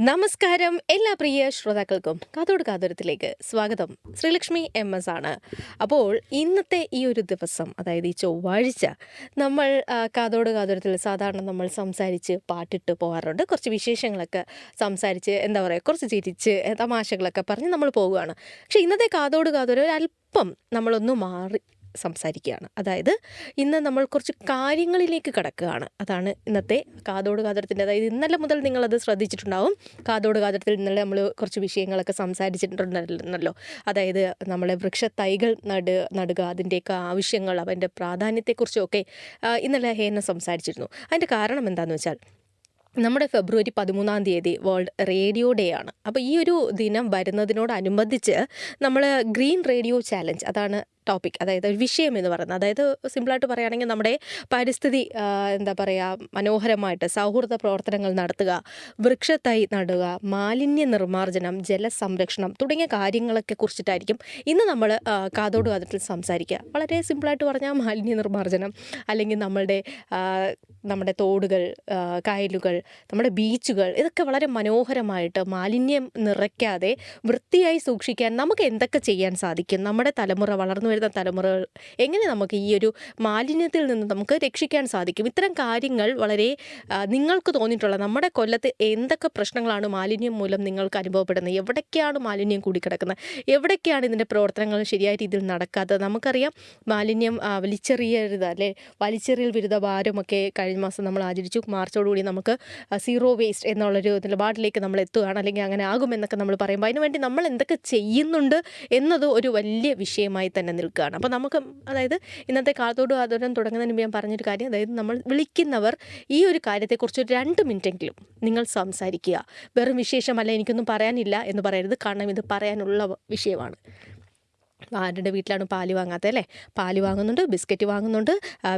നമസ്കാരം എല്ലാ പ്രിയ ശ്രോതാക്കൾക്കും കാതോട് കാതോരത്തിലേക്ക് സ്വാഗതം. ശ്രീലക്ഷ്മി MS ആണ്. അപ്പോൾ ഇന്നത്തെ ഈ ഒരു ദിവസം, അതായത് ഈ ചൊവ്വാഴ്ച, നമ്മൾ കാതോട് കാതോരത്തിൽ സാധാരണ നമ്മൾ സംസാരിച്ച് പാട്ടിട്ട് പോകാറുണ്ട്. കുറച്ച് വിശേഷങ്ങളൊക്കെ സംസാരിച്ച്, എന്താ പറയുക, കുറച്ച് ചിരിച്ച് തമാശകളൊക്കെ പറഞ്ഞ് നമ്മൾ പോവുകയാണ്. പക്ഷേ ഇന്നത്തെ കാതോട് കാതോര ഒരല്പം നമ്മളൊന്ന് മാറി സംസാരിക്കുകയാണ്. അതായത് ഇന്ന് നമ്മൾ കുറച്ച് കാര്യങ്ങളിലേക്ക് കടക്കുകയാണ്. അതാണ് ഇന്നത്തെ കാതോട് കാതോരത്തിൻ്റെ, അതായത് ഇന്നലെ മുതൽ നിങ്ങളത് ശ്രദ്ധിച്ചിട്ടുണ്ടാവും. കാതോട് കാതോരത്തിൽ ഇന്നലെ നമ്മൾ കുറച്ച് വിഷയങ്ങളൊക്കെ സംസാരിച്ചിട്ടുണ്ടല്ലോ. അതായത് നമ്മളെ വൃക്ഷത്തൈകൾ നടുക, അതിൻ്റെയൊക്കെ ആവശ്യങ്ങൾ, അതിൻ്റെ പ്രാധാന്യത്തെക്കുറിച്ചൊക്കെ ഇന്നലെ ഹേന സംസാരിച്ചിരുന്നു. അതിൻ്റെ കാരണം എന്താണെന്ന് വെച്ചാൽ, നമ്മുടെ ഫെബ്രുവരി 13 വേൾഡ് റേഡിയോ ഡേ ആണ്. അപ്പോൾ ഈ ഒരു ദിനം വരുന്നതിനോടനുബന്ധിച്ച് നമ്മൾ ഗ്രീൻ റേഡിയോ ചാലഞ്ച്, അതാണ് ടോപ്പിക്, അതായത് വിഷയം എന്ന് പറയുന്നത്. അതായത് സിമ്പിളായിട്ട് പറയുകയാണെങ്കിൽ നമ്മുടെ പരിസ്ഥിതി എന്താ പറയുക, മനോഹരമായിട്ട് സൗഹൃദ പ്രവർത്തനങ്ങൾ നടത്തുക, വൃക്ഷത്തൈ നടുക, മാലിന്യ നിർമ്മാർജ്ജനം, ജലസംരക്ഷണം തുടങ്ങിയ കാര്യങ്ങളൊക്കെ കുറിച്ചിട്ടായിരിക്കും ഇന്ന് നമ്മൾ കാതോട് കാതോരത്തിൽ സംസാരിക്കുക. വളരെ സിമ്പിളായിട്ട് പറഞ്ഞാൽ മാലിന്യ നിർമ്മാർജ്ജനം, അല്ലെങ്കിൽ നമ്മുടെ തോടുകൾ, കായലുകൾ, നമ്മുടെ ബീച്ചുകൾ, ഇതൊക്കെ വളരെ മനോഹരമായിട്ട് മാലിന്യം നിറയ്ക്കാതെ വൃത്തിയായി സൂക്ഷിക്കാൻ നമുക്ക് എന്തൊക്കെ ചെയ്യാൻ സാധിക്കും, നമ്മുടെ തലമുറ, വളർന്നു വരുന്ന തലമുറകൾ എങ്ങനെ നമുക്ക് ഈ ഒരു മാലിന്യത്തിൽ നിന്ന് നമുക്ക് രക്ഷിക്കാൻ സാധിക്കും, ഇത്തരം കാര്യങ്ങൾ വളരെ നിങ്ങൾക്ക് തോന്നിയിട്ടുള്ള, നമ്മുടെ കൊല്ലത്ത് എന്തൊക്കെ പ്രശ്നങ്ങളാണ് മാലിന്യം മൂലം നിങ്ങൾക്ക് അനുഭവപ്പെടുന്നത്, എവിടേക്കാണ് മാലിന്യം കൂടിക്കിടക്കുന്നത്, എവിടേക്കാണ് ഇതിൻ്റെ പ്രവർത്തനങ്ങൾ ശരിയായ രീതിയിൽ നടക്കാത്തത്. നമുക്കറിയാം, മാലിന്യം വലിച്ചെറിയരുത്, അല്ലെ, വലിച്ചെറിയൽ വിരുദ്ധ വാരമൊക്കെ കഴിഞ്ഞ മാസം നമ്മൾ ആചരിച്ചു. മാർച്ചോടുകൂടി നമുക്ക് സീറോ വേസ്റ്റ് എന്നുള്ളൊരു നിലപാടിലേക്ക് നമ്മൾ എത്തുകയാണ്, അല്ലെങ്കിൽ അങ്ങനെ ആകുമെന്നൊക്കെ നമ്മൾ പറയുമ്പോൾ അതിനുവേണ്ടി നമ്മൾ എന്തൊക്കെ ചെയ്യുന്നുണ്ട് എന്നത് ഒരു വലിയ വിഷയമായി തന്നെ നിൽക്കുകയാണ്. അപ്പോൾ നമുക്ക്, അതായത് ഇന്നത്തെ കാതോട് കാതോരം തുടങ്ങുന്നതിന് മുമ്പ് ഞാൻ പറഞ്ഞൊരു കാര്യം, അതായത് നമ്മൾ വിളിക്കുന്നവർ ഈ ഒരു കാര്യത്തെക്കുറിച്ച് 2 മിനിറ്റെങ്കിലും നിങ്ങൾ സംസാരിക്കുക. വെറും വിശേഷമല്ല, എനിക്കൊന്നും പറയാനില്ല എന്ന് പറയരുത്, കാരണം ഇത് പറയാനുള്ള വിഷയമാണ്. ആരുടെ വീട്ടിലാണ് പാല് വാങ്ങാത്തത്, അല്ലേ? പാല് വാങ്ങുന്നുണ്ട്, ബിസ്ക്കറ്റ് വാങ്ങുന്നുണ്ട്,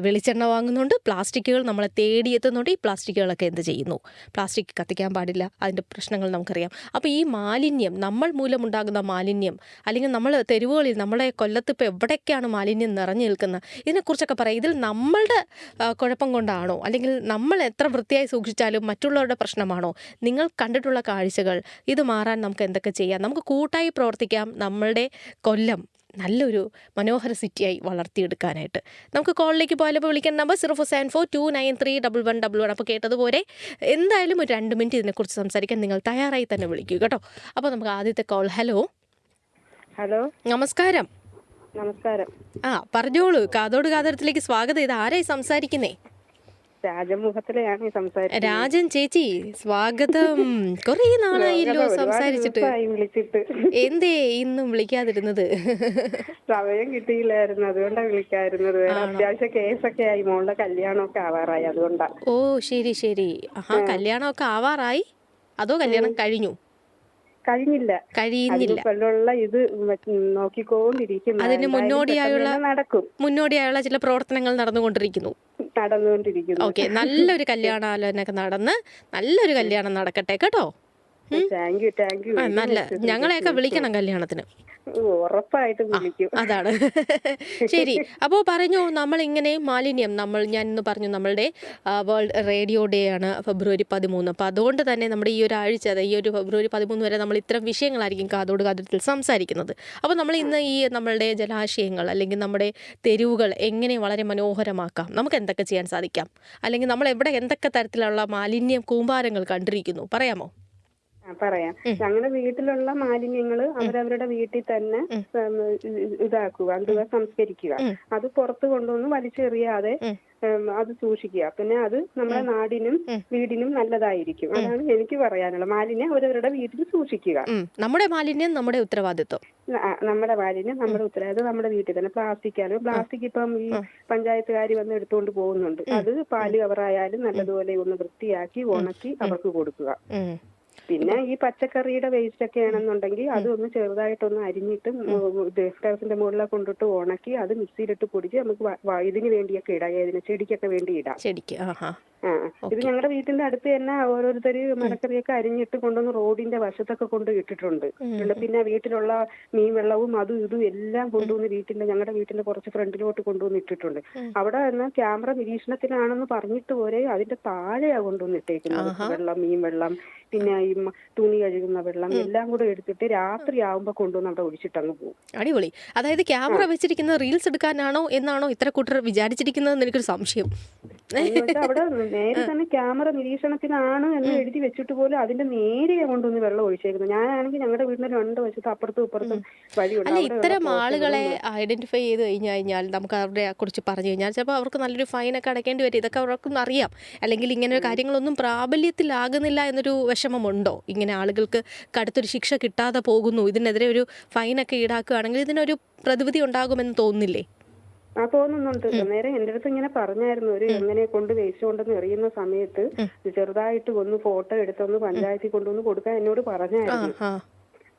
വെളിച്ചെണ്ണ വാങ്ങുന്നുണ്ട്, പ്ലാസ്റ്റിക്കുകൾ നമ്മളെ തേടിയെത്തുന്നുണ്ട്. ഈ പ്ലാസ്റ്റിക്കുകളൊക്കെ എന്ത് ചെയ്യുന്നു? പ്ലാസ്റ്റിക് കത്തിക്കാൻ പാടില്ല, അതിൻ്റെ പ്രശ്നങ്ങൾ നമുക്കറിയാം. അപ്പോൾ ഈ മാലിന്യം, നമ്മൾ മൂലമുണ്ടാകുന്ന മാലിന്യം, അല്ലെങ്കിൽ നമ്മൾ തെരുവുകളിൽ, നമ്മളെ കൊല്ലത്ത് ഇപ്പോൾ എവിടേക്കാണ് മാലിന്യം നിറഞ്ഞു നിൽക്കുന്നത്, ഇതിനെക്കുറിച്ചൊക്കെ പറയാം. ഇതിൽ നമ്മളുടെ കുഴപ്പം കൊണ്ടാണോ, അല്ലെങ്കിൽ നമ്മൾ എത്ര വൃത്തിയായി സൂക്ഷിച്ചാലും മറ്റുള്ളവരുടെ പ്രശ്നമാണോ? നിങ്ങൾ കണ്ടിട്ടുള്ള കാഴ്ചകൾ, ഇത് മാറാൻ നമുക്ക് എന്തൊക്കെ ചെയ്യാം? നമുക്ക് കൂട്ടായി പ്രവർത്തിക്കാം, നമ്മളുടെ കൊല്ലം നല്ലൊരു മനോഹര സിറ്റിയായി വളർത്തിയെടുക്കാനായിട്ട്. നമുക്ക് കോളിലേക്ക് പോയാലപ്പോൾ വിളിക്കുന്ന നമ്പർ 0474293111. അപ്പോൾ കേട്ടതുപോലെ എന്തായാലും ഒരു 2 മിനിറ്റ് ഇതിനെക്കുറിച്ച് സംസാരിക്കാൻ നിങ്ങൾ തയ്യാറായി തന്നെ വിളിക്കൂ കേട്ടോ. അപ്പോൾ നമുക്ക് ആദ്യത്തെ കോൾ. ഹലോ. ഹലോ, നമസ്കാരം. നമസ്കാരം. പറഞ്ഞോളൂ, കാതോട് കാതോരത്തിലേക്ക് സ്വാഗതം. ഇത് ആരായി സംസാരിക്കുന്നേ? രാജമുഖത്തിലെയാണ് സംസാരിക്കുന്നത്. രാജൻ ചേച്ചി, സ്വാഗതം. കുറേ നാളായല്ലോ സംസാരിച്ചിട്ട്. വിളിച്ചിട്ട് എന്തേ ഇന്നും വിളിക്കാതിരുന്നത്? സമയം കിട്ടിയില്ലായിരുന്നു, അതുകൊണ്ടാ വിളിക്കാതിരുന്നത്. അത്യാവശ്യം കേസൊക്കെ ആയി, മോളുടെ കല്യാണമൊക്കെ ആവാറായി, അതുകൊണ്ടാ. ഓ, ശരി ശരി. കല്യാണമൊക്കെ ആവാറായി, അതോ കല്യാണം കഴിഞ്ഞു? കഴിയുന്നില്ല. ഇത് നോക്കിക്കൊണ്ടിരിക്കുന്നു. അതിന് മുന്നോടിയായുള്ള ചില പ്രവർത്തനങ്ങൾ നടന്നുകൊണ്ടിരിക്കുന്നു. ഓക്കെ, നല്ലൊരു കല്യാണാലോചനയൊക്കെ നടന്ന് നല്ലൊരു കല്യാണം നടക്കട്ടെ കേട്ടോ. നല്ല, ഞങ്ങളെയൊക്കെ വിളിക്കണം കല്യാണത്തിന്. ഉറപ്പായിട്ടും വിളിക്കും. അതാണ്. ശരി, അപ്പോൾ പറഞ്ഞു, നമ്മളിങ്ങനെ മാലിന്യം, ഞാൻ ഇന്ന് പറഞ്ഞു നമ്മളുടെ വേൾഡ് റേഡിയോ ഡേ ആണ് ഫെബ്രുവരി 13. അപ്പോൾ അതുകൊണ്ട് തന്നെ നമ്മുടെ ഈ ഒരു ആഴ്ച, ഈ ഒരു ഫെബ്രുവരി 13 വരെ നമ്മൾ ഇത്തരം വിഷയങ്ങളായിരിക്കും കാതോട് കാതോരത്തിൽ സംസാരിക്കുന്നത്. അപ്പോൾ നമ്മൾ ഇന്ന് ഈ നമ്മളുടെ ജലാശയങ്ങൾ, അല്ലെങ്കിൽ നമ്മുടെ തെരുവുകൾ എങ്ങനെ വളരെ മനോഹരമാക്കാം, നമുക്ക് എന്തൊക്കെ ചെയ്യാൻ സാധിക്കാം, അല്ലെങ്കിൽ നമ്മൾ എവിടെ എന്തൊക്കെ തരത്തിലുള്ള മാലിന്യം കൂമ്പാരങ്ങൾ കണ്ടിരിക്കുന്നു, പറയാമോ? പറയാം. ഞങ്ങളുടെ വീട്ടിലുള്ള മാലിന്യങ്ങള് അവരവരുടെ വീട്ടിൽ തന്നെ ഇതാക്കുക, എന്തുക, സംസ്കരിക്കുക. അത് പുറത്ത് കൊണ്ടുവന്ന് വലിച്ചെറിയാതെ അത് സൂക്ഷിക്കുക. പിന്നെ അത് നമ്മുടെ നാടിനും വീടിനും നല്ലതായിരിക്കും. അതാണ് എനിക്ക് പറയാനുള്ളത്. മാലിന്യം അവരവരുടെ വീട്ടിൽ സൂക്ഷിക്കുക. നമ്മുടെ മാലിന്യം നമ്മുടെ ഉത്തരവാദിത്വം. നമ്മുടെ മാലിന്യം നമ്മുടെ ഉത്തരവാദിത്വം നമ്മുടെ വീട്ടിൽ തന്നെ. പ്ലാസ്റ്റിക് ഇപ്പം ഈ പഞ്ചായത്തുകാർ വന്ന് എടുത്തുകൊണ്ട് പോകുന്നുണ്ട്. അത് പാല് കവറായാലും നല്ലതുപോലെ ഒന്ന് വൃത്തിയാക്കി ഉണക്കി അവർക്ക് കൊടുക്കുക. പിന്നെ ഈ പച്ചക്കറിയുടെ വേസ്റ്റ് ഒക്കെ ആണെന്നുണ്ടെങ്കിൽ അതൊന്ന് ചെറുതായിട്ടൊന്ന് അരിഞ്ഞിട്ട് ടെറസിന്റെ മുകളിൽ കൊണ്ടിട്ട് ഉണക്കി അത് മിക്സിയിലിട്ട് പൊടിച്ച് നമുക്ക് ഇതിന് വേണ്ടിയൊക്കെ ഇടാം, ചെടിക്കൊക്കെ വേണ്ടി ഇടാം. ഇത് ഞങ്ങളുടെ വീട്ടിന്റെ അടുത്ത് തന്നെ ഓരോരുത്തര് മരക്കറിയൊക്കെ അരിഞ്ഞിട്ട് കൊണ്ടുവന്ന് റോഡിന്റെ വശത്തൊക്കെ കൊണ്ട് ഇട്ടിട്ടുണ്ട്. പിന്നെ വീട്ടിലുള്ള മീൻ വെള്ളവും അതും ഇതും എല്ലാം കൊണ്ടുവന്ന് ഞങ്ങളുടെ വീട്ടിന്റെ കുറച്ച് ഫ്രണ്ടിലോട്ട് കൊണ്ടുവന്ന് ഇട്ടിട്ടുണ്ട്. അവിടെ നിന്ന് ക്യാമറ നിരീക്ഷണത്തിലാണെന്ന് പറഞ്ഞിട്ട് പോരെ അതിന്റെ താഴെയാ കൊണ്ടുവന്ന് ഇട്ടേക്കുന്നത്. വെള്ളം, മീൻ വെള്ളം, പിന്നെ ഈ തുണി കഴുകുന്ന വെള്ളം എല്ലാം കൂടെ എടുത്തിട്ട് രാത്രി ആവുമ്പോ കൊണ്ടുവന്ന് അവിടെ ഒഴിച്ചിട്ടങ്ങ് പോകും. അടിപൊളി. അതായത് ക്യാമറ വെച്ചിരിക്കുന്നത് റീൽസ് എടുക്കാനാണോ എന്നാണോ ഇത്ര കൂട്ടർ വിചാരിച്ചിരിക്കുന്നതെന്ന് എനിക്കൊരു സംശയം. അവിടെ നേരെ തന്നെ ക്യാമറ നിരീക്ഷണത്തിനാണ് എന്ന് എഴുതി വെച്ചിട്ട് പോലും അതിന്റെ നേരെയാ കൊണ്ടുവന്ന് വെള്ളം ഒഴിച്ചേക്കുന്നത്. ഞാനാണെങ്കിൽ ഞങ്ങളുടെ വീടിന്റെ 2 വശത്ത് അപ്പുറത്തും ഇപ്പുറത്തും വഴിയുണ്ട്. അല്ല, ഇത്തരം ആളുകളെ ഐഡന്റിഫൈ ചെയ്ത് കഴിഞ്ഞാൽ നമുക്ക് അവരുടെ കുറിച്ച് പറഞ്ഞു കഴിഞ്ഞാൽ ചിലപ്പോൾ അവർക്ക് നല്ലൊരു ഫൈനൊക്കെ അടയ്ക്കേണ്ടി വരും. ഇതൊക്കെ അവർക്കൊന്നും അറിയാം. അല്ലെങ്കിൽ ഇങ്ങനെ കാര്യങ്ങളൊന്നും പ്രാബല്യത്തിലാകുന്നില്ല എന്നൊരു വിഷമമുണ്ടോ? ഇങ്ങനെ ആളുകൾക്ക് കടുത്തൊരു ശിക്ഷ കിട്ടാതെ പോകുന്നു, ഇതിനെതിരെ ഒരു ഫൈനൊക്കെ ഈടാക്കുകയാണെങ്കിൽ ഇതിനൊരു പ്രതിവിധി ഉണ്ടാകുമെന്ന് തോന്നുന്നില്ലേ? തോന്നുന്നുണ്ട്. നേരെ എന്റെ അടുത്ത് ഇങ്ങനെ പറഞ്ഞായിരുന്നു, ഒരു എങ്ങനെ കൊണ്ട് വേസ്റ്റ് കൊണ്ടെന്ന് എറിയുന്ന സമയത്ത് ചെറുതായിട്ട് ഒന്ന് ഫോട്ടോ എടുത്തൊന്ന് പഞ്ചായത്തിൽ കൊണ്ടുവന്ന് കൊടുക്കാൻ എന്നോട് പറഞ്ഞായിരുന്നു.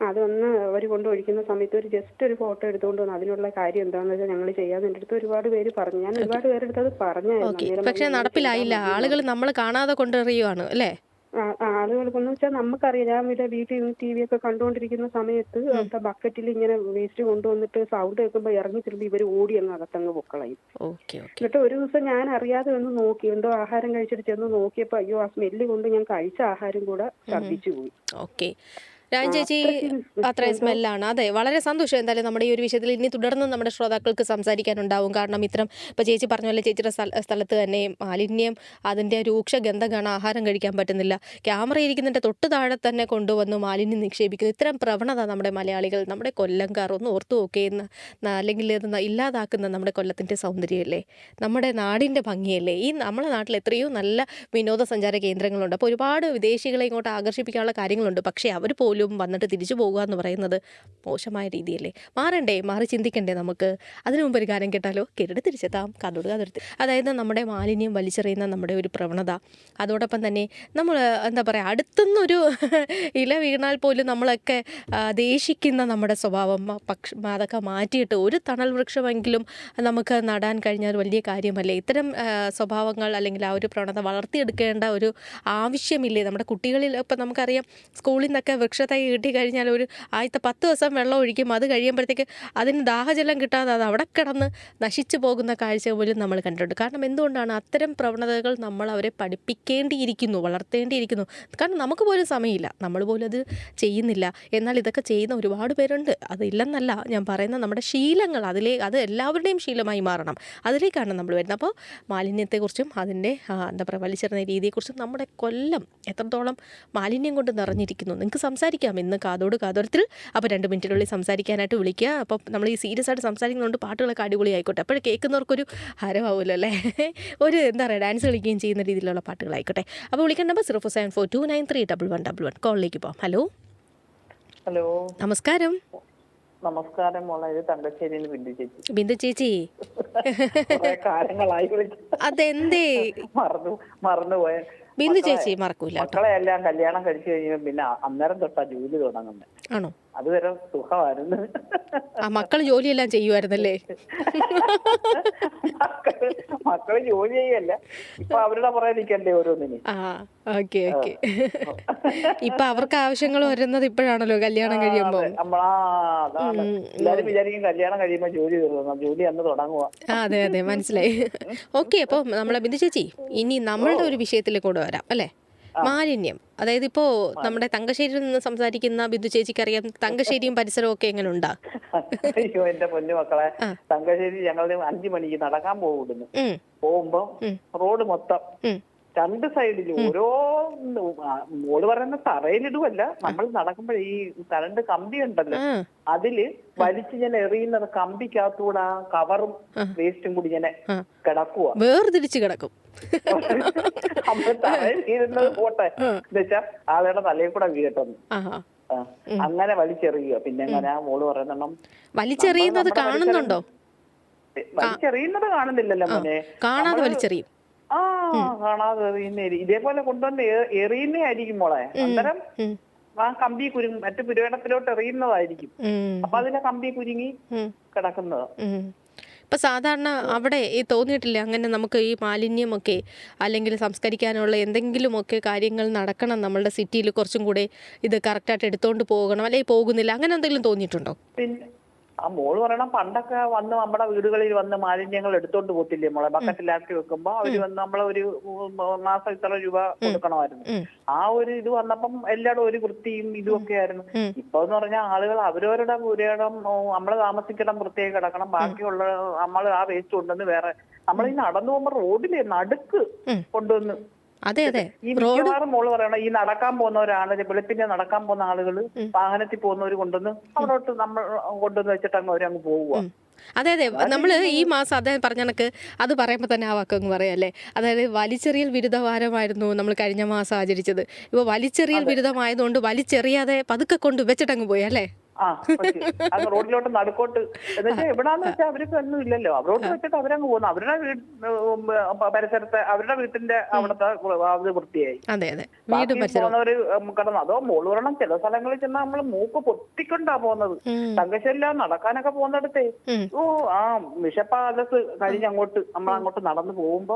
അതൊന്ന് അവർ കൊണ്ട് ഒഴിക്കുന്ന സമയത്ത് ഒരു ജസ്റ്റ് ഒരു ഫോട്ടോ എടുത്തുകൊണ്ട് വന്നു. അതിനുള്ള കാര്യം എന്താണെന്ന് വെച്ചാൽ ഞങ്ങൾ ചെയ്യാതെ എന്റെ അടുത്ത് ഒരുപാട് പേര് പറഞ്ഞു. ഞാൻ ഒരുപാട് പേരുടെ അടുത്ത് അത് പറഞ്ഞായിരുന്നു. പക്ഷെ നടപ്പിലായില്ല. ആളുകൾ നമ്മൾ കാണാതെ കൊണ്ടെറിയുവാണ് അല്ലേ? ആളുകൾക്കെന്ന് വെച്ചാൽ നമുക്കറിയാം. ഞാൻ ഇവിടെ വീട്ടിൽ TV ഒക്കെ കണ്ടുകൊണ്ടിരിക്കുന്ന സമയത്ത് അവിടുത്തെ ബക്കറ്റിൽ ഇങ്ങനെ വേസ്റ്റ് കൊണ്ടുവന്നിട്ട് സൗണ്ട് കേൾക്കുമ്പോൾ ഇറങ്ങി തിരുമ്പി ഇവർ ഓടി അങ്ങ് അകത്തങ്ങ് പൊക്കളയും. എന്നിട്ട് ഒരു ദിവസം ഞാൻ അറിയാതെ ഒന്ന് നോക്കി, എന്തോ ആഹാരം കഴിച്ചിട്ട് ചെന്ന് നോക്കിയപ്പോ അയ്യോ ആ സ്മെല്ല് കൊണ്ട് ഞാൻ കഴിച്ച ആഹാരം കൂടെ ഛർദ്ദിച്ചു പോയി. രാജൻ ചേച്ചി, അത്രയും സ്മെല്ലാണ്. അതെ, വളരെ സന്തോഷം. എന്തായാലും നമ്മുടെ ഈ ഒരു വിഷയത്തിൽ ഇനി തുടർന്ന് നമ്മുടെ ശ്രോതാക്കൾക്ക് സംസാരിക്കാനുണ്ടാവും. കാരണം ഇത്തരം ഇപ്പോൾ ചേച്ചി പറഞ്ഞ പോലെ ചേച്ചിയുടെ സ്ഥലത്ത് തന്നെ മാലിന്യം, അതിൻ്റെ രൂക്ഷ ഗന്ധം കാണാൻ ആഹാരം കഴിക്കാൻ പറ്റുന്നില്ല. ക്യാമറ ഇരിക്കുന്നതിൻ്റെ തൊട്ട് താഴെ തന്നെ കൊണ്ടുവന്ന് മാലിന്യം നിക്ഷേപിക്കുന്നു. ഇത്തരം പ്രവണത നമ്മുടെ മലയാളികൾ, നമ്മുടെ കൊല്ലംകാർ ഒന്ന് ഓർത്തു നോക്കുകയെന്ന്, അല്ലെങ്കിൽ ഇത് ഇല്ലാതാക്കുന്ന നമ്മുടെ കൊല്ലത്തിൻ്റെ സൗന്ദര്യമല്ലേ, നമ്മുടെ നാടിൻ്റെ ഭംഗിയല്ലേ. ഈ നമ്മുടെ നാട്ടിൽ എത്രയോ നല്ല വിനോദസഞ്ചാര കേന്ദ്രങ്ങളുണ്ട്. അപ്പോൾ ഒരുപാട് വിദേശികളെ ഇങ്ങോട്ട് ആകർഷിപ്പിക്കാനുള്ള കാര്യങ്ങളുണ്ട്. പക്ഷേ അവർ പോലും വന്നിട്ട് തിരിച്ചു പോകുക എന്ന് പറയുന്നത് മോശമായ രീതിയല്ലേ. മാറി ചിന്തിക്കണ്ടേ നമുക്ക്? അതിനു മുമ്പ് ഒരു ഗാനം കേട്ടാലോ? കേട്ടിട്ട് തിരിച്ചെത്താം കാതോട് കാതോട്. അതായത് നമ്മുടെ മാലിന്യം വലിച്ചെറിയുന്ന നമ്മുടെ ഒരു പ്രവണത, അതോടൊപ്പം തന്നെ നമ്മൾ എന്താ പറയുക, അടുത്തുനിന്നൊരു ഇല വീണാൽ പോലും നമ്മളൊക്കെ ദേഷിക്കുന്ന നമ്മുടെ സ്വഭാവം, അതൊക്കെ മാറ്റിയിട്ട് ഒരു തണൽ വൃക്ഷമെങ്കിലും നമുക്ക് നടാൻ കഴിഞ്ഞാൽ വലിയ കാര്യമല്ലേ. ഇത്തരം സ്വഭാവങ്ങൾ അല്ലെങ്കിൽ ആ ഒരു പ്രവണത വളർത്തിയെടുക്കേണ്ട ഒരു ആവശ്യമില്ലേ നമ്മുടെ കുട്ടികളിൽ? ഇപ്പം നമുക്കറിയാം, സ്കൂളിൽ നിന്നൊക്കെ വൃക്ഷത്തൈ കിട്ടിക്കഴിഞ്ഞാൽ ഒരു ആദ്യത്തെ 10 ദിവസം വെള്ളം ഒഴിക്കും. അത് കഴിയുമ്പോഴത്തേക്ക് അതിന് ദാഹജലം കിട്ടാതെ അത് അവിടെ കിടന്ന് നശിച്ചു പോകുന്ന കാഴ്ച പോലും നമ്മൾ കണ്ടിട്ടുണ്ട്. കാരണം എന്തുകൊണ്ടാണ്? അത്തരം പ്രവണതകൾ നമ്മൾ അവരെ പഠിപ്പിക്കേണ്ടിയിരിക്കുന്നു, വളർത്തേണ്ടിയിരിക്കുന്നു. കാരണം നമുക്ക് പോലും സമയമില്ല, നമ്മൾ പോലും അത് ചെയ്യുന്നില്ല. എന്നാൽ ഇതൊക്കെ ചെയ്യുന്ന ഒരുപാട് പേരുണ്ട്. അതില്ലെന്നല്ല ഞാൻ പറയുന്നത്. നമ്മുടെ ശീലങ്ങൾ അത് എല്ലാവരുടെയും ശീലമായി മാറണം. അതിലേക്കാണ് നമ്മൾ വരുന്നത്. അപ്പോൾ മാലിന്യത്തെക്കുറിച്ചും അതിൻ്റെ എന്താ പറയുക വലിച്ചെറിയുന്ന രീതിയെക്കുറിച്ചും നമ്മുടെ കൊല്ലം എത്രത്തോളം മാലിന്യം കൊണ്ട് നിറഞ്ഞിരിക്കുന്നു നിങ്ങൾക്ക് സംസാരിക്കാം ഇന്ന് കാതോട് കാതോരത്തിൽ. അപ്പോൾ 2 മിനിറ്റിനുള്ളിൽ സംസാരിക്കാനായിട്ട് വിളിക്കുക. അപ്പോൾ നമ്മൾ ഈ സീരിയസ് ആയിട്ട് സംസാരിക്കുന്നതുകൊണ്ട് പാട്ടുകളൊക്കെ അടിപൊളി ആയിക്കോട്ടെ. അപ്പോൾ കേൾക്കുന്നവർക്കൊരു ഹരമാവുമല്ലോ അല്ലേ, ഒരു എന്താ പറയുക ഡാൻസ് കളിക്കുകയും ചെയ്യുന്ന രീതിയിലുള്ള പാട്ടുകളായിക്കോട്ടെ. അപ്പോൾ വിളിക്കേണ്ട നമ്പർ 0474293111. കോളിലേക്ക് പോകാം. ഹലോ ഹലോ, നമസ്കാരം. നമസ്കാരം മോളെ, ഇത് തങ്കശ്ശേരിയിൽ ബിന്ദു ചേച്ചി. കാലങ്ങളായി അതെന്തേ മറന്നുപോയ ബിന്ദു ചേച്ചി? മറക്കൂല. മക്കളെ എല്ലാം കല്യാണം കഴിച്ചു കഴിഞ്ഞാൽ പിന്നെ അന്നേരം തൊട്ടാ ജോലി തുടങ്ങുന്നത്. ആണോ? അതുവരെ സുഖമായിരുന്നു. ആ മക്കള് ജോലിയെല്ലാം ചെയ്യുമായിരുന്നല്ലേ? മക്കള് ജോലി ചെയ്യല്ല, ഇപ്പൊ അവരുടെ പുറകെ നിൽക്കണ്ടേ ഓരോന്നിന്. ഓക്കെ. ഇപ്പൊ അവർക്ക് ആവശ്യങ്ങൾ വരുന്നത് ഇപ്പോഴാണല്ലോ, കല്യാണം കഴിയുമ്പോ. അതാണ് എല്ലാരും വിചാരിക്കും കല്യാണം കഴിയുമ്പോ ജോലി തീർന്നു, ജോലി അന്ന് തുടങ്ങുക. അതെ മനസ്സിലായി. ഓക്കെ, അപ്പൊ നമ്മളെ ബിന്ദു ചേച്ചി, ഇനി നമ്മളുടെ ഒരു വിഷയത്തിലേക്ക് കൂടെ വരാം അല്ലേ. മാലിന്യം, അതായത് ഇപ്പോ നമ്മുടെ തങ്കശ്ശേരിയിൽ നിന്ന് സംസാരിക്കുന്ന ബിന്ദു ചേച്ചിക്ക് അറിയാം തങ്കശ്ശേരിയും പരിസരവും ഒക്കെ എങ്ങനെ ഉണ്ടാ? അയ്യോ എന്റെ പൊന്നു മക്കളെ, തങ്കശ്ശേരി ഞങ്ങൾ 5 മണിക്ക് നടക്കാൻ പോകുമ്പോ റോഡ് മൊത്തം 2 സൈഡിലും ഓരോ മോള് പറയുന്ന തറയിലിടുവല്ല, നമ്മൾ നടക്കുമ്പോൾ ഈ കറണ്ട് കമ്പി ഉണ്ടല്ലോ അതില് വലിച്ച് ഞാൻ എറിയുന്നത് കമ്പിക്കകത്തൂടെ ആ കവറും വേസ്റ്റും കൂടി ഞാൻ കിടക്കുക, വേർതിരിച്ച് കിടക്കും. തറയിലിരുന്നത് പോട്ടെ എന്നുവെച്ചാ ആളുടെ തലയിൽ കൂടെ വീട്ടൊന്നു അങ്ങനെ വലിച്ചെറിയുക. പിന്നെ എങ്ങനെ മോള് പറയുന്ന വലിച്ചെറിയുന്നത് കാണുന്നുണ്ടോ? വലിച്ചെറിയുന്നത് കാണുന്നില്ലല്ലോ മോനെ, കാണാതെ വലിച്ചെറിയും. കാണാതെ എറിയുന്ന ഇതേപോലെ കൊണ്ടുവന്ന് എറിയുന്നേ ആയിരിക്കും മോളെ. അന്നേരം ആ കമ്പി കുരുങ്ങി മറ്റു പുരയിടത്തിലോട്ട് എറിയുന്നതായിരിക്കും. അപ്പൊ അതിലെ കമ്പി കുരുങ്ങി കിടക്കുന്നത്. ഇപ്പം സാധാരണ അവിടെ ഈ തോന്നിയിട്ടില്ലേ അങ്ങനെ നമുക്ക് ഈ മാലിന്യമൊക്കെ അല്ലെങ്കിൽ സംസ്കരിക്കാനുള്ള എന്തെങ്കിലുമൊക്കെ കാര്യങ്ങൾ നടക്കണം നമ്മളുടെ സിറ്റിയിൽ കുറച്ചും കൂടെ ഇത് കറക്റ്റായിട്ട് എടുത്തുകൊണ്ട് പോകണം അല്ലെങ്കിൽ പോകുന്നില്ല അങ്ങനെ എന്തെങ്കിലും തോന്നിയിട്ടുണ്ടോ? പിന്നെ ആ മോള് പറയണം പണ്ടൊക്കെ വന്ന് നമ്മുടെ വീടുകളിൽ വന്ന് മാലിന്യങ്ങൾ എടുത്തോണ്ട് പോത്തില്ലേ മോളെ, ബക്കറ്റിലാക്കി വെക്കുമ്പോ അവര് വന്ന് നമ്മളെ ഒരു മാസം ഇത്ര രൂപ കൊടുക്കണമായിരുന്നു. ആ ഒരു ഇത് വന്നപ്പം എല്ലായിടും ഒരു വൃത്തിയും ഇതുമൊക്കെ ആയിരുന്നു. ഇപ്പൊ എന്ന് പറഞ്ഞാൽ ആളുകൾ അവരവരുടെ പുരയിടം നമ്മള് താമസിക്കണം വൃത്തിയായി കിടക്കണം, ബാക്കിയുള്ള നമ്മൾ ആ വേസ്റ്റ് കൊണ്ടുവന്ന് വേറെ നമ്മൾ ഈ നടന്നു പോകുമ്പോ റോഡിലെ നടുക്ക് കൊണ്ടുവന്ന് അതെ അതെ ഈ മിക്കവാറും മോള് പറയണം ഈ നടക്കാൻ പോകുന്നവരാണ് വെളുപ്പിന്റെ നടക്കാൻ പോകുന്ന ആളുകൾ വാഹനത്തിൽ പോകുന്നവർ കൊണ്ടുവന്ന് അവിടോട്ട് നമ്മൾ കൊണ്ടുവന്ന് വെച്ചിട്ട് അങ്ങ് അവരങ്ങ് പോവുക. അതെ അതെ നമ്മൾ ഈ മാസം അദ്ദേഹം പറഞ്ഞ കണക്ക് അത് പറയുമ്പോൾ തന്നെ ആ വാക്കങ്ങ് പറയാല്ലേ, അതായത് വലിച്ചെറിയൽ വിരുദ്ധവാരമായിരുന്നു നമ്മൾ കഴിഞ്ഞ മാസം ആചരിച്ചത്. ഇപ്പോൾ വലിച്ചെറിയൽ വിരുദ്ധമായതുകൊണ്ട് വലിച്ചെറിയാതെ പതുക്കെ കൊണ്ട് വെച്ചിട്ടങ്ങ് പോയി അല്ലേ? അങ്ങ് റോഡിലോട്ട് നടുക്കോട്ട് എന്നുവെച്ചാൽ എവിടാന്ന് വെച്ചാൽ അവർക്ക് ഒന്നും ഇല്ലല്ലോ, അവരോട്ട് വെച്ചിട്ട് അവരങ്ങ് പോകുന്നു. അവരുടെ പരിസരത്തെ അവരുടെ വീട്ടിന്റെ അവിടുത്തെ അത് വൃത്തിയായി പോകുന്നവര് കിടന്നു. അതോ മോള് പറയണം ചില സ്ഥലങ്ങളിൽ ചെന്നാൽ നമ്മള് മൂക്ക് പൊട്ടിക്കൊണ്ടാ പോകുന്നത്. തങ്കശ്ശേരിയില നടക്കാനൊക്കെ പോകുന്നിടത്തേ ആ മിഷപ്പാലസ് കഴിഞ്ഞങ്ങോട്ട് നമ്മളങ്ങോട്ട് നടന്നു പോകുമ്പോ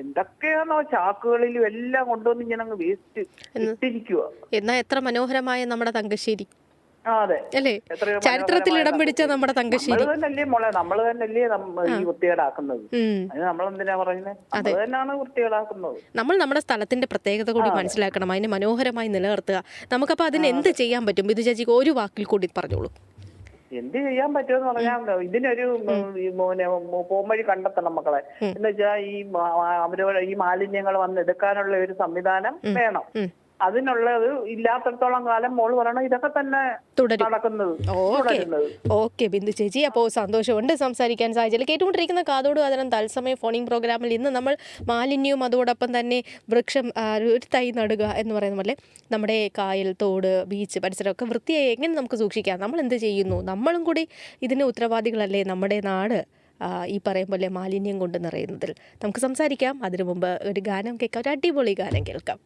എന്തൊക്കെയാണോ ചാക്കുകളിലും എല്ലാം കൊണ്ടുവന്ന് ഇങ്ങനെ അങ്ങ് വേസ്റ്റ് ഇട്ടിരിക്കുക. എന്നാ എത്ര മനോഹരമായ നമ്മുടെ തങ്കശ്ശേരി അതെ അല്ലേ, ചരിത്രത്തിൽ ഇടം പിടിച്ച നമ്മുടെ തങ്കശ്ശേരി തന്നെയല്ലേ മോളെ, നമ്മള് തന്നെയല്ലേ ഈ വൃത്തികേടാക്കുന്നത്. അതിന് നമ്മളെന്തിനാ പറയുന്നത്, നമ്മൾ തന്നെയാണ് വൃത്തികേടാക്കുന്നത്. നമ്മൾ നമ്മുടെ സ്ഥലത്തിന്റെ പ്രത്യേകത കൂടി മനസ്സിലാക്കണം, അതിനെ മനോഹരമായി നിലനിർത്തുക. നമുക്കപ്പോൾ അതിന് എന്ത് ചെയ്യാൻ പറ്റും? ബിന്ദു ചേച്ചിക്ക് ഒരു വാക്കിൽ കൂടി പറഞ്ഞോളൂ. എന്ത് ചെയ്യാൻ പറ്റുമെന്ന് പറഞ്ഞാൽ ഇതിനൊരു പോംവഴി കണ്ടെത്തണം മക്കളെ. എന്ന് വെച്ചാൽ ഈ അവരവരുടെ ഈ മാലിന്യങ്ങൾ വന്ന് എടുക്കാനുള്ള ഒരു സംവിധാനം വേണം. അതിനുള്ളത് ഇല്ലാത്തടത്തോളം കാലം മോള് പറയണം ഇതൊക്കെ തന്നെ നടക്കുന്നത്. ഓക്കെ ബിന്ദു ചേച്ചി, അപ്പോൾ സന്തോഷമുണ്ട് സംസാരിക്കാൻ സാധിച്ചത്. കേട്ടുകൊണ്ടിരിക്കുന്ന കാതോട് കാതരം തത്സമയ ഫോണിംഗ് പ്രോഗ്രാമിൽ ഇന്ന് നമ്മൾ മാലിന്യവും അതോടൊപ്പം തന്നെ വൃക്ഷം ഒരു തൈ നടുക എന്ന് പറയുന്ന പോലെ നമ്മുടെ കായൽ, തോട്, ബീച്ച് പരിസരമൊക്കെ വൃത്തിയായി എങ്ങനെ നമുക്ക് സൂക്ഷിക്കാം, നമ്മൾ എന്ത് ചെയ്യുന്നു, നമ്മളും കൂടി ഇതിന് ഉത്തരവാദികളല്ലേ, നമ്മുടെ നാട് ഈ പറയും പോലെ മാലിന്യം കൊണ്ട് നിറയുന്നതിൽ. നമുക്ക് സംസാരിക്കാം. അതിനു മുമ്പ് ഒരു ഗാനം കേൾക്കാം, ഒരു അടിപൊളി ഗാനം കേൾക്കാം.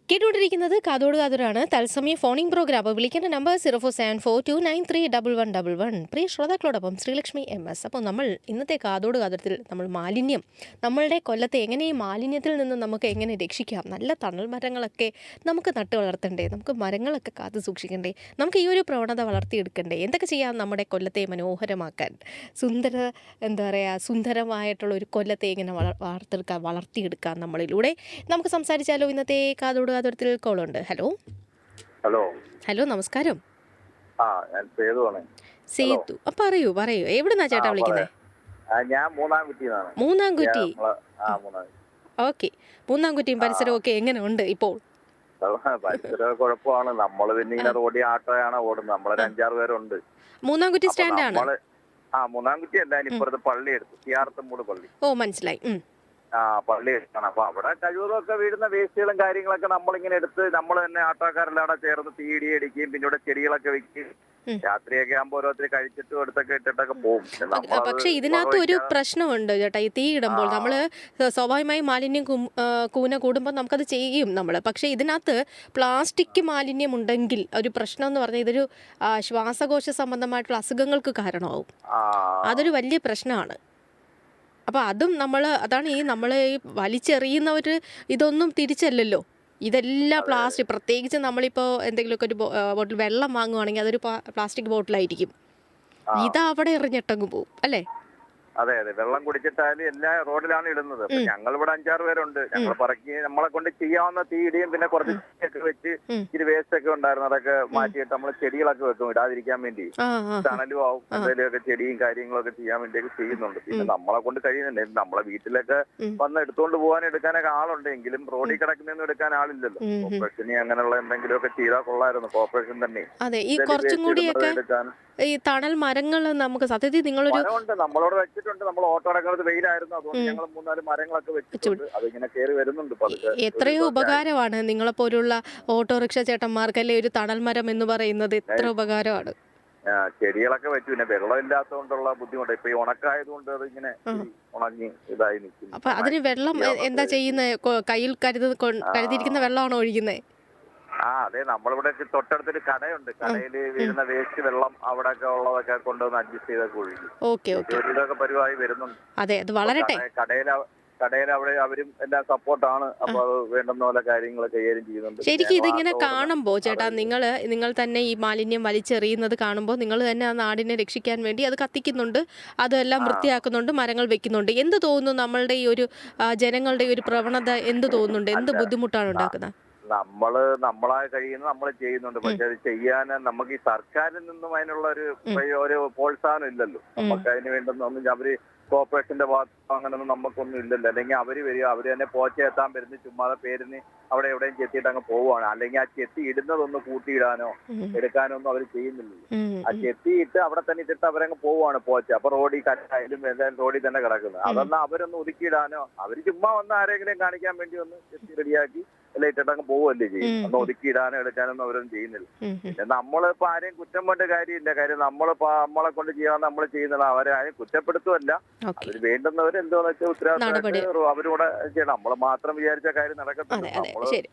കേട്ടുകൊണ്ടിരിക്കുന്നത് കാതോട് കാതോടാണ് തത്സമയ ഫോണിംഗ് പ്രോഗ്രാം. വിളിക്കേണ്ട നമ്പർ 0474293111. പ്രിയ ശ്രോതാക്കളോടൊപ്പം ശ്രീലക്ഷ്മി MS. അപ്പോൾ നമ്മൾ ഇന്നത്തെ കാതോട് കാതോടത്തിൽ നമ്മൾ മാലിന്യം, നമ്മളുടെ കൊല്ലത്തെ എങ്ങനെ ഈ മാലിന്യത്തിൽ നിന്ന് നമുക്ക് എങ്ങനെ രക്ഷിക്കാം, നല്ല തണൽ മരങ്ങളൊക്കെ നമുക്ക് നട്ട് വളർത്തണ്ടേ, നമുക്ക് മരങ്ങളൊക്കെ കാത്തു സൂക്ഷിക്കണ്ടേ, നമുക്ക് ഈ ഒരു പ്രവണത വളർത്തിയെടുക്കണ്ടേ, എന്തൊക്കെ ചെയ്യാം നമ്മുടെ കൊല്ലത്തെ മനോഹരമാക്കാൻ, സുന്ദരമായിട്ടുള്ള ഒരു കൊല്ലത്തെ എങ്ങനെ വളർത്തിയെടുക്കാം നമ്മളിലൂടെ. നമുക്ക് സംസാരിച്ചാലോ? ഇന്നത്തെ കാതോട് കാതോടത്തിൽ കോളുണ്ട്. ഹലോ ഹലോ നമസ്കാരം. സേതു. പറയൂ എവിടുന്നാ ചേട്ടാ വിളിക്കുന്നത്? ഞാൻ മൂന്നാംകുറ്റി. ഓക്കെ, മൂന്നാംകുറ്റിയും പരിസരവും ഒക്കെ എങ്ങനെ ഉണ്ട് ഇപ്പോൾ? പരിസരം കുഴപ്പമാണ്. നമ്മള് പിന്നെ ഇങ്ങനെ റോഡിൽ ആട്ടോയാണ് ഓടുന്നത്. നമ്മളൊരു 5-6 പേരുണ്ട്. മൂന്നാംകുറ്റി സ്റ്റാൻഡാണ്? മൂന്നാംകുറ്റി അല്ല, ഇപ്പുറത്ത് പള്ളി എടുത്തു, സിയാർത്തമ്മൂട് പള്ളി. ഓ മനസ്സിലായി. പള്ളി എടുത്താണ്. അപ്പൊ അവിടെ കഴിവതൊക്കെ വീഴുന്ന വേസ്റ്റുകളും കാര്യങ്ങളൊക്കെ നമ്മളിങ്ങനെ എടുത്ത് നമ്മൾ തന്നെ ആട്ടോക്കാരെല്ലാം അവിടെ ചേർന്ന് തീടി അടിക്കുകയും പിന്നെ ഇവിടെ ചെടികളൊക്കെ വെക്കുകയും രാത്രിയൊക്കെ ആകുമ്പോ ഓരോരുത്തർ കഴിച്ചിട്ടും എടുത്തൊക്കെ ഇട്ടിട്ടൊക്കെ പോകും. പക്ഷെ ഇതിനകത്ത് ഒരു പ്രശ്നമുണ്ട് ചേട്ടാ. ഈ തീ ഇടുമ്പോൾ നമ്മള് സ്വാഭാവികമായി മാലിന്യം കൂന കൂടുമ്പോൾ നമുക്കത് ചെയ്യും നമ്മള്. പക്ഷെ ഇതിനകത്ത് പ്ലാസ്റ്റിക് മാലിന്യം ഉണ്ടെങ്കിൽ ഒരു പ്രശ്നം എന്ന് പറഞ്ഞാൽ ഇതൊരു ശ്വാസകോശ സംബന്ധമായിട്ടുള്ള അസുഖങ്ങൾക്ക് കാരണമാവും. അതൊരു വലിയ പ്രശ്നമാണ്. അപ്പോൾ അതും അതാണ് നമ്മൾ ഈ വലിച്ചെറിയുന്നവർ ഇതൊന്നും തിരിച്ചല്ലല്ലോ. ഇതെല്ലാം പ്ലാസ്റ്റിക്, പ്രത്യേകിച്ച് നമ്മളിപ്പോൾ എന്തെങ്കിലുമൊക്കെ ഒരു ബോട്ടിൽ വെള്ളം വാങ്ങുവാണെങ്കിൽ അതൊരു പ്ലാസ്റ്റിക് ബോട്ടിലായിരിക്കും. ഇതവിടെ എറിഞ്ഞിട്ടങ്ങ് പോവും അല്ലേ? അതെ, വെള്ളം കുടിച്ചിട്ടാലും എല്ലാ റോഡിലാണ് ഇടുന്നത്. അപ്പൊ ഞങ്ങൾ ഇവിടെ 5-6 പേരുണ്ട്. ഞങ്ങൾ പറക്കി നമ്മളെ കൊണ്ട് ചെയ്യാവുന്ന തീടിയും പിന്നെ കുറച്ച് ചെടിയൊക്കെ വെച്ച് ഇച്ചിരി വേസ്റ്റ് ഒക്കെ ഉണ്ടായിരുന്നു, അതൊക്കെ മാറ്റിയിട്ട് നമ്മൾ ചെടികളൊക്കെ വെക്കും ഇടാതിരിക്കാൻ വേണ്ടി. തണലും ആവും, എന്തെങ്കിലുമൊക്കെ ചെടിയും കാര്യങ്ങളൊക്കെ ചെയ്യാൻ വേണ്ടിയൊക്കെ ചെയ്യുന്നുണ്ട്. പിന്നെ നമ്മളെ കൊണ്ട് കഴിയുന്നുണ്ട്. നമ്മളെ വീട്ടിലൊക്കെ വന്ന് എടുത്തോണ്ട് പോകാൻ എടുക്കാനൊക്കെ ആളുണ്ടെങ്കിലും റോഡിൽ കിടക്കുന്നൊന്നും എടുക്കാൻ ആളില്ലല്ലോ. കോർപ്പറേഷന് അങ്ങനെയുള്ള എന്തെങ്കിലുമൊക്കെ ചെയ്താൽ കൊള്ളായിരുന്നു. കോർപ്പറേഷൻ തന്നെ എടുക്കാൻ ഈ തണൽ മരങ്ങൾ നമുക്ക് സത്യത്തിൽ നിങ്ങളൊരു നമ്മളോട് വെച്ചിട്ടുണ്ട്. നമ്മൾ ഓട്ടോ അടക്കുന്നത് വെയിലായിരുന്നു, അതുകൊണ്ട് ഞങ്ങൾ 3-4 മരങ്ങളൊക്കെ വെച്ചിട്ടുണ്ട്. അതിങ്ങനെ കയറി വരുന്നുണ്ട്. എത്രയോ ഉപകാരമാണ് നിങ്ങളെപ്പോലുള്ള ഓട്ടോറിക്ഷ ചേട്ടന്മാർക്ക് അല്ലേ ഒരു തണൽ മരം എന്ന് പറയുന്നത്. എത്ര ഉപകാരമാണ്. ചെടികളൊക്കെ വെച്ചു. പിന്നെ വെള്ളം ഇല്ലാത്തതുകൊണ്ടുള്ള ബുദ്ധിമുട്ട്. ഇപ്പൊ ഈ ഉണക്കായതുകൊണ്ട് അത് ഇങ്ങനെ ഉണങ്ങി ഇതായി നിൽക്കും. അപ്പൊ അതിന് വെള്ളം എന്താ ചെയ്യുന്നത്? കയ്യിൽ കരുതിയിരിക്കുന്ന വെള്ളമാണോ ഒഴിക്കുന്നത്? അതെ, നമ്മളിവിടെ തൊട്ടടുത്തൊരു കടയുണ്ട്. കടയില് വീഴുന്ന വേസ്റ്റ് വെള്ളം അവിടെ ഒക്കെ ഉള്ളതൊക്കെ കൊണ്ടുവന്ന് അഡ്ജസ്റ്റ് ചെയ്തൊക്കെ ഒഴുകി. Okay okay. ഇതൊക്കെ പരിപാടി വരുന്നുണ്ട്. അതെ, അത് വളരട്ടെ. കടയിൽ അവിടെ അവരും എല്ലാം സപ്പോർട്ടാണ്. അപ്പൊ അത് വേണ്ടുന്ന പോലെ കാര്യങ്ങൾ കൈകാര്യം ചെയ്യുന്നുണ്ട്. ശരിക്കും ഇതിങ്ങനെ കാണുമ്പോൾ ചേട്ടാ, നിങ്ങൾ തന്നെ ഈ മാലിന്യം വലിച്ചെറിയുന്നത് കാണുമ്പോൾ നിങ്ങൾ തന്നെ ആ നാടിനെ രക്ഷിക്കാൻ വേണ്ടി അത് കത്തിക്കുന്നുണ്ട്, അതെല്ലാം വൃത്തിയാക്കുന്നുണ്ട്, മരങ്ങൾ വെക്കുന്നുണ്ട്. എന്ത് തോന്നുന്നു നമ്മളുടെ ഈ ഒരു ജനങ്ങളുടെ ഒരു പ്രവണത എന്ത് തോന്നുന്നുണ്ട്? എന്ത് ബുദ്ധിമുട്ടാണ് ഉണ്ടാക്കുന്നത്? നമ്മളാ കഴിയുന്ന നമ്മൾ ചെയ്യുന്നുണ്ട്. പക്ഷെ അത് ചെയ്യാൻ നമുക്ക് ഈ സർക്കാരിൽ നിന്നും അതിനുള്ള ഒരു പ്രോത്സാഹനം ഇല്ലല്ലോ. നമുക്ക് അതിന് വേണ്ടുന്ന അവര് കോർപ്പറേഷന്റെ ഭാഗത്ത് അങ്ങനൊന്നും നമുക്കൊന്നും ഇല്ലല്ലോ. അല്ലെങ്കിൽ അവര് വരിക, അവര് തന്നെ പോച്ചെത്താൻ വരുന്ന ചുമ്മാതെ പേരിന് അവിടെ എവിടെയും ചെത്തിയിട്ട് അങ്ങ് പോവുകയാണ്. അല്ലെങ്കിൽ ആ ചെത്തി ഇടുന്നതൊന്ന് കൂട്ടിയിടാനോ എടുക്കാനോ ഒന്നും അവർ ചെയ്യുന്നില്ലല്ലോ. ആ ചെത്തിയിട്ട് അവിടെ തന്നെ ഇട്ടിട്ട് അവരങ്ങ് പോവുകയാണ് പോച്ച. അപ്പൊ റോഡിൽ കല്ലായാലും എല്ലാം റോഡിൽ തന്നെ കിടക്കുന്നത്. അതൊന്നും അവരൊന്ന് ഒതുക്കിയിടാനോ, അവര് ചുമ്മാ വന്ന് ആരെങ്കിലും കാണിക്കാൻ വേണ്ടി ഒന്ന് ചെത്തി റെഡിയാക്കി എല്ലാം ഇട്ടിട്ട് അങ്ങ് പോവല്ലേ ചെയ്യും. ഒന്ന് ഒതുക്കിയിടാനോ എടുക്കാനൊന്നും അവരൊന്നും ചെയ്യുന്നില്ല. പിന്നെ നമ്മളിപ്പോ ആരെയും കുറ്റം കൊണ്ട് കാര്യമില്ല. കാര്യം നമ്മളെ കൊണ്ട് ചെയ്യാൻ നമ്മൾ ചെയ്യുന്നില്ല. അവരെ ആരെയും കുറ്റപ്പെടുത്തുമല്ല. അവര് വേണ്ടുന്നവര് എന്തോന്ന് വെച്ചാൽ ഉത്തരവാദിത്തമായിട്ട് അവരോട് ചെയ്യണം. നമ്മള് മാത്രം വിചാരിച്ച കാര്യം നടക്കത്തില്ല.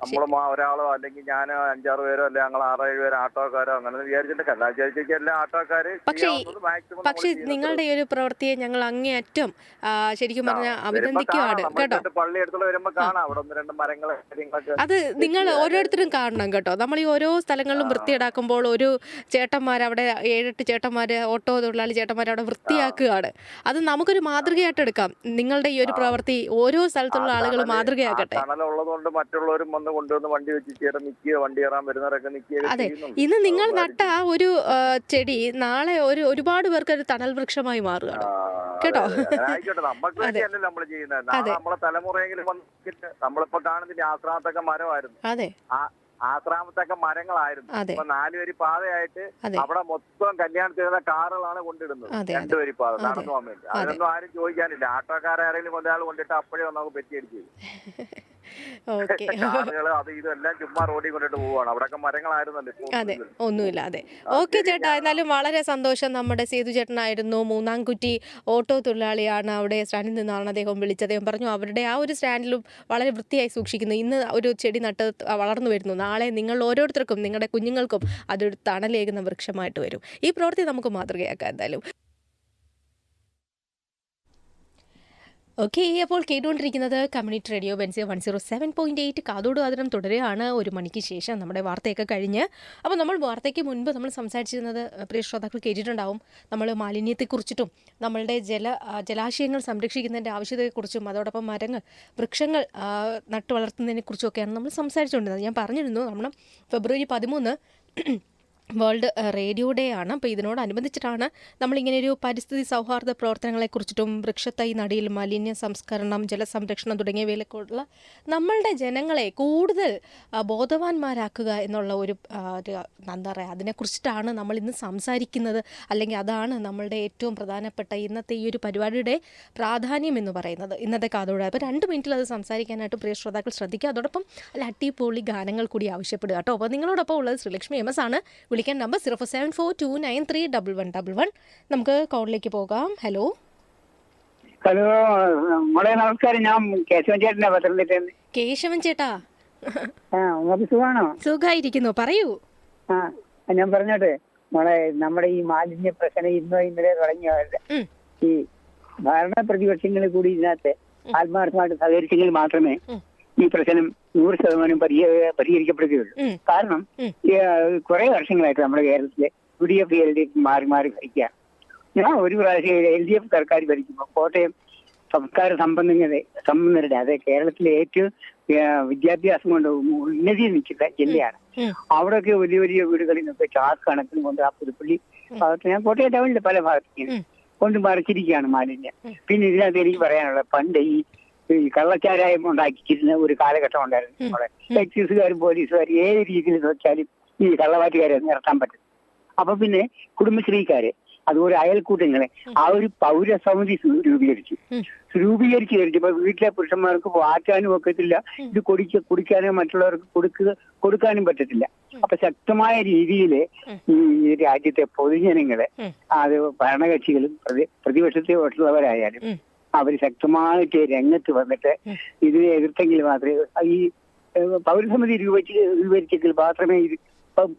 നമ്മള് ഒരാളോ അല്ലെങ്കിൽ ഞാൻ 5-6 പേരോ അല്ലെ ഞങ്ങൾ 6-7 പേര് ആട്ടോക്കാരോ അങ്ങനെ വിചാരിച്ചിട്ട് കല്ലാചാരിച്ചേക്ക് എല്ലാ ആട്ടോക്കാര്. പക്ഷേ നിങ്ങളുടെ ഈ ഒരു പ്രവൃത്തിയെ ഞങ്ങൾ അങ്ങേയറ്റം ശരിക്കും പറഞ്ഞാൽ അഭിനന്ദിക്കുകയാണ് കേട്ടോ. പള്ളി അടുത്തുള്ള വരുമ്പോ കാണാം അവിടെ 1-2 മരങ്ങൾ. അത് നിങ്ങൾ ഓരോരുത്തരും കാണണം കേട്ടോ. നമ്മൾ ഈ ഓരോ സ്ഥലങ്ങളിലും വൃത്തിയിടാക്കുമ്പോൾ ഒരു ചേട്ടന്മാർ അവിടെ 7-8 ചേട്ടന്മാര്, ഓട്ടോ തൊഴിലാളി ചേട്ടന്മാർ അവിടെ വൃത്തിയാക്കുകയാണ്. അത് നമുക്കൊരു മാതൃകയായിട്ട് എടുക്കാം. നിങ്ങളുടെ ഈ ഒരു പ്രവൃത്തി ഓരോ സ്ഥലത്തുള്ള ആളുകൾ മാതൃകയാക്കട്ടെ. തണലുള്ളതുകൊണ്ട് മറ്റുള്ളവരും വന്ന് കൊണ്ടുവന്ന് വണ്ടി വെച്ച് ചേട്ടൻ നിൽക്കുക, വണ്ടി കയറാൻ വരുന്നവരൊക്കെ നിൽക്കുക. അതെ, ഇന്ന് നിങ്ങൾ നട്ട ഒരു ചെടി നാളെ ഒരുപാട് പേർക്ക് ഒരു തണൽ വൃക്ഷമായി മാറുകയാണ് കേട്ടോ. ആയിക്കോട്ടെ, നമുക്ക് വേണ്ടിയല്ലല്ലോ നമ്മൾ ചെയ്യുന്നത്. നമ്മളെ തലമുറയെങ്കിലും വന്നിട്ട് നമ്മളിപ്പോ കാണുന്നില്ല ആശ്രാമത്തൊക്കെ മരമായിരുന്നു. അതെ, ആശ്രാമത്തൊക്കെ മരങ്ങളായിരുന്നു. ഇപ്പൊ 4 വരി പാതയായിട്ട് അവിടെ മൊത്തം കല്യാണത്തിന് കാറുകളാണ് കൊണ്ടിടുന്നത്. 2 വരി പാത നടന്നു പോകാൻ വേണ്ടി. അതിനൊന്നും ആരും ചോദിക്കാനില്ല. ആട്ടോക്കാരെങ്കിലും ഒരാൾ കൊണ്ടിട്ട് അപ്പോഴേ നമുക്ക് പെറ്റിയടിച്ചു. കാറുകള് അത് ഇതെല്ലാം ചുമ്മാ റോഡിൽ കൊണ്ടിട്ട് പോവാണ്. അവിടെയൊക്കെ മരങ്ങളായിരുന്നല്ലോ. അതെ, ഒന്നുമില്ല. അതെ, ഓക്കെ ചേട്ടാ, എന്നാലും വളരെ സന്തോഷം. നമ്മുടെ സേതു ചേട്ടനായിരുന്നു, മൂന്നാംകുറ്റി ഓട്ടോ തൊഴിലാളിയാണ്. അവിടെ സ്റ്റാൻഡിൽ നിന്നാണ് അദ്ദേഹം വിളിച്ചത്. അദ്ദേഹം പറഞ്ഞു അവരുടെ ആ ഒരു സ്റ്റാൻഡിലും വളരെ വൃത്തിയായി സൂക്ഷിക്കുന്നു. ഇന്ന് ഒരു ചെടി നട്ട് വളർന്നു വരുന്നു. നാളെ നിങ്ങൾ ഓരോരുത്തർക്കും നിങ്ങളുടെ കുഞ്ഞുങ്ങൾക്കും അതൊരു തണലേകുന്ന വൃക്ഷമായിട്ട് വരും. ഈ പ്രവൃത്തി നമുക്ക് മാതൃകയാക്കാം എന്തായാലും. ഓക്കെ, അപ്പോൾ കേട്ടുകൊണ്ടിരിക്കുന്നത് കമ്മ്യൂണിറ്റി റേഡിയോ ബെൻസിയ 107.8 കാതോട് കാതരം തുടരുകയാണ്. 1 മണിക്ക് ശേഷം നമ്മുടെ വാർത്തയൊക്കെ കഴിഞ്ഞ്. അപ്പോൾ നമ്മൾ വാർത്തയ്ക്ക് മുൻപ് നമ്മൾ സംസാരിച്ചിരുന്നത് പ്രിയ ശ്രോതാക്കൾ കേട്ടിട്ടുണ്ടാവും. നമ്മൾ മാലിന്യത്തെക്കുറിച്ചിട്ടും നമ്മളുടെ ജലാശയങ്ങൾ സംരക്ഷിക്കുന്നതിൻ്റെ ആവശ്യകതയെക്കുറിച്ചും അതോടൊപ്പം മരങ്ങൾ, വൃക്ഷങ്ങൾ നട്ടു വളർത്തുന്നതിനെക്കുറിച്ചൊക്കെയാണ് നമ്മൾ സംസാരിച്ചുകൊണ്ടിരുന്നത്. ഞാൻ പറഞ്ഞിരുന്നു നമ്മൾ ഫെബ്രുവരി 13 വേൾഡ് റേഡിയോ ഡേ ആണ്. അപ്പോൾ ഇതിനോടനുബന്ധിച്ചിട്ടാണ് നമ്മളിങ്ങനെ ഒരു പരിസ്ഥിതി സൗഹാർദ്ദ പ്രവർത്തനങ്ങളെക്കുറിച്ചിട്ടും വൃക്ഷത്തൈ നടീൽ, മാലിന്യ സംസ്കരണം, ജലസംരക്ഷണം തുടങ്ങിയവയിലേക്കുള്ള നമ്മളുടെ ജനങ്ങളെ കൂടുതൽ ബോധവാന്മാരാക്കുക എന്നുള്ള ഒരു എന്താ പറയുക, അതിനെക്കുറിച്ചിട്ടാണ് നമ്മൾ ഇന്ന് സംസാരിക്കുന്നത്. അല്ലെങ്കിൽ അതാണ് നമ്മളുടെ ഏറ്റവും പ്രധാനപ്പെട്ട ഇന്നത്തെ ഈ ഒരു പരിപാടിയുടെ പ്രാധാന്യം എന്ന് പറയുന്നത്. ഇന്നത്തെ കാതോട് അപ്പോൾ 2 മിനിറ്റിൽ അത് സംസാരിക്കാനായിട്ട് പ്രിയ ശ്രോതാക്കൾ ശ്രദ്ധിക്കുക. അതോടൊപ്പം അല്ല അടിപൊളി ഗാനങ്ങൾ കൂടി ആവശ്യപ്പെടുക കേട്ടോ. അപ്പോൾ നിങ്ങളോടൊപ്പം ഉള്ളത് ശ്രീലക്ഷ്മി MS ആണ്. വിളിക്കാൻ നമ്പർ 0474293111. നമുക്ക് കോളിലേക്ക് പോകാം. ഹലോ മോളെ നമസ്കാരം. ഞാൻ കേശവൻ ചേട്ടനാ പത്തനംതിട്ട. കേശവൻ ചേട്ടാ, സുഖാണോ? സുഖായിരിക്കുന്നു, പറയൂ. ഞാൻ പറഞ്ഞോട്ടെ മോളെ, നമ്മുടെ ഈ മാലിന്യ പ്രശ്നം ഇന്നലെ തുടങ്ങിയതല്ല. ഈ ഭരണ പ്രതിപക്ഷങ്ങൾ കൂടി ഇതിനകത്ത് ആത്മാർത്ഥമായിട്ട് സഹകരിച്ചെങ്കിൽ മാത്രമേ ഈ പ്രശ്നം 100% പരിഹരിക്കപ്പെടുകയുള്ളൂ. കാരണം കുറെ വർഷങ്ങളായിട്ട് നമ്മുടെ കേരളത്തിലെ UDF LDF മാറി മാറി ഭരിക്കുകയാണ്. ഞാൻ ഒരു പ്രാവശ്യം LDF സർക്കാർ ഭരിക്കുമ്പോൾ കോട്ടയം സംസ്കാര സമ്പന്നരുടെ അതെ കേരളത്തിലെ ഏറ്റവും വിദ്യാഭ്യാസം കൊണ്ട് ഉന്നതിയിൽ നിൽക്കുന്ന ജില്ലയാണ്. അവിടെയൊക്കെ വലിയ വലിയ വീടുകളിൽ നിന്നൊക്കെ ചാക്ക് കണക്കിന് കൊണ്ട് ആ പുതുപ്പള്ളി ഭാഗത്ത്, ഞാൻ കോട്ടയം ടൗണിലെ പല ഭാഗത്തേക്കും കൊണ്ട് മറിച്ചിരിക്കുകയാണ് മാലിന്യം. പിന്നെ ഇതിനകത്ത് എനിക്ക് പറയാനുള്ള, പണ്ട് ഈ കള്ളച്ചാരായം ഉണ്ടാക്കിയിരുന്ന ഒരു കാലഘട്ടം ഉണ്ടായിരുന്നു. നമ്മുടെ എക്സൈസുകാരും പോലീസുകാരും ഏത് രീതിയിൽ നോക്കിയാലും ഈ കള്ളവാറ്റുകാരെ നിർത്താൻ പറ്റും. അപ്പൊ പിന്നെ കുടുംബശ്രീക്കാരെ അതുപോലെ അയൽക്കൂട്ടങ്ങളെ ആ ഒരു പൗരസമിതി രൂപീകരിച്ചു കഴിഞ്ഞപ്പോ വീട്ടിലെ പുരുഷന്മാർക്ക് വാറ്റാനും ഒക്കത്തില്ല, ഇത് കുടിക്കാനോ മറ്റുള്ളവർക്ക് കൊടുക്കാനും പറ്റത്തില്ല. അപ്പൊ ശക്തമായ രീതിയിൽ ഈ രാജ്യത്തെ പൊതുജനങ്ങളെ, അത് ഭരണകക്ഷികളും പ്രതിപക്ഷത്തിലുള്ളവരായാലും അവർ ശക്തമായിട്ട് രംഗത്ത് വന്നിട്ട് ഇതിനെ എതിർത്തെങ്കിൽ മാത്രമേ ഈ പൗരസമിതി രൂപീകരിച്ചെങ്കിൽ മാത്രമേ ഇത്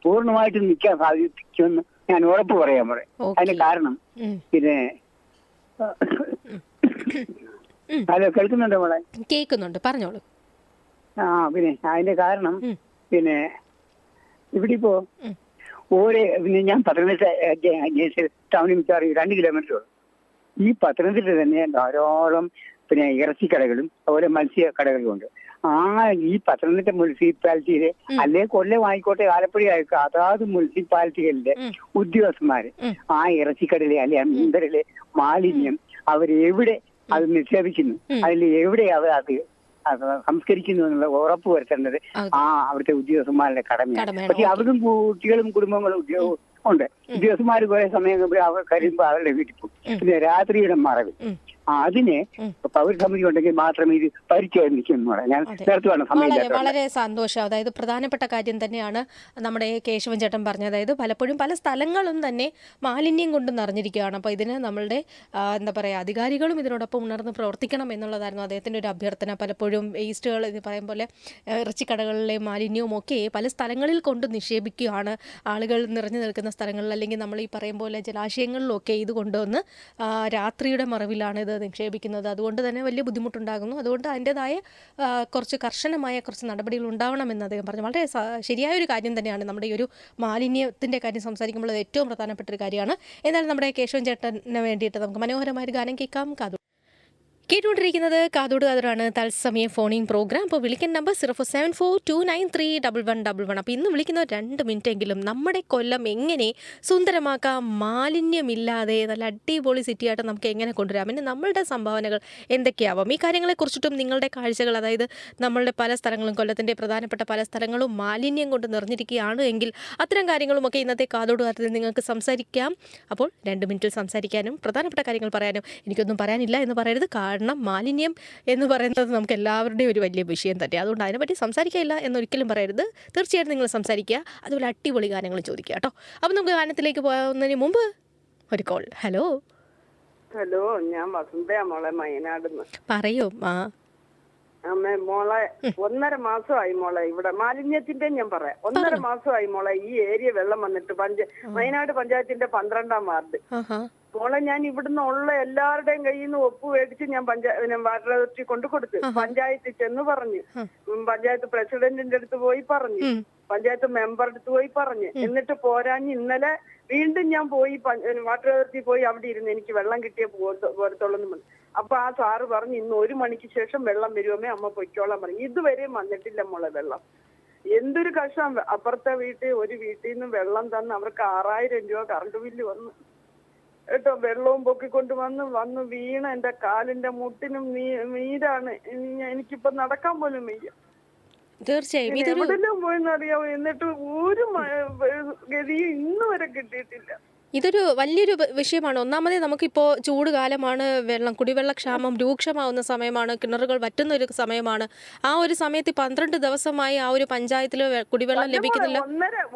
പൂർണ്ണമായിട്ടും നിൽക്കാൻ സാധിക്കുമെന്ന് ഞാൻ ഉറപ്പ് പറയാൻ പറയാം. അതിന്റെ കാരണം പിന്നെ ഹലോ, കേൾക്കുന്നുണ്ടോ മോളെ? കേൾക്കുന്നുണ്ട്, പറഞ്ഞോളൂ. പിന്നെ അതിന്റെ കാരണം പിന്നെ ഇവിടെ ഇപ്പോ പിന്നെ ഞാൻ പത്തനംതിട്ട ടൗണിൽ മിക്കവാറും 2 കിലോമീറ്റർ ഉള്ളു. ഈ പത്തനംതിട്ട തന്നെ ധാരാളം പിന്നെ ഇറച്ചിക്കടകളും അതുപോലെ മത്സ്യ കടകളും ഉണ്ട്. ഈ പത്തനംതിട്ട മുനിസിപ്പാലിറ്റിയിലെ അല്ലെ കൊല്ലം ആയിക്കോട്ടെ ആലപ്പുഴ ആയിക്കോട്ടെ അതാത് മുനിസിപ്പാലിറ്റികളിലെ ഉദ്യോഗസ്ഥന്മാര് ആ ഇറച്ചിക്കടയിലെ അല്ലെ മീൻകടയിലെ മാലിന്യം അവരെവിടെ അത് നിക്ഷേപിക്കുന്നു, അതിൽ എവിടെ അവർ അത് സംസ്കരിക്കുന്നു എന്നുള്ള ഉറപ്പ് വരുത്തേണ്ടത് അവിടുത്തെ ഉദ്യോഗസ്ഥന്മാരുടെ കടമയാണ്. പക്ഷെ അവർക്കും കുട്ടികളും കുടുംബങ്ങളും ഉണ്ട്. ഉദ്യോഗസ്ഥന്മാർ കുറെ സമയം അവർ കഴിയുമ്പോൾ അവരുടെ വീട്ടിൽ പോകും. പിന്നെ രാത്രിയുടെ മറവിൽ അതിനെ പൗരസമിതി ഉണ്ടെങ്കിൽ മാത്രമേ ഇത് പരിചയം ഞാൻ വളരെ സന്തോഷം. അതായത് പ്രധാനപ്പെട്ട കാര്യം തന്നെയാണ് നമ്മുടെ കേശവൻ ചേട്ടൻ പറഞ്ഞത്. അതായത് പലപ്പോഴും പല സ്ഥലങ്ങളും തന്നെ മാലിന്യം കൊണ്ട് നിറഞ്ഞിരിക്കുകയാണ്. അപ്പോൾ ഇതിന് നമ്മളുടെ എന്താ പറയുക അധികാരികളും ഇതിനോടൊപ്പം ഉണർന്ന് പ്രവർത്തിക്കണം എന്നുള്ളതായിരുന്നു അദ്ദേഹത്തിൻ്റെ ഒരു അഭ്യർത്ഥന. പലപ്പോഴും വേസ്റ്റുകൾ ഇത് പറയും പോലെ ഇറച്ചിക്കടകളിലെ മാലിന്യവും ഒക്കെ പല സ്ഥലങ്ങളിൽ കൊണ്ട് നിക്ഷേപിക്കുകയാണ്. ആളുകൾ നിറഞ്ഞു നിൽക്കുന്ന സ്ഥലങ്ങളിൽ അല്ലെങ്കിൽ നമ്മൾ ഈ പറയും പോലെ ജലാശയങ്ങളിലൊക്കെ ഇത് കൊണ്ടുവന്ന് രാത്രിയുടെ മറവിലാണ് ഇത് നിക്ഷേപിക്കുന്നത്. അതുകൊണ്ട് തന്നെ വലിയ ബുദ്ധിമുട്ടുണ്ടാകുന്നു. അതുകൊണ്ട് അതിൻ്റെതായ കുറച്ച് കർശനമായ കുറച്ച് നടപടികൾ ഉണ്ടാവണമെന്ന് അദ്ദേഹം പറഞ്ഞു. വളരെ ശരിയായ ഒരു കാര്യം തന്നെയാണ്. നമ്മുടെ ഈ ഒരു മാലിന്യത്തിൻ്റെ കാര്യം സംസാരിക്കുമ്പോൾ അത് ഏറ്റവും പ്രധാനപ്പെട്ട ഒരു കാര്യമാണ്. എന്നാലും നമ്മുടെ കേശവൻ ചേട്ടന് വേണ്ടിയിട്ട് നമുക്ക് മനോഹരമായൊരു ഗാനം കേൾക്കാം. കേട്ടുകൊണ്ടിരിക്കുന്നത് കാതോട് കാതോടാണ്, തത്സമയ ഫോണിംഗ് പ്രോഗ്രാം. അപ്പോൾ വിളിക്കുന്ന നമ്പർ 0424293111. അപ്പോൾ ഇന്ന് വിളിക്കുന്ന 2 മിനിറ്റെങ്കിലും നമ്മുടെ കൊല്ലം എങ്ങനെ സുന്ദരമാക്കാം, മാലിന്യമില്ലാതെ നല്ല അടിപൊളി സിറ്റിയായിട്ട് നമുക്ക് എങ്ങനെ കൊണ്ടുവരാം, പിന്നെ നമ്മളുടെ സംഭാവനകൾ എന്തൊക്കെയാവാം, ഈ കാര്യങ്ങളെക്കുറിച്ചിട്ടും നിങ്ങളുടെ കാഴ്ചകൾ, അതായത് നമ്മളുടെ പല സ്ഥലങ്ങളും കൊല്ലത്തിൻ്റെ പ്രധാനപ്പെട്ട പല സ്ഥലങ്ങളും മാലിന്യം കൊണ്ട് നിറഞ്ഞിരിക്കുകയാണ് എങ്കിൽ അത്തരം കാര്യങ്ങളുമൊക്കെ ഇന്നത്തെ കാതോട് കാതോട് നിങ്ങൾക്ക് സംസാരിക്കാം. അപ്പോൾ 2 മിനിറ്റിൽ സംസാരിക്കാനും പ്രധാനപ്പെട്ട കാര്യങ്ങൾ പറയാനും എനിക്കൊന്നും പറയാനില്ല എന്ന് പറയരുത്. കാരണം മാലിന്യം എന്ന് പറയുന്നത് നമുക്ക് എല്ലാവരുടെയും ഒരു വലിയ വിഷയം തന്നെ. അതുകൊണ്ട് അതിനെപ്പറ്റി സംസാരിക്കില്ല എന്നൊരിക്കലും പറയരുത്. തീർച്ചയായിട്ടും നിങ്ങൾ സംസാരിക്കുക, അതുപോലെ അടിപൊളി ഗാനങ്ങൾ ചോദിക്കുക കേട്ടോ. അപ്പം നമുക്ക് ഗാനത്തിലേക്ക് പോകുന്നതിന് മുമ്പ് ഒരു കോൾ. ഹലോ ഹലോ, ഞാൻ വസന്തയാ മോളെ, വയനാടുന്ന്. പറയൂ. അമ്മ മോളെ 1.5 മാസമായി മോളെ ഇവിടെ മാലിന്യത്തിന്റെ ഞാൻ പറയാം. 1.5 മാസമായി മോളെ ഈ ഏരിയ വെള്ളം വന്നിട്ട്. വയനാട് പഞ്ചായത്തിന്റെ 12ാം വാർഡ് മോളെ. ഞാൻ ഇവിടുന്ന് ഉള്ള എല്ലാവരുടെയും കയ്യിൽ നിന്ന് ഒപ്പ് മേടിച്ച് ഞാൻ വാട്ടർ അതോറിറ്റി കൊണ്ടു കൊടുത്തു. പഞ്ചായത്തിൽ ചെന്ന് പറഞ്ഞു, പഞ്ചായത്ത് പ്രസിഡന്റിന്റെ അടുത്ത് പോയി പറഞ്ഞു, പഞ്ചായത്ത് മെമ്പറുടെ അടുത്ത് പോയി പറഞ്ഞു. എന്നിട്ട് പോരാഞ്ഞ് ഇന്നലെ വീണ്ടും ഞാൻ പോയി വാട്ടർ അതോറിറ്റി പോയി അവിടെ ഇരുന്ന് എനിക്ക് വെള്ളം കിട്ടിയേ പോരത്തുള്ളൂ. അപ്പൊ ആ സാറ് പറഞ്ഞു ഇന്ന് 1 മണിക്ക് ശേഷം വെള്ളം വരുമേ, അമ്മ പൊയ്ക്കോളാൻ പറഞ്ഞു. ഇതുവരെയും വന്നിട്ടില്ല മോളെ വെള്ളം. എന്തൊരു കഷ്ടം. അപ്പുറത്തെ ഒരു വീട്ടിൽ നിന്ന് വെള്ളം തന്ന് അവർക്ക് 6000 രൂപ കറണ്ട് ബില്ല് വന്നു കേട്ടോ. വെള്ളവും പൊക്കിക്കൊണ്ട് വന്ന് വീണ് എന്റെ കാലിന്റെ മുട്ടിനും നീരാണ്. എനിക്കിപ്പോ നടക്കാൻ പോലും വയ്യ. തീർച്ചയായും എവിടെല്ലാം പോയെന്നറിയാവോ. എന്നിട്ട് ഒരു ഗതിയും ഇന്ന് വരെ കിട്ടിയിട്ടില്ല. ഇതൊരു വലിയൊരു വിഷയമാണ്. ഒന്നാമതേ നമുക്കിപ്പോൾ ചൂട് കാലമാണ്, കുടിവെള്ളക്ഷാമം രൂക്ഷമാവുന്ന സമയമാണ്, കിണറുകൾ വറ്റുന്ന ഒരു സമയമാണ്. ആ ഒരു സമയത്ത് 12 ദിവസമായി ആ ഒരു പഞ്ചായത്തിൽ കുടിവെള്ളം ലഭിക്കുന്നില്ല.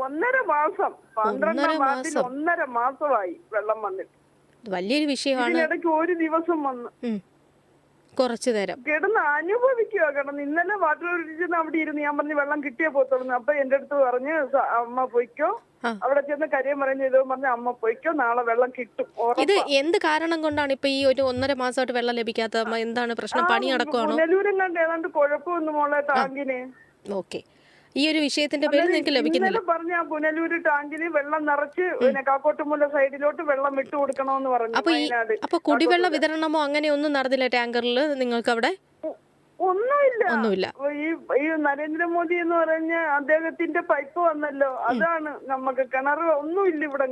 1.5 മാസം 1.5 മാസമായി വെള്ളം വന്നിട്ട്. വലിയൊരു വിഷയമാണ്. ഇടയ്ക്ക് ഒരു ദിവസം വന്ന് കുറച്ചു നേരം കിടന്ന് അനുഭവിക്കുക. ഇന്നലെ വാട്ടർ അതോറിറ്റിയിൽ അവിടെ ഇരുന്ന് ഞാൻ പറഞ്ഞു വെള്ളം കിട്ടിയേ പോത്തുള്ളൂ. അപ്പൊ എന്റെ അടുത്ത് പറഞ്ഞ് അമ്മ പൊയ്ക്കോ, അവിടെ ചെന്ന് കാര്യം പറഞ്ഞു പറഞ്ഞ അമ്മ പൊയ്ക്കോ, നാളെ വെള്ളം കിട്ടും. ഇത് എന്ത് കാരണം കൊണ്ടാണ് ഇപ്പൊ ഈ ഒരു 1.5 മാസമായിട്ട് വെള്ളം ലഭിക്കാത്ത? എന്താണ് പ്രശ്നം? പണി നടക്കുവാണോ? പുനലൂരും കണ്ട് ഏതാണ്ട് കുഴപ്പമൊന്നും മോളെ ടാങ്കിന്. ഓക്കെ, ഈ ഒരു വിഷയത്തിന്റെ പേരിൽ നിങ്ങൾക്ക് ലഭിക്കുന്നില്ല. പറഞ്ഞ പുനലൂര് ടാങ്കിന് വെള്ളം നിറച്ച് കാക്കോട്ടുമുല്ല സൈഡിലോട്ട് വെള്ളം വിട്ടു കൊടുക്കണമെന്ന് പറഞ്ഞു. അപ്പൊ കുടിവെള്ള വിതരണമോ അങ്ങനെ ഒന്നും നടന്നില്ല ടാങ്കറിൽ നിങ്ങൾക്ക് അവിടെ? ഒന്നുമില്ല. ഈ നരേന്ദ്രമോദി എന്ന് പറഞ്ഞ അദ്ദേഹത്തിന്റെ പൈപ്പ് വന്നല്ലോ, അതാണ് നമുക്ക്. കിണർ ഒന്നുമില്ല ഇവിടെ.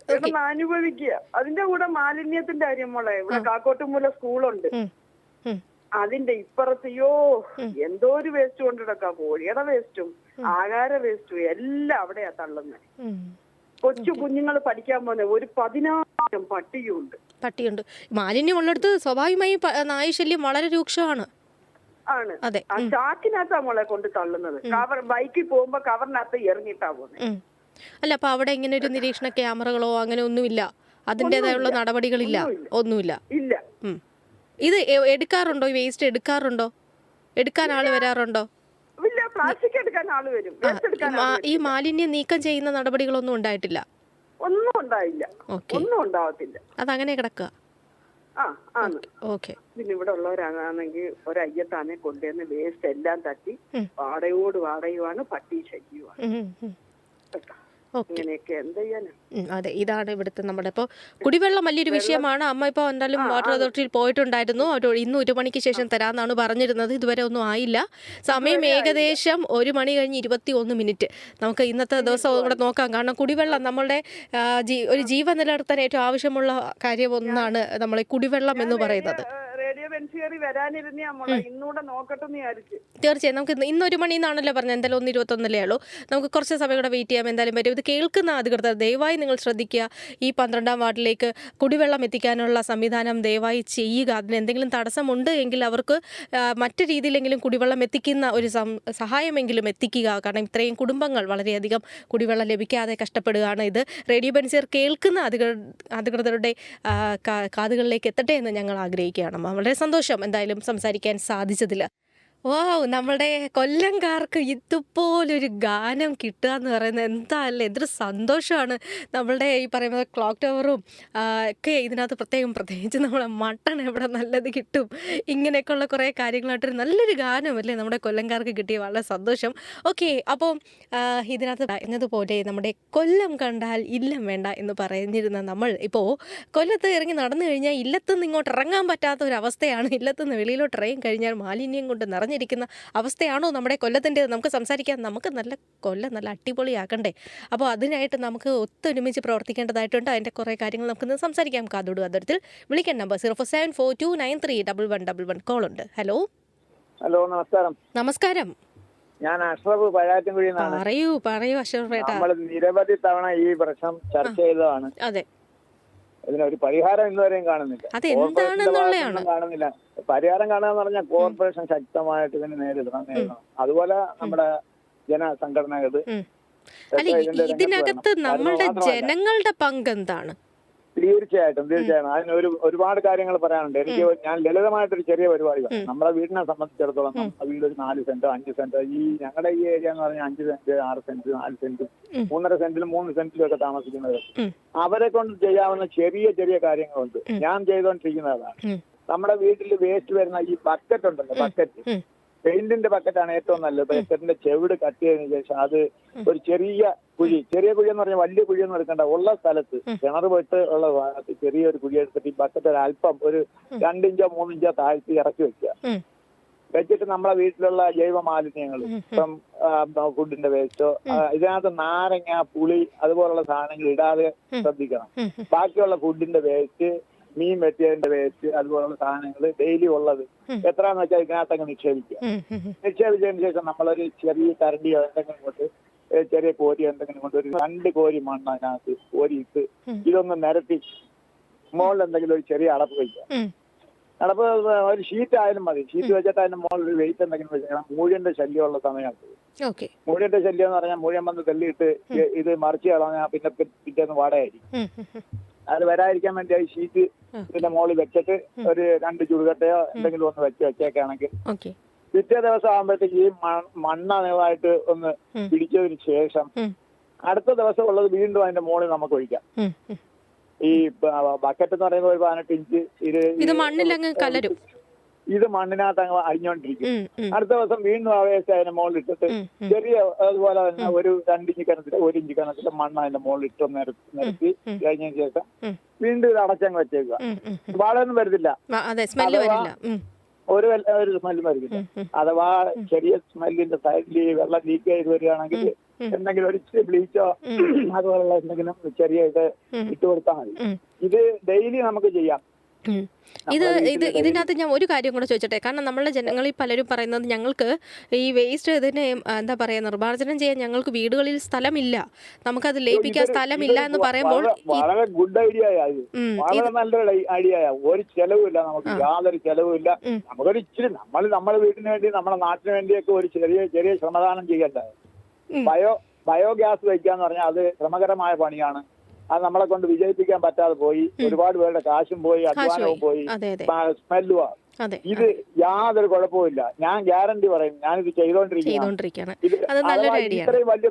കിടന്ന് അനുഭവിക്കുക. അതിന്റെ കൂടെ മാലിന്യത്തിന്റെ കാര്യം മോളെ. ഇവിടെ കാക്കോട്ടുമുല്ല സ്കൂളുണ്ട്, അതിന്റെ ഇപ്പുറത്തെയോ എന്തോ ഒരു വേസ്റ്റ് കൊണ്ടിടക്കാം. കോഴിയുടെ വേസ്റ്റും ആഹാര വേസ്റ്റും എല്ലാം അവിടെയാ തള്ളുന്നത്. കൊച്ചു കുഞ്ഞുങ്ങൾ പഠിക്കാൻ പോകുന്ന 14,000 പട്ടിയുണ്ട്. മാലിന്യം ഉള്ളിടത്ത് സ്വാഭാവികമായും നായശല്യം വളരെ രൂക്ഷമാണ്. അതെ, ആ ചാക്കിനകത്താ മോളെ കൊണ്ട് തള്ളുന്നത്. ബൈക്കിൽ പോകുമ്പോ കവറിനകത്ത് എറിഞ്ഞിട്ടാ പോകുന്നത്. അല്ല, അപ്പൊ അവിടെ ഇങ്ങനെ ഒരു നിരീക്ഷണ ക്യാമറകളോ അങ്ങനെ ഒന്നുമില്ല? അതിൻ്റെതായുള്ള നടപടികളില്ല? ഒന്നുമില്ല. ഇല്ല. ഇത് എടുക്കാറുണ്ടോ? ഈ വേസ്റ്റ് എടുക്കാറുണ്ടോ? എടുക്കാൻ ആള് വരാറുണ്ടോ? പ്ലാസ്റ്റിക് എടുക്കാൻ ആള് വരും, വേസ്റ്റ് എടുക്കാൻ ഈ മാലിന്യം നീക്കം ചെയ്യുന്ന നടപടികളൊന്നും ഉണ്ടായിട്ടില്ല? ഒന്നും ഉണ്ടായില്ല, ഒന്നും ഉണ്ടാവത്തില്ല, അതങ്ങനെ കിടക്കുക. ആണ്. ഓക്കെ. പിന്നെ ഇവിടെ ഉള്ളവരാണെങ്കിൽ ഒരയ്യത്താനെ കൊണ്ടുവന്ന് വേസ്റ്റ് എല്ലാം തട്ടി വാടകയുമാണ്, പട്ടി ശല്യമാണ്. ഇങ്ങനെയൊക്കെ എന്ത് ചെയ്യാനാ? അതെ, ഇതാണ് ഇവിടുത്തെ നമ്മുടെ ഇപ്പോൾ കുടിവെള്ളം വലിയൊരു വിഷയമാണ്. അമ്മ ഇപ്പോൾ എന്തായാലും വാട്ടർ അതോറിറ്റിയിൽ പോയിട്ടുണ്ടായിരുന്നു. ഇന്ന് 1 മണിക്ക് ശേഷം തരാമെന്നാണ് പറഞ്ഞിരുന്നത്. ഇതുവരെ ഒന്നും ആയില്ല. സമയം ഏകദേശം 1 മണി കഴിഞ്ഞ് 21 മിനിറ്റ്. നമുക്ക് ഇന്നത്തെ ദിവസം കൂടെ നോക്കാം. കാരണം കുടിവെള്ളം നമ്മളുടെ ഒരു ജീവൻ നിലനിർത്താൻ ഏറ്റവും ആവശ്യമുള്ള കാര്യം ഒന്നാണ് നമ്മൾ കുടിവെള്ളം എന്ന് പറയുന്നത്. റേഡിയോ ബെൻസിയറി വരാനിരുന്നേ ഇന്നൂടെ നോക്കട്ടെ എന്ന് വിചാരിച്ചു. തീർച്ചയായും നമുക്ക് ഇന്ന് 1 മണിന്നാണല്ലോ പറഞ്ഞത്. എന്തായാലും 1:21 ഉള്ളൂ. നമുക്ക് കുറച്ച് സമയം കൂടെ വെയിറ്റ് ചെയ്യാം. എന്തായാലും വരും. ഇത് കേൾക്കുന്ന അധികൃതർ ദയവായി നിങ്ങൾ ശ്രദ്ധിക്കുക. ഈ 12ാം വാർഡിലേക്ക് കുടിവെള്ളം എത്തിക്കാനുള്ള സംവിധാനം ദയവായി ചെയ്യുക. അതിന് എന്തെങ്കിലും തടസ്സമുണ്ട് എങ്കിൽ അവർക്ക് മറ്റു രീതിയിലെങ്കിലും കുടിവെള്ളം എത്തിക്കുന്ന ഒരു സഹായമെങ്കിലും എത്തിക്കുക. കാരണം ഇത്രയും കുടുംബങ്ങൾ വളരെയധികം കുടിവെള്ളം ലഭിക്കാതെ കഷ്ടപ്പെടുകയാണ്. ഇത് റേഡിയോ ബെൻസിയർ കേൾക്കുന്ന അധികൃതരുടെ കാതുകളിലേക്ക് എത്തട്ടെ എന്ന് ഞങ്ങൾ ആഗ്രഹിക്കുകയാണ്. വളരെ സന്തോഷം എന്തായാലും സംസാരിക്കാൻ സാധിച്ചതിൽ. നമ്മുടെ കൊല്ലംകാർക്ക് ഇതുപോലൊരു ഗാനം കിട്ടുക എന്ന് പറയുന്നത് എന്താ അല്ലേ, എന്തൊരു സന്തോഷമാണ്. നമ്മളുടെ ഈ പറയുന്നത് ക്ലോക്ക് ടവറും ഒക്കെ ഇതിനകത്ത് പ്രത്യേകിച്ച് നമ്മളെ മട്ടൺ എവിടെ നല്ലത് കിട്ടും, ഇങ്ങനെയൊക്കെയുള്ള കുറേ കാര്യങ്ങളായിട്ടൊരു നല്ലൊരു ഗാനമല്ലേ നമ്മുടെ കൊല്ലംകാർക്ക് കിട്ടിയ. വളരെ സന്തോഷം. ഓക്കെ, അപ്പോൾ ഇതിനകത്ത് പറഞ്ഞതുപോലെ നമ്മുടെ കൊല്ലം കണ്ടാൽ ഇല്ലം വേണ്ട എന്ന് പറഞ്ഞിരുന്ന നമ്മൾ ഇപ്പോൾ കൊല്ലത്ത് ഇറങ്ങി നടന്നു കഴിഞ്ഞാൽ ഇല്ലത്തുനിന്ന് ഇങ്ങോട്ട് ഇറങ്ങാൻ പറ്റാത്ത ഒരു അവസ്ഥയാണ്. ഇല്ലത്തുനിന്ന് വെളിയിലോട്ട് ഇറങ്ങി കഴിഞ്ഞാൽ മാലിന്യം കൊണ്ട് നിറഞ്ഞിരിക്കുന്ന അവസ്ഥയാണോ നമ്മുടെ കൊല്ലത്തിൻ്റെത്? നമുക്ക് സംസാരിക്കാം. നമുക്ക് കൊല്ലം നല്ല അടിപൊളിയാക്കണ്ടേ? അപ്പോൾ അതിനായിട്ട് നമുക്ക് ഒത്തൊരുമിച്ച് പ്രവർത്തിക്കേണ്ടതായിട്ടുണ്ട്. അതിൻ്റെ കുറേ കാര്യങ്ങൾ നമുക്കിന്ന് സംസാരിക്കാം. കാതോട് കാതോരത്തിൽ വിളിക്കാൻ നമ്പർ 0472931111 കോളുണ്ട്. ഹലോ. നമസ്കാരം. നമസ്കാരം. ഞാൻ അഷ്റഫ് പഴാറ്റുംകുഴി. പറയൂ അഷ്റഫ് ഏട്ടാ. നമ്മൾ നിരവധി തവണ ഈ പ്രശ്നം ചർച്ച ചെയ്തതാണ്. അതെ, ഇതിനൊരു പരിഹാരം ഇന്നുവരെയും കാണുന്നില്ല. കാണുന്നില്ല. പരിഹാരം കാണുക പറഞ്ഞാൽ കോർപ്പറേഷൻ ശക്തമായിട്ട് ഇതിനെ നേരിടണം. അതുപോലെ നമ്മുടെ ജനസംഘടനകള്. ഇതിനകത്ത് നമ്മളുടെ ജനങ്ങളുടെ പങ്ക് എന്താണ്? തീർച്ചയായിട്ടും അതിന് ഒരുപാട് കാര്യങ്ങൾ പറയാനുണ്ട്. ഞാൻ ലളിതമായിട്ടൊരു ചെറിയ പരിപാടി പറയാം. നമ്മുടെ വീടിനെ സംബന്ധിച്ചിടത്തോളം നമ്മുടെ വീട് ഒരു 4 സെന്റ് 5 സെന്റ്, ഞങ്ങളുടെ ഈ ഏരിയ എന്ന് പറഞ്ഞാൽ 5 സെന്റ് 6 സെന്റ് 4 സെന്റ് 3.5 സെന്റിലും 3 സെന്റിലും ഒക്കെ താമസിക്കുന്നവർ. അവരെ കൊണ്ട് ചെയ്യാവുന്ന ചെറിയ ചെറിയ കാര്യങ്ങളുണ്ട്. ഞാൻ ചെയ്തുകൊണ്ടിരിക്കുന്നതാണ്. നമ്മുടെ വീട്ടിൽ വേസ്റ്റ് വരുന്ന ഈ ബക്കറ്റ് ഉണ്ടല്ലോ, ബക്കറ്റ് പെയിന്റിന്റെ ബക്കറ്റാണ് ഏറ്റവും നല്ലത്. ബക്കറ്റിന്റെ ചെവിട് കട്ട് ചെയ്തതിനു ശേഷം അത് ഒരു ചെറിയ കുഴി എന്ന് പറഞ്ഞാൽ വലിയ കുഴിയൊന്നും എടുക്കണ്ട, ഉള്ള സ്ഥലത്ത് കിണർ വെട്ട് ഉള്ള ഭാഗത്ത് ചെറിയൊരു കുഴി എടുത്തിട്ട് ഈ ബക്കറ്റ് ഒരു അല്പം ഒരു 2 ഇഞ്ചോ 3 ഇഞ്ചോ താഴ്ത്തി ഇറക്കി വെച്ചിട്ട് നമ്മളെ വീട്ടിലുള്ള ജൈവ മാലിന്യങ്ങൾ, ഇപ്പം ഫുഡിന്റെ വേസ്റ്റോ, ഇതിനകത്ത് നാരങ്ങ പുളി അതുപോലുള്ള സാധനങ്ങൾ ഇടാതെ ശ്രദ്ധിക്കണം. ബാക്കിയുള്ള ഫുഡിന്റെ വേസ്റ്റ്, മീൻ വെട്ടിയതിന്റെ വേസ്റ്റ് അതുപോലുള്ള സാധനങ്ങൾ ഡെയിലി ഉള്ളത് എത്രയാന്ന് വെച്ചാൽ ഇതിനകത്തങ്ങ് നിക്ഷേപിക്കുക. നിക്ഷേപിച്ചതിന് ശേഷം നമ്മളൊരു ചെറിയ കരണ്ടിയോ എന്തെങ്കിലും കൊണ്ട്, ചെറിയ കോരിയോ എന്തെങ്കിലും കൊണ്ട് ഒരു 2 കോരി മണ്ണ് അതിനകത്ത് കോരിയിട്ട് ഇതൊന്ന് നിരത്തി മുകളിൽ എന്തെങ്കിലും ഒരു ചെറിയ അടപ്പ് വയ്ക്കുക. അടപ്പ് ഒരു ഷീറ്റ് ആയാലും മതി. ഷീറ്റ് വെച്ചിട്ട് അതിന്റെ മുകളിൽ ഒരു വെയിറ്റ് എന്തെങ്കിലും വെച്ചാൽ മൂഴിന്റെ ശല്യമുള്ള സമയത്ത്. മൂഴിന്റെ ശല്യം എന്ന് പറഞ്ഞാൽ മൂഴൻ വന്ന് തെള്ളിയിട്ട് ഇത് മറിച്ച് കളഞ്ഞാൽ പിന്നെ പിറ്റേന്ന് വാടകയായിരിക്കും. അത് വരാതിരിക്കാൻ വേണ്ടി ആ ഷീറ്റ് ഇതിന്റെ മുകളിൽ വെച്ചിട്ട് ഒരു 2 ചുടുകട്ടയോ എന്തെങ്കിലും ഒന്ന് വെച്ചേക്കാണെങ്കിൽ പിറ്റേ ദിവസം ആകുമ്പോഴത്തേക്ക് ഈ മണ്ണായിട്ട് ഒന്ന് പിടിച്ചതിന് ശേഷം അടുത്ത ദിവസം ഉള്ളത് വീണ്ടും അതിന്റെ മുകളിൽ നമുക്ക് ഒഴിക്കാം. ഈ ബക്കറ്റ് എന്ന് പറയുമ്പോൾ ഒരു 18 ഇഞ്ച് ഇത് മണ്ണിനകത്ത് അങ്ങ് അഴിഞ്ഞോണ്ടിരിക്കും. അടുത്ത ദിവസം വീണ്ടും ആ വേസ്റ്റ് അതിന്റെ മുകളിൽ ഇട്ടിട്ട് ചെറിയ അതുപോലെ തന്നെ ഒരു 2 ഇഞ്ച് കനത്തില് 1 ഇഞ്ച് കനത്തില് മണ്ണ് അതിന്റെ മുകളിൽ ഇട്ടൊന്ന് നിരത്തി കഴിഞ്ഞതിന് ശേഷം വീണ്ടും ഇത് അടച്ചങ്ങ് വെച്ചേക്കുക. വാടൊന്നും വരുന്നില്ല, ഒരു സ്മെല്ലും വരില്ല. അഥവാ ചെറിയ സ്മെല്ലിന്റെ സൈഡിൽ വെള്ളം ലീക്ക് ചെയ്ത് വരികയാണെങ്കിൽ എന്തെങ്കിലും ഒരു ബ്ലീച്ചോ അതുപോലുള്ള എന്തെങ്കിലും ചെറിയ ഇത് ഇട്ട് കൊടുത്താൽ മതി. ഇത് ഡെയിലി നമുക്ക് ചെയ്യാം. ഇതിനകത്ത് ഞാൻ ഒരു കാര്യം കൂടെ ചോദിച്ചോട്ടെ. കാരണം നമ്മളുടെ ജനങ്ങളിൽ പലരും പറയുന്നത് ഞങ്ങൾക്ക് ഈ വേസ്റ്റ് ഇതിനെ എന്താ പറയുക നിർമ്മാർജ്ജനം ചെയ്യാൻ ഞങ്ങൾക്ക് വീടുകളിൽ സ്ഥലമില്ല, നമുക്കത് ലയിപ്പിക്കാൻ സ്ഥലമില്ല എന്ന് പറയുമ്പോൾ വളരെ ഗുഡ് ഐഡിയ, വളരെ നല്ലൊരു ഐഡിയ. ഒരു ചെലവില്ല, നമുക്ക് യാതൊരു ചെലവുമില്ല. നമുക്കൊരു ഇച്ചിരി നമ്മുടെ വീടിന് വേണ്ടി നമ്മുടെ നാട്ടിന് വേണ്ടിയൊക്കെ ഒരു ചെറിയ ശ്രമദാനം ചെയ്യേണ്ടത്. ബയോഗ്യാസ് വയ്ക്കാന്ന് പറഞ്ഞാൽ അത് ശ്രമകരമായ പണിയാണ്. അത് നമ്മളെ കൊണ്ട് വിജയിപ്പിക്കാൻ പറ്റാതെ പോയി. ഒരുപാട് പേരുടെ കാശും പോയി, അധ്വാനവും പോയി, സ്മെല്ലുവാ. ഇത് യാതൊരു കുഴപ്പമില്ല. ഞാൻ ഗ്യാരണ്ടി പറയും, ഞാനിത് ചെയ്തോണ്ടിരിക്കുകയാണ്. ഇത്രയും വലിയ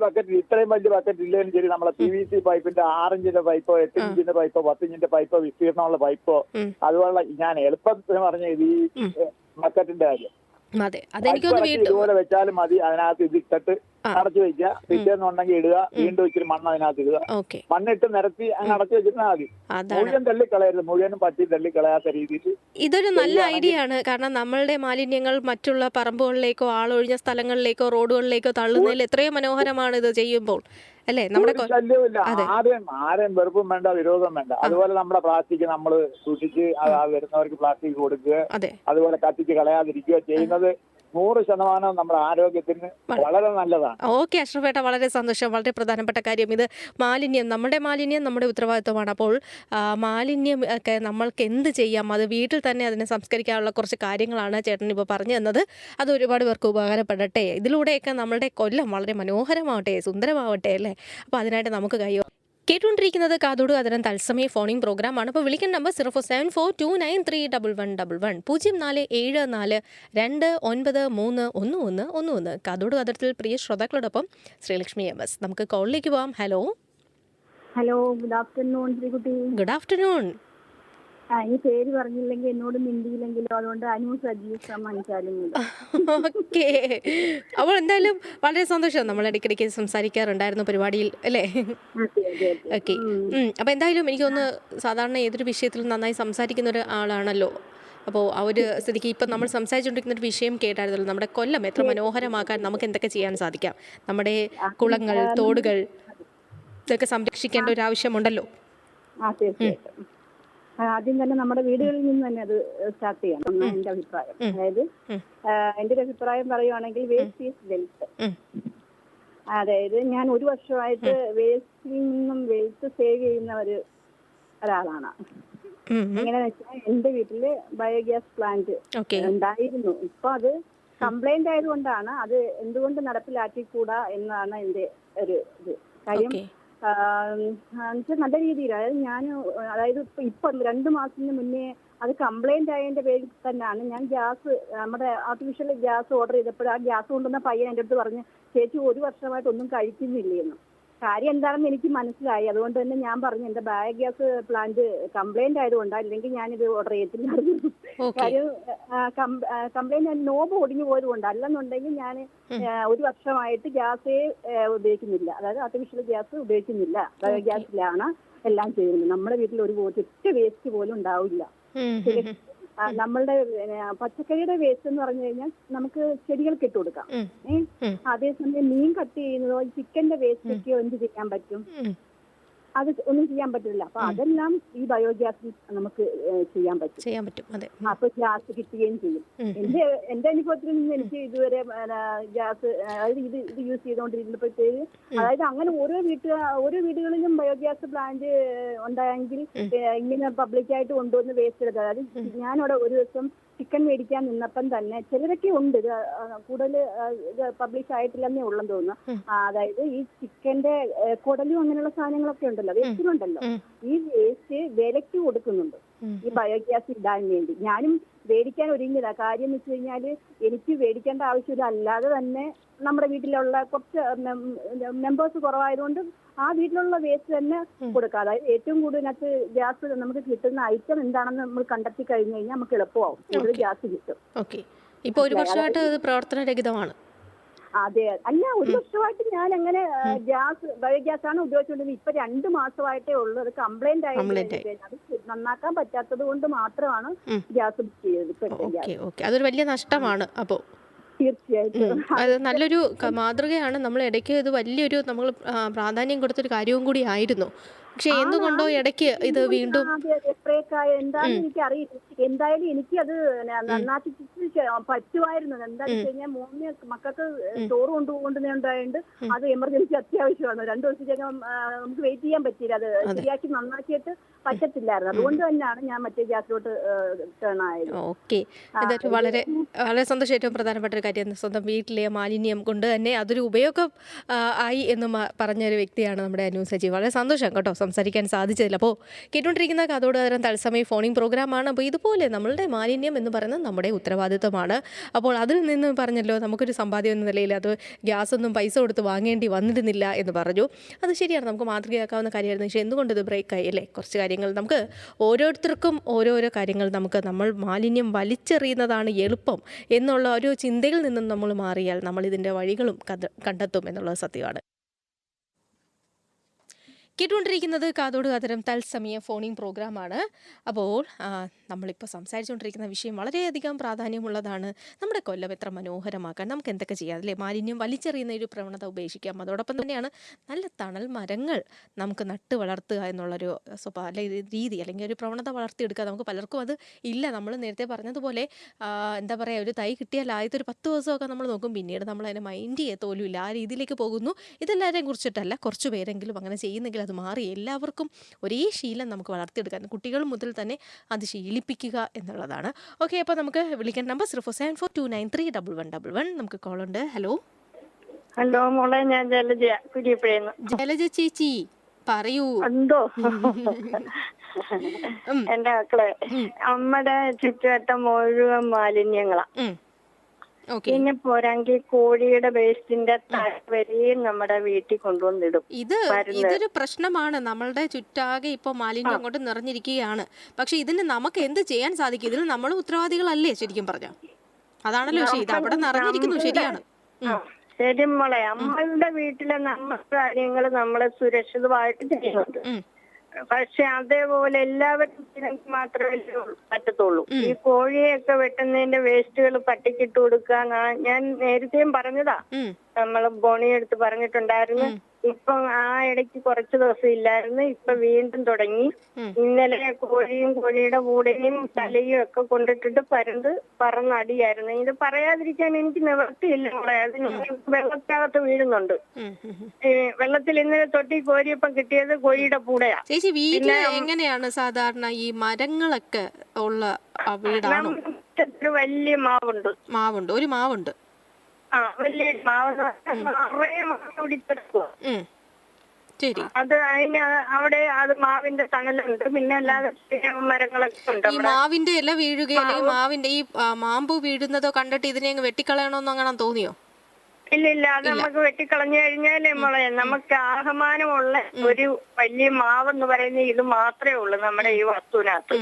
ബക്കറ്റ് ഇല്ലെങ്കിലും ശരി, നമ്മളെ PVC പൈപ്പിന്റെ 6 ഇഞ്ചിന്റെ പൈപ്പോ 8 ഇഞ്ചിന്റെ പൈപ്പോ 10 ഇഞ്ചിന്റെ പൈപ്പോ വിസ്തീർണമുള്ള പൈപ്പോ, അതുപോലെ ഞാൻ എളുപ്പത്തിന് പറഞ്ഞ ഈ ബക്കറ്റിന്റെ കാര്യം ഇതുപോലെ വെച്ചാലും മതി. അതിനകത്ത് ഇത് ഇട്ടിട്ട് അടച്ചു വെക്കുക. പിറ്റേന്നുണ്ടെങ്കിൽ ഇടുക, വീണ്ടും ഇച്ചിരി മണ്ണ് അതിനകത്ത് ഇടുക, മണ്ണിട്ട് നിരത്തി അങ്ങ് അടച്ചു വെച്ചിരുന്നാൽ മതി. മുഴുവൻ തള്ളിക്കളയരുത്, മുഴുവനും പറ്റി തള്ളിക്കളയാത്ത രീതിയിൽ. ഇതൊരു നല്ല ഐഡിയ ആണ്. കാരണം നമ്മളുടെ മാലിന്യങ്ങൾ മറ്റുള്ള പറമ്പുകളിലേക്കോ ആളൊഴിഞ്ഞ സ്ഥലങ്ങളിലേക്കോ റോഡുകളിലേക്കോ തള്ളുന്നതിൽ എത്രയോ മനോഹരമാണ് ഇത് ചെയ്യുമ്പോൾ, അല്ലേ? നമ്മുടെ ശല്യമില്ല. ആരെയും വെറുപ്പും വേണ്ട, വിരോധം വേണ്ട. അതുപോലെ നമ്മുടെ പ്ലാസ്റ്റിക് നമ്മൾ സൂക്ഷിച്ച് വരുന്നവർക്ക് പ്ലാസ്റ്റിക് കൊടുക്കുക, അതുപോലെ കത്തിച്ച് കളയാതിരിക്കുക ചെയ്യുന്നത് 100% നമ്മുടെ ആരോഗ്യത്തിന് വളരെ നല്ലതാണ്. ഓക്കെ അഷ്റഫേട്ട, വളരെ സന്തോഷം. വളരെ പ്രധാനപ്പെട്ട കാര്യം ഇത്. നമ്മുടെ മാലിന്യം നമ്മുടെ ഉത്തരവാദിത്വമാണ്. അപ്പോൾ മാലിന്യം ഒക്കെ നമ്മൾക്ക് എന്ത് ചെയ്യാം, അത് വീട്ടിൽ തന്നെ അതിനെ സംസ്കരിക്കാനുള്ള കുറച്ച് കാര്യങ്ങളാണ് ചേട്ടൻ ഇപ്പോൾ പറഞ്ഞു തന്നത്. അത് ഒരുപാട് പേർക്ക് ഉപകാരപ്പെടട്ടെ. ഇതിലൂടെയൊക്കെ നമ്മളുടെ കൊല്ലം വളരെ മനോഹരമാവട്ടെ, സുന്ദരമാവട്ടെ, അല്ലേ? അപ്പോൾ അതിനായിട്ട് നമുക്ക് കേട്ടുകൊണ്ടിരിക്കുന്നത് കാതോട് കാതരം തത്സമയ ഫോണിംഗ് പ്രോഗ്രാമാണ്. അപ്പോൾ വിളിക്കുന്ന നമ്പർ 0474293111 0474293111. കാതോട് കാതരത്തിൽ പ്രിയ ശ്രോതാക്കളോടൊപ്പം ശ്രീലക്ഷ്മി MS. നമുക്ക് കോളിലേക്ക് പോവാം. Hello. Good afternoon Sreekutty. Good afternoon. ഈ പേര് പറഞ്ഞില്ലെങ്കിൽ എന്നോട് മിണ്ടിയില്ലെങ്കിലോ, അതുകൊണ്ട് അനു സജീവ് മനസ്സിലാലും. ഓക്കെ, അപ്പോൾ എന്തായാലും വളരെ സന്തോഷം. നമ്മൾ ഇടയ്ക്കിടയ്ക്ക് സംസാരിക്കാറുണ്ടായിരുന്നു പരിപാടിയിൽ, അല്ലേ? ഓക്കെ. അപ്പോൾ എന്തായാലും എനിക്കൊന്ന് സാധാരണ ഏതൊരു വിഷയത്തിലും നന്നായി സംസാരിക്കുന്ന ഒരു ആളാണല്ലോ. അപ്പോൾ ആ ഒരു സ്ഥിതിക്ക് ഇപ്പം നമ്മൾ സംസാരിച്ചുകൊണ്ടിരിക്കുന്ന ഒരു വിഷയം കേട്ടായിരുന്നല്ലോ, നമ്മുടെ കൊല്ലം എത്ര മനോഹരമാക്കാൻ നമുക്ക് എന്തൊക്കെ ചെയ്യാൻ സാധിക്കാം. നമ്മുടെ കുളങ്ങൾ, തോടുകൾ ഇതൊക്കെ സംരക്ഷിക്കേണ്ട ഒരു ആവശ്യമുണ്ടല്ലോ. ആദ്യം തന്നെ നമ്മുടെ വീടുകളിൽ നിന്ന് തന്നെ അത് സ്റ്റാർട്ട് ചെയ്യണം എന്നാണ് എന്റെ അഭിപ്രായം. അതായത് എന്റെ ഒരു അഭിപ്രായം പറയുവാണെങ്കിൽ വേസ്റ്റ് ഈസ് വെൽത്ത്. അതായത് ഞാൻ 1 വർഷമായിട്ട് വേസ്റ്റിൽ നിന്നും വെൽത്ത് സേവ് ചെയ്യുന്ന ഒരാളാണ്. എങ്ങനെയാന്ന് വെച്ചാൽ എന്റെ വീട്ടില് ബയോഗ്യാസ് പ്ലാന്റ് ഉണ്ടായിരുന്നു. ഇപ്പൊ അത് കംപ്ലൈന്റ് ആയതുകൊണ്ടാണ് അത് എന്തുകൊണ്ട് നടപ്പിലാക്കിക്കൂടാ എന്നാണ് എന്റെ ഒരു ഇത്. കാര്യം നല്ല രീതിയിൽ, അതായത് ഇപ്പൊ 2 മാസത്തിന് മുന്നേ അത് കംപ്ലൈന്റ് ആയതിന്റെ പേരിൽ തന്നെയാണ് ഞാൻ നമ്മുടെ ആർട്ടിഫിഷ്യൽ ഗ്യാസ് ഓർഡർ ചെയ്തപ്പോൾ ആ ഗ്യാസ് കൊണ്ടുവന്ന പയ്യൻ എൻ്റെ അടുത്ത് പറഞ്ഞ്, ചേച്ചി 1 വർഷമായിട്ട് ഒന്നും കഴിക്കുന്നില്ലേന്ന്. കാര്യം എന്താണെന്ന് എനിക്ക് മനസ്സിലായി. അതുകൊണ്ട് തന്നെ ഞാൻ പറഞ്ഞു, എന്റെ ബയോഗ്യാസ് പ്ലാന്റ് കംപ്ലൈന്റ് ആയതുകൊണ്ടാണ്, അല്ലെങ്കിൽ ഞാനിത് ഓർഡർ ചെയ്യത്തില്ലായിരുന്നു. കാര്യം കംപ്ലൈന്റ് നോബ് ഒടിഞ്ഞു പോയതുകൊണ്ട്. അല്ലെന്നുണ്ടെങ്കിൽ ഞാൻ 1 വർഷമായിട്ട് ഗ്യാസേ ഉപയോഗിക്കുന്നില്ല, അതായത് ആർട്ടിഫിഷ്യൽ ഗ്യാസ് ഉപയോഗിക്കുന്നില്ല. ബയോഗ്യാസിലാണ് എല്ലാം ചെയ്യുന്നത്. നമ്മുടെ വീട്ടിൽ ഒരു ഒറ്റ വേസ്റ്റ് പോലും ഉണ്ടാവില്ല. നമ്മളുടെ പച്ചക്കറിയുടെ വേസ്റ്റ് എന്ന് പറഞ്ഞു കഴിഞ്ഞാൽ നമുക്ക് ചെടികൾക്ക് ഇട്ട് കൊടുക്കാം. അതേസമയം മീൻ കട്ട് ചെയ്യുന്നതോ ചിക്കന്റെ വേസ്റ്റ് ഒക്കെയോ എന്ത് ചെയ്യാൻ പറ്റും? അത് ഒന്നും ചെയ്യാൻ പറ്റില്ല. അപ്പൊ അതെല്ലാം ഈ ബയോഗ്യാസിൽ നമുക്ക് ചെയ്യാൻ പറ്റും. അപ്പൊ ഗ്യാസ് കിട്ടുകയും ചെയ്യും. എന്റെ അനുഭവത്തിൽ നിന്ന് എനിക്ക് ഇതുവരെ ഗ്യാസ്, അതായത് ഇത് യൂസ് ചെയ്തുകൊണ്ടിരുന്നപ്പോഴത്തേക്ക്, അതായത് അങ്ങനെ ഓരോ വീടുകളിലും ബയോഗ്യാസ് പ്ലാന്റ് ഉണ്ടായെങ്കിൽ ഇങ്ങനെ പബ്ലിക്കായിട്ട് കൊണ്ടുവന്ന് വേസ്റ്റ് എടുക്കുക. അതായത് ഞാനവിടെ ഒരു ദിവസം ചിക്കൻ മേടിക്കാൻ നിന്നപ്പം തന്നെ ചിലരൊക്കെ ഉണ്ട്, ഇത് കൂടുതൽ പബ്ലിഷ് ആയിട്ടില്ലെന്നേ ഉള്ളെന്ന് തോന്നുന്നു. അതായത് ഈ ചിക്കന്റെ കുടലും അങ്ങനെയുള്ള സാധനങ്ങളൊക്കെ ഉണ്ടല്ലോ, വേസ്റ്റിലുണ്ടല്ലോ, ഈ വേസ്റ്റ് വിലയ്ക്ക് കൊടുക്കുന്നുണ്ട് ഈ ബയോഗ്യാസ് ഇടാൻ വേണ്ടി. ഞാനും മേടിക്കാൻ ഒരുങ്ങിയതാ. കാര്യം എന്ന് വെച്ച് കഴിഞ്ഞാല് എനിക്ക് മേടിക്കേണ്ട ആവശ്യമില്ല. അല്ലാതെ തന്നെ നമ്മുടെ വീട്ടിലുള്ള കുറച്ച് മെമ്പേഴ്സ് കുറവായതുകൊണ്ട് ആ വീട്ടിലുള്ള വേസ്റ്റ് തന്നെ കൊടുക്കാം. അതായത് ഏറ്റവും കൂടുതൽ ഗ്യാസ് നമുക്ക് കിട്ടുന്ന ഐറ്റം എന്താണെന്ന് നമ്മൾ കണ്ടെത്തി കഴിഞ്ഞു കഴിഞ്ഞാൽ നമുക്ക് എളുപ്പമാവും, കൂടുതൽ ഗ്യാസ് കിട്ടും. ഇപ്പൊ 1 വർഷമായിട്ട് അത് പ്രവർത്തനരഹിതമാണ്. അതെ, അല്ല 1 വർഷമായിട്ട് ഞാൻ അങ്ങനെ ബയോഗ്യാസ് ആണ് ഉപയോഗിച്ചുകൊണ്ടിരുന്നത്. ഇപ്പൊ 2 മാസമായിട്ടേ ഉള്ളൂ. അത് കംപ്ലൈന്റ് ആയി, അത് നന്നാക്കാൻ പറ്റാത്തത് കൊണ്ട് മാത്രമാണ് ഗ്യാസ് ബുക്ക് ചെയ്തത്. അതൊരു വലിയ നഷ്ടമാണ്. അപ്പോ തീർച്ചയായിട്ടും അത് നല്ലൊരു മാതൃകയാണ്. നമ്മൾ ഇടയ്ക്ക് ഇത് വലിയൊരു നമ്മൾ പ്രാധാന്യം കൊടുത്തൊരു കാര്യവും കൂടി ആയിരുന്നു. പക്ഷെ എന്തുകൊണ്ടോ ഇടയ്ക്ക് ഇത് വീണ്ടും എന്താണെന്ന് എനിക്ക് അറിയില്ല. എന്തായാലും എനിക്ക് അത് നന്നാക്കി പറ്റുമായിരുന്നു. എന്താണെന്ന് വെച്ച് കഴിഞ്ഞാൽ മൂന്ന് മക്കൾക്ക് ചോറ് കൊണ്ടുപോകുന്നുണ്ടായോണ്ട് അത് എമർജൻസി അത്യാവശ്യമാണ്. 2 ദിവസത്തേക്ക് നമുക്ക് വെയിറ്റ് ചെയ്യാൻ പറ്റിയില്ല. അത് ശരിയാക്കി നന്നാക്കിയിട്ട് പറ്റത്തില്ലായിരുന്നു. അതുകൊണ്ട് തന്നെയാണ് ഞാൻ മറ്റേ ഗ്യാസിലോട്ട് ടേൺ ആയത്. ഓക്കെ, ഇതൊരു വളരെ വളരെ സന്തോഷം. ഏറ്റവും പ്രധാനപ്പെട്ട ഒരു കാര്യം, സ്വന്തം വീട്ടിലെ മാലിന്യം കൊണ്ട് തന്നെ അതൊരു ഉപയോഗം ആയി എന്ന് പറഞ്ഞൊരു വ്യക്തിയാണ് നമ്മുടെ അനു സജി. വളരെ സന്തോഷം കേട്ടോ സംസാരിക്കാൻ സാധിച്ചതില്ല. അപ്പോൾ കേട്ടുകൊണ്ടിരിക്കുന്ന കാതോട് കാതരം തത്സമയ ഫോണിംഗ് പ്രോഗ്രാമാണ്. അപ്പോൾ ഇതുപോലെ നമ്മളുടെ മാലിന്യം എന്ന് പറയുന്നത് നമ്മുടെ ഉത്തരവാദിത്വമാണ്. അപ്പോൾ അതിൽ നിന്ന് പറഞ്ഞല്ലോ നമുക്കൊരു സമ്പാദ്യം എന്ന നിലയിൽ അത് ഗ്യാസൊന്നും പൈസ കൊടുത്ത് വാങ്ങേണ്ടി വന്നിരുന്നില്ല എന്ന് പറഞ്ഞു. അത് ശരിയാണ്, നമുക്ക് മാതൃകയാക്കാവുന്ന കാര്യമായിരുന്നു. പക്ഷേ എന്തുകൊണ്ട് ഇത് ബ്രേക്കായി അല്ലേ? കുറച്ച് കാര്യങ്ങൾ നമുക്ക് ഓരോരുത്തർക്കും ഓരോരോ കാര്യങ്ങൾ നമ്മൾ മാലിന്യം വലിച്ചെറിയുന്നതാണ് എളുപ്പം എന്നുള്ള ഒരു ചിന്തയിൽ നിന്നും നമ്മൾ മാറിയാൽ നമ്മൾ ഇതിൻ്റെ വഴികളും കണ്ടെത്തും എന്നുള്ളത് സത്യമാണ്. കേട്ടുകൊണ്ടിരിക്കുന്നത് കാതോട് കാതരം തത്സമയ ഫോണിംഗ് പ്രോഗ്രാമാണ്. അപ്പോൾ നമ്മളിപ്പോൾ സംസാരിച്ചുകൊണ്ടിരിക്കുന്ന വിഷയം വളരെയധികം പ്രാധാന്യമുള്ളതാണ്. നമ്മുടെ കൊല്ലം എത്ര മനോഹരമാക്കാൻ നമുക്ക് എന്തൊക്കെ ചെയ്യാം അല്ലേ? മാലിന്യം വലിച്ചെറിയുന്ന ഒരു പ്രവണത ഉപേക്ഷിക്കാം. അതോടൊപ്പം തന്നെയാണ് നല്ല തണൽ മരങ്ങൾ നമുക്ക് നട്ട് വളർത്തുക എന്നുള്ളൊരു രീതി അല്ലെങ്കിൽ ഒരു പ്രവണത വളർത്തിയെടുക്കുക. നമുക്ക് പലർക്കും അത് ഇല്ല. നമ്മൾ നേരത്തെ പറഞ്ഞതുപോലെ എന്താ പറയുക, ഒരു തൈ കിട്ടിയാൽ ആദ്യത്തെ ഒരു 10 ദിവസമൊക്കെ നമ്മൾ നോക്കും, പിന്നീട് നമ്മൾ അതിനെ മൈൻഡ് ചെയ്യത്തോലുമില്ല. ആ രീതിയിലേക്ക് പോകുന്നു. ഇതെല്ലാവരെയും കുറിച്ചിട്ടല്ല, കുറച്ച് പേരെങ്കിലും അങ്ങനെ ചെയ്യുന്നെങ്കിൽ അത് മാറി എല്ലാവർക്കും ഒരേ ശീലം നമുക്ക് വളർത്തിയെടുക്കാൻ, കുട്ടികൾ മുതൽ തന്നെ അത് ശീലിപ്പിക്കുക എന്നുള്ളതാണ്. ഓക്കെ, അപ്പോൾ നമുക്ക് വിളിക്കാൻ നമ്പർ 0474293111. നമുക്ക് കോളുണ്ട്. ഹലോ ഹലോ മോളെ, ഞാൻ ജലജ കുരിയപ്പുഴയെന്ന്. ജലജ ചേച്ചി പറയൂ. എന്തോ എന്റെ മക്കളെ, നമ്മുടെ ചുറ്റുവട്ടം മുഴുവൻ മാലിന്യങ്ങളാ. പിന്നെ പോരാങ്കിൽ കോഴിയുടെ വേസ്റ്റിന്റെ വരെയും നമ്മുടെ വീട്ടിൽ കൊണ്ടുവന്നിടും. ഇതൊരു പ്രശ്നമാണ്. നമ്മളുടെ ചുറ്റാകെ ഇപ്പൊ മാലിന്യം കൊണ്ട് നിറഞ്ഞിരിക്കുകയാണ്. പക്ഷെ ഇതിന് നമുക്ക് എന്ത് ചെയ്യാൻ സാധിക്കും? ഇതിൽ നമ്മൾ ഉത്തരവാദികളല്ലേ ശരിക്കും പറഞ്ഞ? അതാണല്ലോ ശരി, ഇത് അവിടെ നിറഞ്ഞിരിക്കുന്നു. ശരിയാണ്, ശരി മോളെ. നമ്മളുടെ വീട്ടിലെ നമ്മുടെ കാര്യങ്ങൾ നമ്മള് സുരക്ഷിതമായിട്ട് ചെയ്യുന്നുണ്ട്. പക്ഷെ അതേപോലെ എല്ലാവരും മാത്രമേ പറ്റത്തുള്ളൂ. ഈ കോഴിയൊക്കെ വെട്ടുന്നതിന്റെ വേസ്റ്റുകൾ പട്ടിക്കിട്ട് കൊടുക്കാന്നാ ഞാൻ നേരത്തെയും പറഞ്ഞതാ. നമ്മള് ബോണിയെടുത്ത് പറഞ്ഞിട്ടുണ്ടായിരുന്നു. ഇപ്പം ആ ഇടയ്ക്ക് കുറച്ച് ദിവസം ഇല്ലായിരുന്നു, ഇപ്പൊ വീണ്ടും തുടങ്ങി. ഇന്നലെ കോഴിയും കോഴിയുടെ കൂടെയും തലയും ഒക്കെ കൊണ്ടിട്ടിട്ട് പറന്നടിയായിരുന്നു. ഇത് പറയാതിരിക്കാൻ എനിക്ക് നിവൃത്തിയില്ല മോളെ. അത് വെള്ളത്തിനകത്ത് വീഴുന്നുണ്ട്. വെള്ളത്തിൽ ഇന്നലെ തൊട്ടി കോരിയപ്പം കിട്ടിയത് കോഴിയുടെ കൂടെയാ. ചേച്ചി വീട്ടില് എങ്ങനെയാണ് സാധാരണ ഈ മരങ്ങളൊക്കെ ഉള്ള വീടാണോ? ഒരു വലിയ മാവുണ്ട്. ഒരു മാവുണ്ട്. വലിയ മാവ് നിറയെ പിടിച്ചെടുക്കുക. ശരി, അത് അതിന് അവിടെ അത് മാവിന്റെ തണലുണ്ട്. പിന്നെ അല്ലാതെ മരങ്ങളൊക്കെ ഉണ്ട്. ഈ മാവിന്റെ ഇല വീഴുകയോ അല്ലെങ്കിൽ മാവിന്റെ ഈ മാമ്പു വീഴുന്നതോ കണ്ടിട്ട് ഇതിനെ അങ്ങ് വെട്ടിക്കളയണമെന്നോ അങ്ങനെ തോന്നിയോ? ഇല്ല, അത് നമുക്ക് വെട്ടിക്കളഞ്ഞു കഴിഞ്ഞാലേ മോളെ നമുക്ക് ആഹ്മാനമുള്ള ഒരു വലിയ മാവെന്ന് പറയുന്നത് ഇത് മാത്രമേ ഉള്ളൂ നമ്മുടെ ഈ വസ്തുവിനകത്ത്.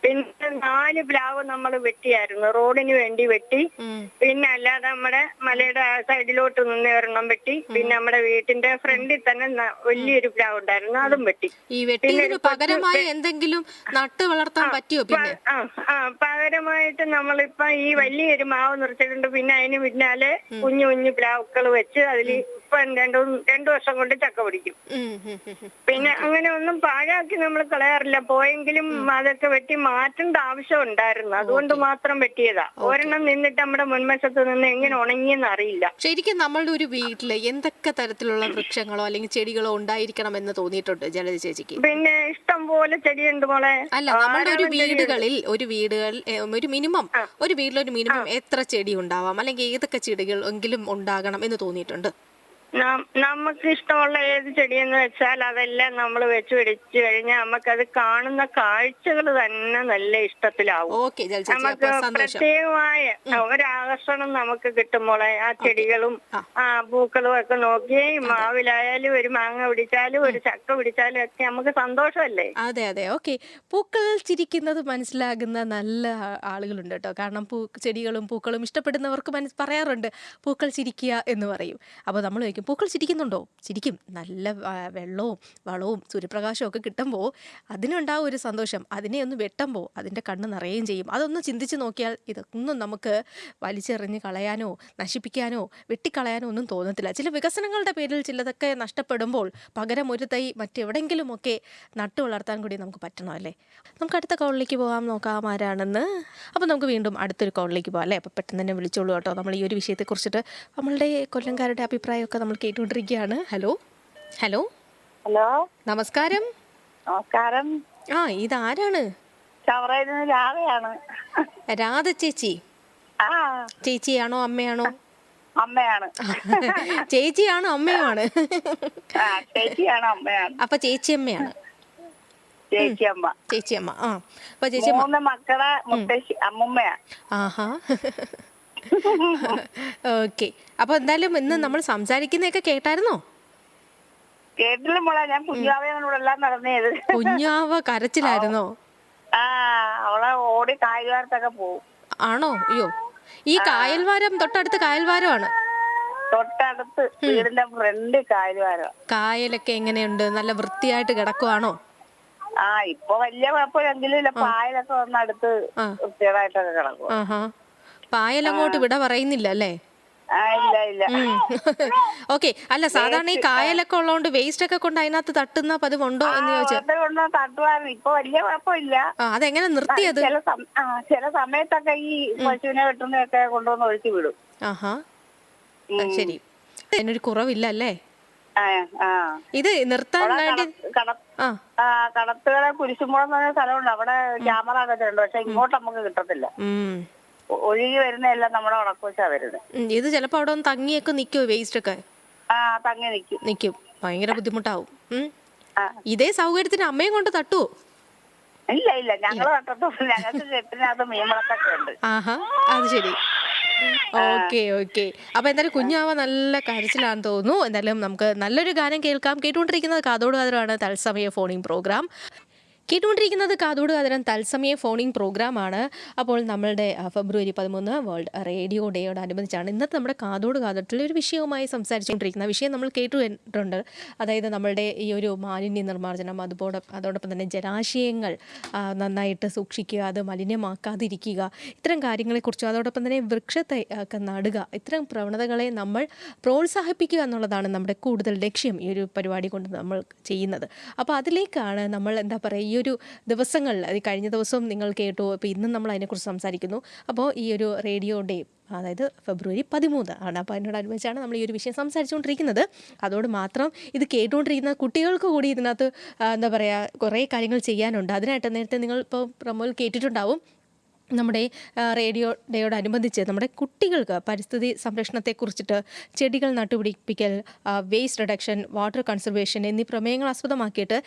പിന്നെ 4 പ്ലാവ് നമ്മൾ വെട്ടിയായിരുന്നു, റോഡിന് വേണ്ടി വെട്ടി. പിന്നെ അല്ലാതെ നമ്മുടെ മലയുടെ സൈഡിലോട്ട് നിന്ന് ഒരെണ്ണം വെട്ടി. പിന്നെ നമ്മുടെ വീട്ടിന്റെ ഫ്രണ്ടിൽ തന്നെ വലിയൊരു പ്ലാവ് ഉണ്ടായിരുന്നു, അതും വെട്ടി. ഈ വെട്ടിയതിന് പകരമായി എന്തെങ്കിലും നട്ട് വളർത്താൻ പറ്റിയോ? പിന്നെ പകരമായിട്ട് നമ്മളിപ്പോ ഈ വലിയൊരു മാവ് നിർത്തിയിട്ടുണ്ട്. പിന്നെ അതിന് പിന്നാലെ കുഞ്ഞു കുഞ്ഞു പ്ലാവുകൾ വെച്ച് അതിൽ ഇപ്പൊ 2 വർഷം കൊണ്ട് ചക്ക പിടിക്കും. പിന്നെ അങ്ങനെ ഒന്നും പാഴാക്കി നമ്മൾ കളയാറില്ല. പോയെങ്കിലും അതൊക്കെ വെട്ടി മാറ്റേണ്ട ആവശ്യം ഉണ്ടായിരുന്നു, അതുകൊണ്ട് മാത്രം വെട്ടിയതാ. ഒരെണ്ണം നിന്നിട്ട് നമ്മുടെ മുൻവശത്ത് നിന്ന് എങ്ങനെ ഉണങ്ങിയെന്ന് അറിയില്ല. ശരിക്കും നമ്മളുടെ ഒരു വീട്ടില് എന്തൊക്കെ തരത്തിലുള്ള വൃക്ഷങ്ങളോ അല്ലെങ്കിൽ ചെടികളോ ഉണ്ടായിരിക്കണം എന്ന് തോന്നിയിട്ടുണ്ട് ജലജ ചേച്ചിക്ക്? പിന്നെ ഇഷ്ടം പോലെ ചെടിയുണ്ട് മോളെ. അല്ല, നമ്മുടെ ഒരു വീട്ടിലൊരു മിനിമം എത്ര ചെടി ഉണ്ടാവാം, അല്ലെങ്കിൽ ഏതൊക്കെ ചെടികൾ എങ്കിലും ഉണ്ടാകണം എന്ന് തോന്നിയിട്ടുണ്ട്? നമുക്ക് ഇഷ്ടമുള്ള ഏത് ചെടിയെന്ന് വെച്ചാൽ അതെല്ലാം നമ്മൾ വെച്ച് പിടിച്ചു കഴിഞ്ഞാൽ നമുക്കത് കാണുന്ന കാഴ്ചകൾ തന്നെ നല്ല ഇഷ്ടത്തിലാവും. നമുക്ക് പ്രത്യേകമായ ഒരാകർഷണം നമുക്ക് കിട്ടുമ്പോളെ ആ ചെടികളും ആ പൂക്കളും ഒക്കെ നോക്കി മാവിലായാലും ഒരു മാങ്ങ പിടിച്ചാലും ഒരു ചക്ക പിടിച്ചാലും ഒക്കെ നമുക്ക് സന്തോഷമല്ലേ? അതെ അതെ, ഓക്കെ. പൂക്കൾ ചിരിക്കുന്നത് മനസ്സിലാകുന്ന നല്ല ആളുകളുണ്ട് കേട്ടോ. കാരണം ചെടികളും പൂക്കളും ഇഷ്ടപ്പെടുന്നവർക്ക് പറയാറുണ്ട് പൂക്കൾ ചിരിക്കുക എന്ന് പറയും. അപ്പോൾ നമ്മൾ ചിരിക്കും. പൂക്കൾ ചിരിക്കുന്നുണ്ടോ? ചിരിക്കും. നല്ല വെള്ളവും വളവും സൂര്യപ്രകാശവും ഒക്കെ കിട്ടുമ്പോൾ അതിനുണ്ടാവും ഒരു സന്തോഷം. അതിനെ ഒന്ന് വെട്ടുമ്പോൾ അതിൻ്റെ കണ്ണ് നിറയുകയും ചെയ്യും. അതൊന്ന് ചിന്തിച്ച് നോക്കിയാൽ ഇതൊന്നും നമുക്ക് വലിച്ചെറിഞ്ഞ് കളയാനോ നശിപ്പിക്കാനോ വെട്ടിക്കളയാനോ ഒന്നും തോന്നത്തില്ല. ചില വികസനങ്ങളുടെ പേരിൽ ചിലതൊക്കെ നഷ്ടപ്പെടുമ്പോൾ പകരം ഒരു തൈ മറ്റെവിടെയെങ്കിലുമൊക്കെ നട്ടു വളർത്താൻ കൂടി നമുക്ക് പറ്റണം അല്ലേ? നമുക്ക് അടുത്ത കോളിലേക്ക് പോകാം, നോക്കാം ആരാണെന്ന്. അപ്പോൾ നമുക്ക് വീണ്ടും അടുത്തൊരു കോളിലേക്ക് പോകാം അല്ലേ? അപ്പോൾ പെട്ടെന്ന് തന്നെ വിളിച്ചോളൂ കേട്ടോ. നമ്മൾ ഈ ഒരു വിഷയത്തെക്കുറിച്ചിട്ട് നമ്മളുടെ കൊല്ലംകാരുടെ അഭിപ്രായമൊക്കെ നമ്മൾ കേട്ടുകൊണ്ടിരിക്കുകയാണ്. ഹലോ ഹലോ ഹലോ, നമസ്കാരം. നമസ്കാരം. ഇതാരാണ്? ചവറയിൽനിന്ന് രാധയാണ്. രാധ ചേച്ചി. ആ, ചേച്ചിയാണോ അമ്മയാണോ? അമ്മയാണ്. ചേച്ചിയാണോ അമ്മയുമാണ്? ആ, ചേച്ചിയാണ്, അമ്മയാണ്. അപ്പൊ ചേച്ചിയമ്മയാണ്. ചേച്ചിയമ്മ. ചേച്ചിയമ്മ. അപ്പൊ ചേച്ചിയമ്മ 3 മക്കളെ മുത്തശ്ശി അമ്മുമ്മയാ. ആഹാ. ഓക്കെ. അപ്പൊ എന്തായാലും ഇന്ന് നമ്മൾ സംസാരിക്കുന്നതൊക്കെ കേട്ടായിരുന്നോ? കേട്ടില്ല മോളെ, ഞാൻ കുഞ്ഞാവയോട് എല്ലാം നടന്നത്. കുഞ്ഞാവ കരച്ചിലായിരുന്നോ? ആ, അവളെ ഓടി കായൽവാരത്തൊക്കെ പോവും. ആണോ? അയ്യോ, ഈ കായൽവാരം തൊട്ടടുത്ത് കായൽവാരമാണ്. തൊട്ടടുത്ത് വീടിന്റെ ഫ്രണ്ട് കായൽവാരം. കായലൊക്കെ എങ്ങനെയുണ്ട്? നല്ല വൃത്തിയായിട്ട് കിടക്കുവാണോ? ആ, ഇപ്പൊ വലിയ കുഴപ്പമില്ലെങ്കിലും പായലൊക്കെ വന്നടുത്ത് വൃത്തികേടായിട്ടൊക്കെ കിടക്കും. ആഹാ. പായലങ്ങോട്ട് വിട പറയുന്നില്ല അല്ലേ? ഇല്ല ഇല്ല. ഓക്കെ. അല്ല, സാധാരണ ഈ കായലൊക്കെ ഉള്ളതുകൊണ്ട് വേസ്റ്റ് ഒക്കെ കൊണ്ട് അതിനകത്ത് തട്ടുന്ന പതിവുണ്ടോ എന്ന് ചോദിച്ചാൽ തട്ടുവായിരുന്നു. ഇപ്പൊ വലിയ കുഴപ്പമില്ല. അതെങ്ങനെ നിർത്തിയത്? ചില സമയത്തൊക്കെ ഈ പശുവിനെ വെട്ടുന്നതൊക്കെ കൊണ്ടുവന്ന് ഒഴിച്ചു വിടും. ആഹാ, ശരി. അതിനൊരു കുറവില്ല അല്ലേ? ഇത് നിർത്താൻ വേണ്ടി കടത്തുകളെ കുരിശുമ്പോഴം എന്ന് പറഞ്ഞ സ്ഥലമുണ്ട്. അവിടെ ക്യാമറ ഒക്കെ ഉണ്ട്. പക്ഷെ ഇങ്ങോട്ട് നമുക്ക് കിട്ടത്തില്ല. ഒഴുകി വരുന്നതെല്ലാം നമ്മുടെ ഉണക്കുവച്ചാ വരുന്നത്. ഇത് ചിലപ്പോ അവിടെ ഒന്ന് തങ്ങിയൊക്കെ നിക്കുവോ? വേസ്റ്റ് ഒക്കെ തങ്ങി നിക്കും. ഭയങ്കര ബുദ്ധിമുട്ടാവും. ഇതേ സൗകര്യത്തിന് അമ്മയും കൊണ്ട് തട്ടുവോ? ഇല്ല ഇല്ല, ഞങ്ങള് തട്ടത്തൊന്നും. ഞങ്ങൾക്ക് കെട്ടിനകത്ത് മീൻമുളക്കൊക്കെ ഉണ്ട്. ആഹാ, അത് ശരി. Okay okay. അപ്പൊ എന്തായാലും കുഞ്ഞാവ നല്ല കരച്ചിലാണെന്ന് തോന്നുന്നു. എന്തായാലും നമുക്ക് നല്ലൊരു ഗാനം കേൾക്കാം. കേട്ടുകൊണ്ടിരിക്കുന്നത് കാതോട് കാതോടാണ് തത്സമയ ഫോണിംഗ് പ്രോഗ്രാം. കേട്ടുകൊണ്ടിരിക്കുന്നത് കാതോട് കാതരം തത്സമയ ഫോണിംഗ് പ്രോഗ്രാമാണ്. അപ്പോൾ നമ്മളുടെ ഫെബ്രുവരി 13 വേൾഡ് റേഡിയോ ഡേയോടനുബന്ധിച്ചാണ് ഇന്നത്തെ നമ്മുടെ കാതോട് കാതോട്ടിലെ ഒരു വിഷയവുമായി സംസാരിച്ചുകൊണ്ടിരിക്കുന്ന വിഷയം നമ്മൾ കേട്ടിട്ടുണ്ട്. അതായത് നമ്മളുടെ ഈ ഒരു മാലിന്യ നിർമ്മാർജ്ജനം, അതോടൊപ്പം തന്നെ ജലാശയങ്ങൾ നന്നായിട്ട് സൂക്ഷിക്കുക, അത് മലിനമാക്കാതിരിക്കുക, ഇത്തരം കാര്യങ്ങളെക്കുറിച്ചും അതോടൊപ്പം തന്നെ വൃക്ഷത്തെ ഒക്കെ നടുക, ഇത്തരം പ്രവണതകളെ നമ്മൾ പ്രോത്സാഹിപ്പിക്കുക എന്നുള്ളതാണ് നമ്മുടെ കൂടുതൽ ലക്ഷ്യം ഈ ഒരു പരിപാടി കൊണ്ട് നമ്മൾ ചെയ്യുന്നത്. അപ്പോൾ അതിലേക്കാണ് നമ്മൾ എന്താ പറയുക, ഈ ഒരു ദിവസങ്ങളിൽ, അത് കഴിഞ്ഞ ദിവസം നിങ്ങൾ കേട്ടു, അപ്പോൾ ഇന്നും നമ്മൾ അതിനെക്കുറിച്ച് സംസാരിക്കുന്നു. അപ്പോൾ ഈ ഒരു റേഡിയോ ഡേ, അതായത് ഫെബ്രുവരി 13 ആണ്. അപ്പോൾ അതിനോടനുബന്ധിച്ചാണ് നമ്മൾ ഈ ഒരു വിഷയം സംസാരിച്ചുകൊണ്ടിരിക്കുന്നത്. അതോട് മാത്രം ഇത് കേട്ടുകൊണ്ടിരിക്കുന്ന കുട്ടികൾക്ക് കൂടി ഇതിനകത്ത് എന്താ പറയുക, കുറേ കാര്യങ്ങൾ ചെയ്യാനുണ്ട്. അതിനായിട്ട് നേരത്തെ നിങ്ങൾ ഇപ്പോൾ പ്രമോൽ കേട്ടിട്ടുണ്ടാവും, നമ്മുടെ റേഡിയോ ഡേയോടനുബന്ധിച്ച് നമ്മുടെ കുട്ടികൾക്ക് പരിസ്ഥിതി സംരക്ഷണത്തെക്കുറിച്ചിട്ട് ചെടികൾ നട്ടുപിടിപ്പിക്കൽ, വേസ്റ്റ് റിഡക്ഷൻ, വാട്ടർ കൺസർവേഷൻ എന്നീ പ്രമേയങ്ങൾ ആസ്പദമാക്കിയിട്ട്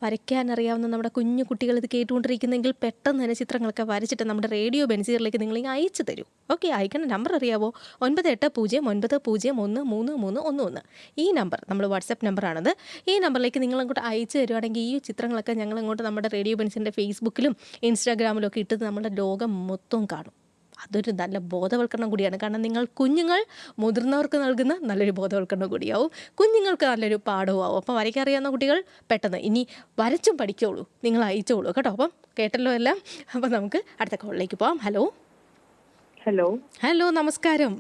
വരയ്ക്കാനറിയാവുന്ന നമ്മുടെ കുഞ്ഞു കുട്ടികൾ ഇത് കേട്ടുകൊണ്ടിരിക്കുന്നെങ്കിൽ പെട്ടെന്ന് തന്നെ ചിത്രങ്ങളൊക്കെ വരച്ചിട്ട് നമ്മുടെ റേഡിയോ ബെൻസീറിലേക്ക് നിങ്ങൾ അയച്ചു തരൂ. ഓക്കെ, അയക്കേണ്ട നമ്പർ അറിയാവോ? 9809903311. ഈ നമ്പർ നമ്മൾ വാട്സാപ്പ് നമ്പറാണത്. ഈ നമ്പറിലേക്ക് നിങ്ങൾ അങ്ങോട്ട് അയച്ചു തരുവാണെങ്കിൽ ഈ ചിത്രങ്ങളൊക്കെ ഞങ്ങൾ അങ്ങോട്ട് നമ്മുടെ റേഡിയോ ബെൻസിൻ്റെ ഫേസ്ബുക്കിലും ഇൻസ്റ്റാഗ്രാമിലും ഒക്കെ ഇട്ടത് നമ്മുടെ ലോകം മൊത്തം കാണും. അതൊരു നല്ല ബോധവൽക്കരണം കൂടിയാണ്. കാരണം കുഞ്ഞുങ്ങൾ മുതിർന്നവർക്ക് നൽകുന്ന നല്ലൊരു ബോധവൽക്കരണം കൂടിയാവും, കുഞ്ഞുങ്ങൾക്ക് നല്ലൊരു പാഠവും ആവും. അപ്പം വരയ്ക്കറിയാവുന്ന കുട്ടികൾ പെട്ടെന്ന് ഇനി വരച്ചും പഠിക്കോളൂ, നിങ്ങൾ അയച്ചോളൂ കേട്ടോ. അപ്പം കേട്ടല്ലോ എല്ലാം. അപ്പം നമുക്ക് അടുത്ത കോളിലേക്ക് പോവാം. ഹലോ ഹലോ ഹലോ, നമസ്കാരം.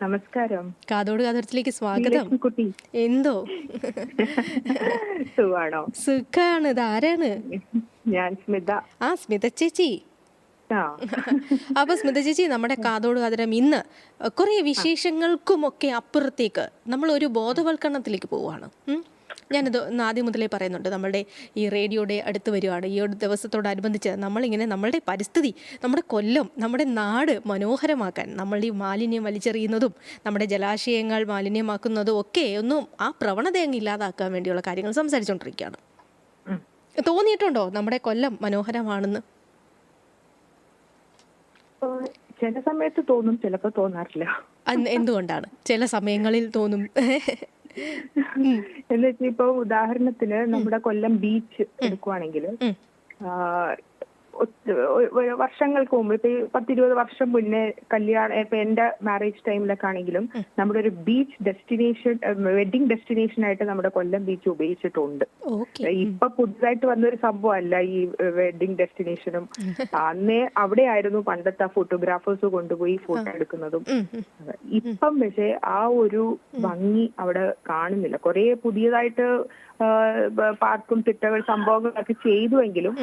നമസ്കാരം. കാതോട് കാതോടത്തിലേക്ക് സ്വാഗതം. എന്തോ സുഖാണോ? സുഖാണ്. ഇതാരാണ്? ഞാൻ സ്മിത. സ്മിത ചേച്ചി. അപ്പൊ സ്മിത ചേച്ചി, നമ്മുടെ കാതോട് കാതരം ഇന്ന് കുറെ വിശേഷങ്ങൾക്കുമൊക്കെ അപ്പുറത്തേക്ക് നമ്മൾ ഒരു ബോധവൽക്കരണത്തിലേക്ക് പോവുകയാണ്. ഞാനിത് ആദ്യം മുതലേ പറയുന്നുണ്ട്, നമ്മളുടെ ഈ റേഡിയോ ഡേ അടുത്ത് വരുവാണ്. ഈ ഒരു ദിവസത്തോടനുബന്ധിച്ച് നമ്മളിങ്ങനെ നമ്മളുടെ പരിസ്ഥിതി, നമ്മുടെ കൊല്ലം, നമ്മുടെ നാട് മനോഹരമാക്കാൻ, നമ്മൾ ഈ മാലിന്യം വലിച്ചെറിയുന്നതും നമ്മുടെ ജലാശയങ്ങൾ മാലിന്യമാക്കുന്നതും ഒക്കെ ഒന്നും ആ പ്രവണത അങ്ങ് ഇല്ലാതാക്കാൻ വേണ്ടിയുള്ള കാര്യങ്ങൾ സംസാരിച്ചുകൊണ്ടിരിക്കുകയാണ്. തോന്നിയിട്ടുണ്ടോ നമ്മുടെ കൊല്ലം മനോഹരമാണെന്ന്? ചില സമയത്ത് തോന്നും, ചിലപ്പോ തോന്നാറില്ല. എന്തുകൊണ്ടാണ് ചില സമയങ്ങളിൽ തോന്നും? എന്ന് വെച്ചാൽ ഇപ്പൊ ഉദാഹരണത്തിന് നമ്മുടെ കൊല്ലം ബീച്ച് എടുക്കുവാണെങ്കിൽ വർഷങ്ങൾക്ക് മുമ്പ് ഇപ്പൊ ഈ 10-20 വർഷം മുന്നേ കല്യാണം ഇപ്പൊ എന്റെ മാരേജ് ടൈമിലൊക്കെ ആണെങ്കിലും നമ്മുടെ ഒരു ബീച്ച് ഡെസ്റ്റിനേഷൻ വെഡിങ് ഡെസ്റ്റിനേഷൻ ആയിട്ട് നമ്മുടെ കൊല്ലം ബീച്ച് ഉപയോഗിച്ചിട്ടുണ്ട്. ഇപ്പൊ പുതുതായിട്ട് വന്നൊരു സംഭവമല്ല ഈ വെഡിങ് ഡെസ്റ്റിനേഷനും. അന്നേ അവിടെ ആയിരുന്നു പണ്ടത്തെ ഫോട്ടോഗ്രാഫേഴ്സ് കൊണ്ടുപോയി ഫോട്ടോ എടുക്കുന്നതും. ഇപ്പം പക്ഷേ ആ ഒരു ഭംഗി അവിടെ കാണുന്നില്ല. കുറെ പുതിയതായിട്ട് പാർക്കും തിട്ടകൾ സംഭവങ്ങളൊക്കെ ചെയ്തുവെങ്കിലും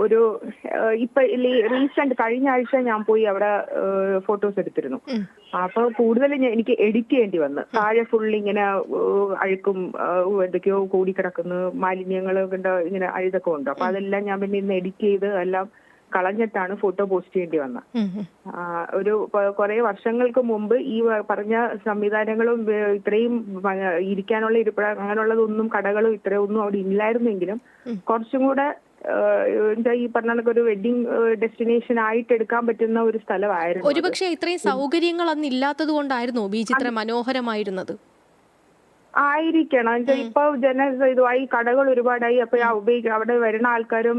ഒരു ഇപ്പൊ റീസെന്റ് കഴിഞ്ഞ ആഴ്ച ഞാൻ പോയി അവിടെ ഫോട്ടോസ് എടുത്തിരുന്നു. അപ്പൊ കൂടുതൽ എനിക്ക് എഡിറ്റ് ചെയ്യേണ്ടി വന്നു. താഴെ ഫുൾ ഇങ്ങനെ അഴുക്കും എന്തൊക്കെയോ കൂടിക്കിടക്കുന്നു, മാലിന്യങ്ങൾ ഇങ്ങനെ അഴുതൊക്കെ ഉണ്ട്. അപ്പൊ അതെല്ലാം ഞാൻ പിന്നെ ഇന്ന് എഡിറ്റ് ചെയ്ത് എല്ലാം കളഞ്ഞിട്ടാണ് ഫോട്ടോ പോസ്റ്റ് ചെയ്യേണ്ടി വന്നത്. ഒരു കുറെ വർഷങ്ങൾക്ക് മുമ്പ് ഈ പറഞ്ഞ സംവിധാനങ്ങളും ഇത്രയും ഇരിക്കാനുള്ള അങ്ങനെയുള്ളതൊന്നും കടകളും ഇത്രയൊന്നും അവിടെ ഇല്ലായിരുന്നെങ്കിലും കുറച്ചും കൂടെ എന്താ ഈ പറഞ്ഞ ഒരു വെഡിങ് ഡെസ്റ്റിനേഷൻ ആയിട്ട് എടുക്കാൻ പറ്റുന്ന ഒരു സ്ഥലമായിരുന്നു. ഒരുപക്ഷെ ഇത്രയും സൗകര്യങ്ങൾ അന്ന് ഇല്ലാത്തത് കൊണ്ടായിരുന്നോ ബീച്ച് ഇത്ര മനോഹരമായിരുന്നത്? ആയിരിക്കണം. ഇപ്പൊ ഇതുമായി കടകൾ ഒരുപാടായി. അപ്പൊ അവിടെ വരുന്ന ആൾക്കാരും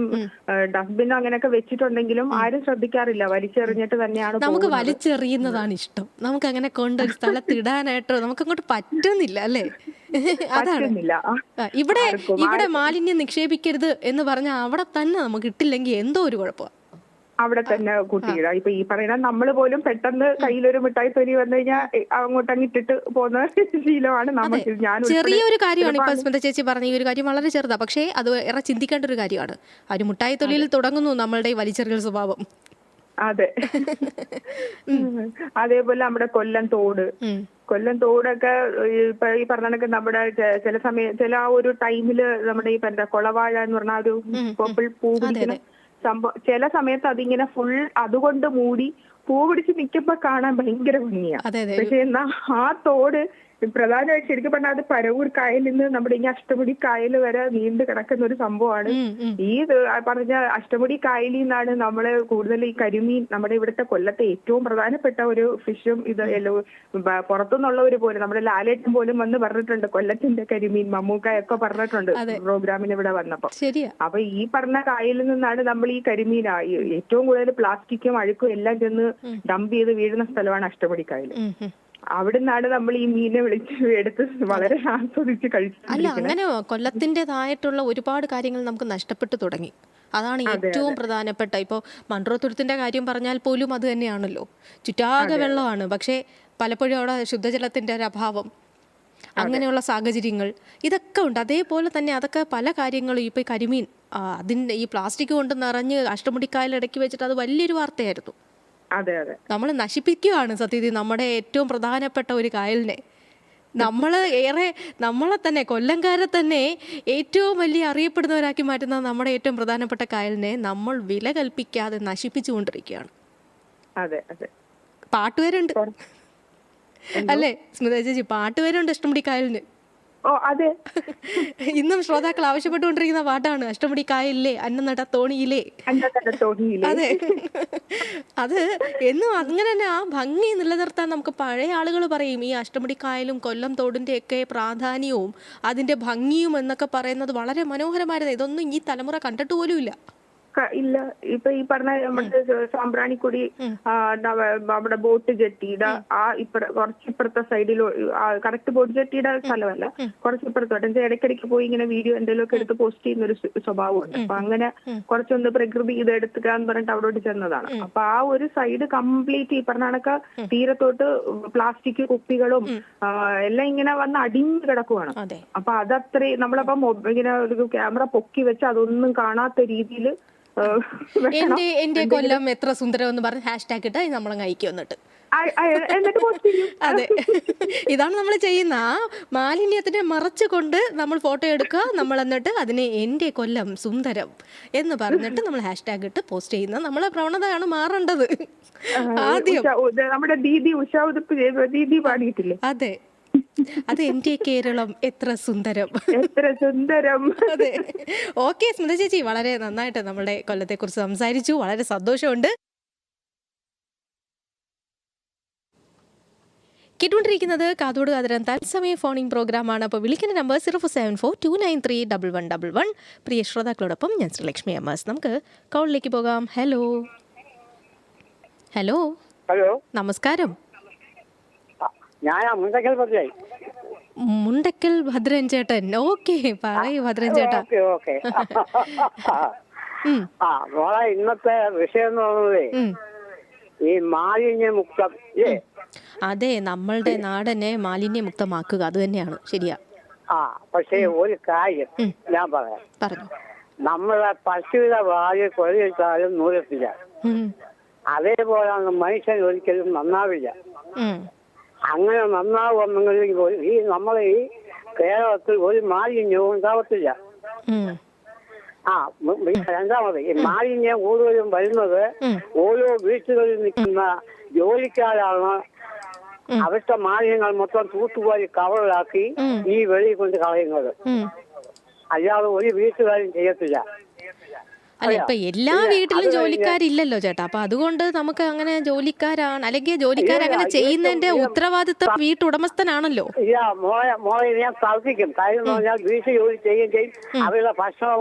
ഡസ്റ്റ്ബിനും അങ്ങനെയൊക്കെ വെച്ചിട്ടുണ്ടെങ്കിലും ആരും ശ്രദ്ധിക്കാറില്ല. വലിച്ചെറിഞ്ഞിട്ട് തന്നെയാണ്. നമുക്ക് വലിച്ചെറിയുന്നതാണ് ഇഷ്ടം. നമുക്ക് അങ്ങനെ കൊണ്ടൊരു സ്ഥലത്ത് ഇടാനായിട്ടോ നമുക്ക് അങ്ങോട്ട് പറ്റുന്നില്ല അല്ലേ? അതാണ് ഇവിടെ മാലിന്യം നിക്ഷേപിക്കരുത് എന്ന് പറഞ്ഞാൽ അവിടെ തന്നെ നമുക്ക് ഇട്ടില്ലെങ്കിൽ എന്തോ ഒരു കുഴപ്പമാണ്. അവിടെ തന്നെ കൂട്ടിയിടാം. ഇപ്പൊ ഈ പറയുന്ന നമ്മൾ പോലും പെട്ടെന്ന് കയ്യിലൊരു മിഠായി തൊലി വന്നു കഴിഞ്ഞാൽ അങ്ങോട്ടങ്ങ് ഇട്ടിട്ട് പോകുന്ന ശീലമാണ് നമുക്ക്. ചെറിയൊരു കാര്യമാണ് ഇപ്പൊ സ്മിത ചേച്ചി പറഞ്ഞ ഈ ഒരു കാര്യം വളരെ ചെറുതാ, പക്ഷേ അത് ഏറെ ചിന്തിക്കേണ്ട ഒരു കാര്യമാണ്. ആ ഒരു മിഠായി തൊലിയിൽ തുടങ്ങുന്നു നമ്മളുടെ ഈ വലിച്ചെറിയൽ സ്വഭാവം. അതെ. അതേപോലെ നമ്മുടെ കൊല്ലം തോടൊക്കെ ഇപ്പൊ ഈ പറഞ്ഞ നമ്മുടെ ചില ആ ഒരു ടൈമില് നമ്മുടെ ഈ കൊളവാഴ എന്ന് പറഞ്ഞ ഒരു പർപ്പിൾ പൂ പിടിക്കുന്ന സംഭവം ചില സമയത്ത് അതിങ്ങനെ ഫുൾ അതുകൊണ്ട് മൂടി പൂ പിടിച്ച് നിൽക്കുമ്പോ കാണാൻ ഭയങ്കര ഭംഗിയാ. പക്ഷെ എന്നാ ആ തോട് പ്രധാനമായിട്ട് ശരിക്കും പറഞ്ഞാൽ അത് പരവൂർ കായലിൽ നിന്ന് നമ്മുടെ ഈ അഷ്ടമുടി കായൽ വരെ നീണ്ടു കിടക്കുന്ന ഒരു സംഭവമാണ്. ഈ പറഞ്ഞ അഷ്ടമുടി കായലിൽ നിന്നാണ് നമ്മള് കൂടുതൽ ഈ കരിമീൻ, നമ്മുടെ ഇവിടുത്തെ കൊല്ലത്തെ ഏറ്റവും പ്രധാനപ്പെട്ട ഒരു ഫിഷും ഇത് പുറത്തുനിന്നുള്ളവര് പോലും നമ്മുടെ ലാലേട്ടൻ പോലും വന്ന് പറഞ്ഞിട്ടുണ്ട് കൊല്ലത്തിന്റെ കരിമീൻ, മമ്മൂക്കായൊക്കെ പറഞ്ഞിട്ടുണ്ട് പ്രോഗ്രാമിന് ഇവിടെ വന്നപ്പോ. അപ്പൊ ഈ പറഞ്ഞ കായലിൽ നിന്നാണ് നമ്മൾ ഈ കരിമീൻ ഏറ്റവും കൂടുതൽ പ്ലാസ്റ്റിക്കും അഴുക്കും എല്ലാം ചെന്ന് ഡംപ് ചെയ്ത് വീഴുന്ന സ്ഥലമാണ് അഷ്ടമുടി കായൽ. അവിടെ നിന്നാണ് നമ്മൾ ഈ മീനെ വിളിച്ച് എടുത്ത് വളരെ ആസ്വദിച്ച് കഴിച്ചു. അല്ല, അങ്ങനെ കൊല്ലത്തിൻ്റെതായിട്ടുള്ള ഒരുപാട് കാര്യങ്ങൾ നമുക്ക് നഷ്ടപ്പെട്ടു തുടങ്ങി. അതാണ് ഏറ്റവും പ്രധാനപ്പെട്ട. ഇപ്പോൾ മൺട്രോത്തുരുത്തിന്റെ കാര്യം പറഞ്ഞാൽ പോലും അത് തന്നെയാണല്ലോ. ചുറ്റാകെ വെള്ളമാണ്, പക്ഷേ പലപ്പോഴും അവിടെ ശുദ്ധജലത്തിന്റെ ഒരു അഭാവം, അങ്ങനെയുള്ള സാഹചര്യങ്ങൾ ഇതൊക്കെ ഉണ്ട്. അതേപോലെ തന്നെ അതൊക്കെ പല കാര്യങ്ങളും ഇപ്പോൾ ഈ കരിമീൻ അതിൻ്റെ ഈ പ്ലാസ്റ്റിക് കൊണ്ട് നിറഞ്ഞ് അഷ്ടമുടിക്കായൽ ഇടയ്ക്ക് വെച്ചിട്ട് അത് വലിയൊരു വാർത്തയായിരുന്നു. നമ്മൾ നശിപ്പിക്കുകയാണ് സത്യത്തിൽ നമ്മുടെ ഏറ്റവും പ്രധാനപ്പെട്ട ഒരു കായലിനെ. നമ്മളെ തന്നെ കൊല്ലംകാരെ തന്നെ ഏറ്റവും വലിയ അറിയപ്പെടുന്നവരാക്കി മാറ്റുന്ന നമ്മുടെ ഏറ്റവും പ്രധാനപ്പെട്ട കായലിനെ നമ്മൾ വില കൽപ്പിക്കാതെ നശിപ്പിച്ചുകൊണ്ടിരിക്കുകയാണ്. പാട്ടുപേരുണ്ട് അല്ലേ സ്മിത ചേച്ചി? പാട്ടുപേരുണ്ട് അഷ്ടമുടി കായലിന്. അതെ, ഇന്നും ശ്രോതാക്കൾ ആവശ്യപ്പെട്ടുകൊണ്ടിരിക്കുന്ന പാട്ടാണ് അഷ്ടമുടി കായലിലെ അന്നനട തോണിയിലെ. അതെ, അത് എന്നും അങ്ങനെ തന്നെ ആ ഭംഗി നിലനിർത്താൻ നമുക്ക് പഴയ ആളുകൾ പറയും ഈ അഷ്ടമുടി കായലും കൊല്ലം തോടിന്റെ ഒക്കെ പ്രാധാന്യവും അതിന്റെ ഭംഗിയും എന്നൊക്കെ പറയുന്നത് വളരെ മനോഹരമായിരുന്നു. ഇതൊന്നും ഈ തലമുറ കണ്ടിട്ട് പോലും ഇല്ല. ഇല്ല. ഇപ്പൊ ഈ പറഞ്ഞ നമ്മുടെ സാമ്പ്രാണിക്കുടി നമ്മുടെ ബോട്ട് ജെട്ടിയുടെ കുറച്ചിപ്പുറത്തെ സൈഡിൽ, കറക്റ്റ് ബോട്ട് ജെട്ടിയുടെ സ്ഥലമല്ല, കുറച്ചിപ്പുറത്തോട്ട് ഇടയ്ക്കിടയ്ക്ക് പോയി ഇങ്ങനെ വീഡിയോ എന്തെങ്കിലുമൊക്കെ എടുത്ത് പോസ്റ്റ് ചെയ്യുന്ന ഒരു സ്വഭാവമുണ്ട്. അപ്പൊ അങ്ങനെ കുറച്ചൊന്ന് പ്രകൃതി ഇത് എടുത്തുകാന്ന് പറഞ്ഞിട്ട് അവിടോട്ട് ചെന്നതാണ്. അപ്പൊ ആ ഒരു സൈഡ് കംപ്ലീറ്റ് ഈ പറഞ്ഞ കണക്ക് തീരത്തോട്ട് പ്ലാസ്റ്റിക് കുപ്പികളും എല്ലാം ഇങ്ങനെ വന്ന് അടിഞ്ഞു കിടക്കുവാണ്. അപ്പൊ അതത്രയും നമ്മളപ്പം ഇങ്ങനെ ഒരു ക്യാമറ പൊക്കി വെച്ച് അതൊന്നും കാണാത്ത രീതിയിൽ എന്റെ കൊല്ലം എത്ര സുന്ദരം എന്ന് പറഞ്ഞ് ഹാഷ്ടാഗ് ഇട്ട് നമ്മളങ്ങ് അയക്കും. എന്നിട്ട് അതെ, ഇതാണ് നമ്മൾ ചെയ്യുന്ന. ആ മാലിന്യത്തിനെ മറച്ചുകൊണ്ട് നമ്മൾ ഫോട്ടോ എടുക്കുക, നമ്മൾ എന്നിട്ട് അതിനെ എന്റെ കൊല്ലം സുന്ദരം എന്ന് പറഞ്ഞിട്ട് നമ്മൾ ഹാഷ്ടാഗ് ഇട്ട് പോസ്റ്റ് ചെയ്യുന്ന നമ്മളെ പ്രവണതയാണ് മാറേണ്ടത്. ആദ്യം നമ്മുടെ ദീദി പാടിയിട്ടില്ലേ? അതെ, അത് എന്റെ കേരളം എത്ര സുന്ദരം, എത്ര സുന്ദരം. അതെ. ഓക്കെ സ്മിത ചേച്ചി, വളരെ നന്നായിട്ട് നമ്മുടെ കൊല്ലത്തെ കുറിച്ച് സംസാരിച്ചു. വളരെ സന്തോഷമുണ്ട്. കേട്ടുകൊണ്ടിരിക്കുന്നത് കാതോട് കാതരം തത്സമയ ഫോണിംഗ് പ്രോഗ്രാമാണ്. അപ്പോൾ വിളിക്കുന്ന നമ്പർ 0472931111. പ്രിയ ശ്രോതാക്കളോടൊപ്പം ഞാൻ ശ്രീലക്ഷ്മി MS. നമുക്ക് കോളിലേക്ക് പോകാം. ഹലോ ഹലോ ഹലോ, നമസ്കാരം. ഞാൻ മുണ്ടക്കൽ പതിയായി. മുണ്ടക്കൽ ഭദ്രൻ ചേട്ടൻ. ഓക്കെ, പറയൂ ഭദ്രൻ ചേട്ടാ. Okay okay. ആ മോളെ, ഇന്നത്തെ വിഷയം എന്ന് പറയുന്നത് ഈ മാലിന്യമുക്തം. അതെ, നമ്മളുടെ നാടിനെ മാലിന്യമുക്തമാക്കുക, അത് തന്നെയാണ്. ശരിയാ. ആ പക്ഷേ ഒരു കാര്യം ഞാൻ പറയാം. പറഞ്ഞു. നമ്മളെ പശുവിന്റെ വാല് കൊലയിട്ടാലും നൂലത്തില്ല. അതേപോലെയാണ് മനുഷ്യൻ ഒരിക്കലും നന്നാവില്ല. അങ്ങനെ നന്നാവുമെന്നെങ്കിൽ ഈ നമ്മളെ ഈ കേരളത്തിൽ ഒരു മാലിന്യവും ഉണ്ടാവത്തില്ല. രണ്ടാമത്, ഈ മാലിന്യം കൂടുതലും വരുന്നത് ഓരോ വീട്ടുകളിൽ നിൽക്കുന്ന ജോലിക്കാരാണ്. അവരുടെ മാലിന്യങ്ങൾ മൊത്തം തൂത്തുവാരി കവറിലാക്കി ഈ വെളിയിൽ കൊണ്ട് കളയുന്നത്. അല്ലാതെ ഒരു വീട്ടുകാരും ചെയ്യത്തില്ല. അല്ല, ഇപ്പൊ എല്ലാ വീട്ടിലും ജോലിക്കാരില്ലല്ലോ ചേട്ടാ. അപ്പൊ അതുകൊണ്ട് നമുക്ക് അങ്ങനെ ജോലിക്കാരാണ്, അല്ലെങ്കിൽ ജോലിക്കാരങ്ങനെ ചെയ്യുന്നതിന്റെ ഉത്തരവാദിത്വം വീട്ടുടമസ്ഥനാണല്ലോ. ഇല്ല മോളെ ഞാൻ തർക്കിക്കും. കാര്യം എന്ന് പറഞ്ഞാൽ വീട്ടിൽ ജോലി ചെയ്യുകയും അവരുടെ ഭക്ഷണം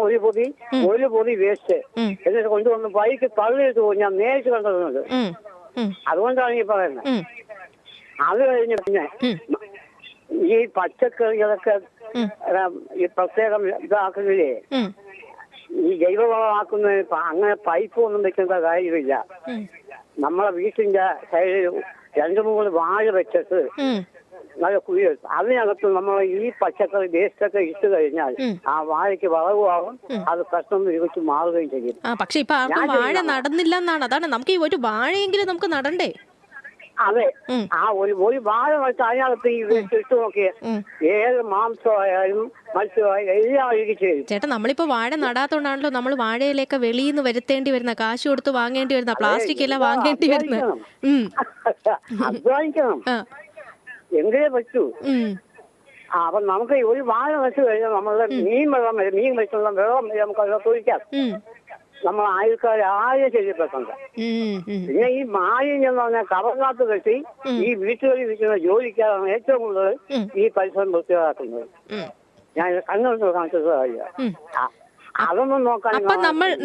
ഒരു പൊതി വേസ്റ്റ് എന്നിട്ട് കൊണ്ടുവന്ന് ബൈക്ക് തള്ളിയിട്ട് പോകും. ഞാൻ നേരിട്ട് കണ്ടതുണ്ട്. അതുകൊണ്ടാണ് ഈ പറയുന്നത്. അത് കഴിഞ്ഞ് പിന്നെ ഈ പച്ചക്കറികളൊക്കെ ഈ പ്രത്യേകം ഇതാക്കുന്നില്ലേ, ഈ ജൈവവളമാക്കുന്നതിന് അങ്ങനെ പൈപ്പ് ഒന്നും വെക്കേണ്ട കാര്യമില്ല. നമ്മളെ വീട്ടിന്റെ സൈഡിൽ 2-3 വാഴ വെച്ചിട്ട് നല്ല കുഴി വെച്ചു അതിനകത്ത് നമ്മൾ ഈ പച്ചക്കറി വേസ്റ്റൊക്കെ ഇട്ട് കഴിഞ്ഞാൽ ആ വാഴയ്ക്ക് വളവുമാകും. അത് പെട്ടെന്ന് വിളിച്ച് മാറുകയും ചെയ്യും. പക്ഷെ ഇപ്പൊ ആർക്കും വാഴ നടന്നില്ല എന്നാണ്. അതാണ്, നമുക്ക് ഈ ഒരു വാഴയെങ്കിലും നമുക്ക് നടണ്ടേ. അതെ, ആ ഒരു വാഴ വെച്ച് അതിനകത്ത് ഈ വേസ്റ്റ് ഇട്ട് നോക്കിയ ഏത് മാംസമായാലും മത്സ്യമായാലും എല്ലാം അഴുകിച്ച് വരും. ചേട്ടാ, നമ്മളിപ്പോ വാഴ നടാത്തോണ്ടാണല്ലോ നമ്മൾ വാഴയിലേക്ക് വെളിയിൽ നിന്ന് വരുത്തേണ്ടി വരുന്ന, കാശ് കൊടുത്ത് വാങ്ങേണ്ടി വരുന്ന, പ്ലാസ്റ്റിക് എല്ലാം വാങ്ങേണ്ടി വരുന്ന. അധ്വാനിക്കണം, എങ്കിലേ പറ്റൂ. അപ്പൊ നമുക്ക് ഒരു വാഴ വെച്ച് കഴിഞ്ഞാൽ നമ്മളുടെ മീൻ വെച്ചുള്ള വെള്ളം നമുക്ക് അതിനകത്ത് ഒഴിക്കാം. നമ്മൾ ആൾക്കാർ ആരും ശല്യപ്പെടണ്ട. പിന്നെ ഈ മാലിന്യം എന്ന് പറഞ്ഞാൽ കവറിനകത്ത് കെട്ടി ഈ വീട്ടുകളിൽ ഇരിക്കുന്ന ജോലിക്കാരാണ് ഏറ്റവും കൂടുതൽ ഈ പരിസരം വൃത്തിയാക്കുന്നത്. ഞാൻ കണ്ണുകൊണ്ട് കാണിച്ചത് അതൊന്നും നോക്കാൻ. അപ്പൊ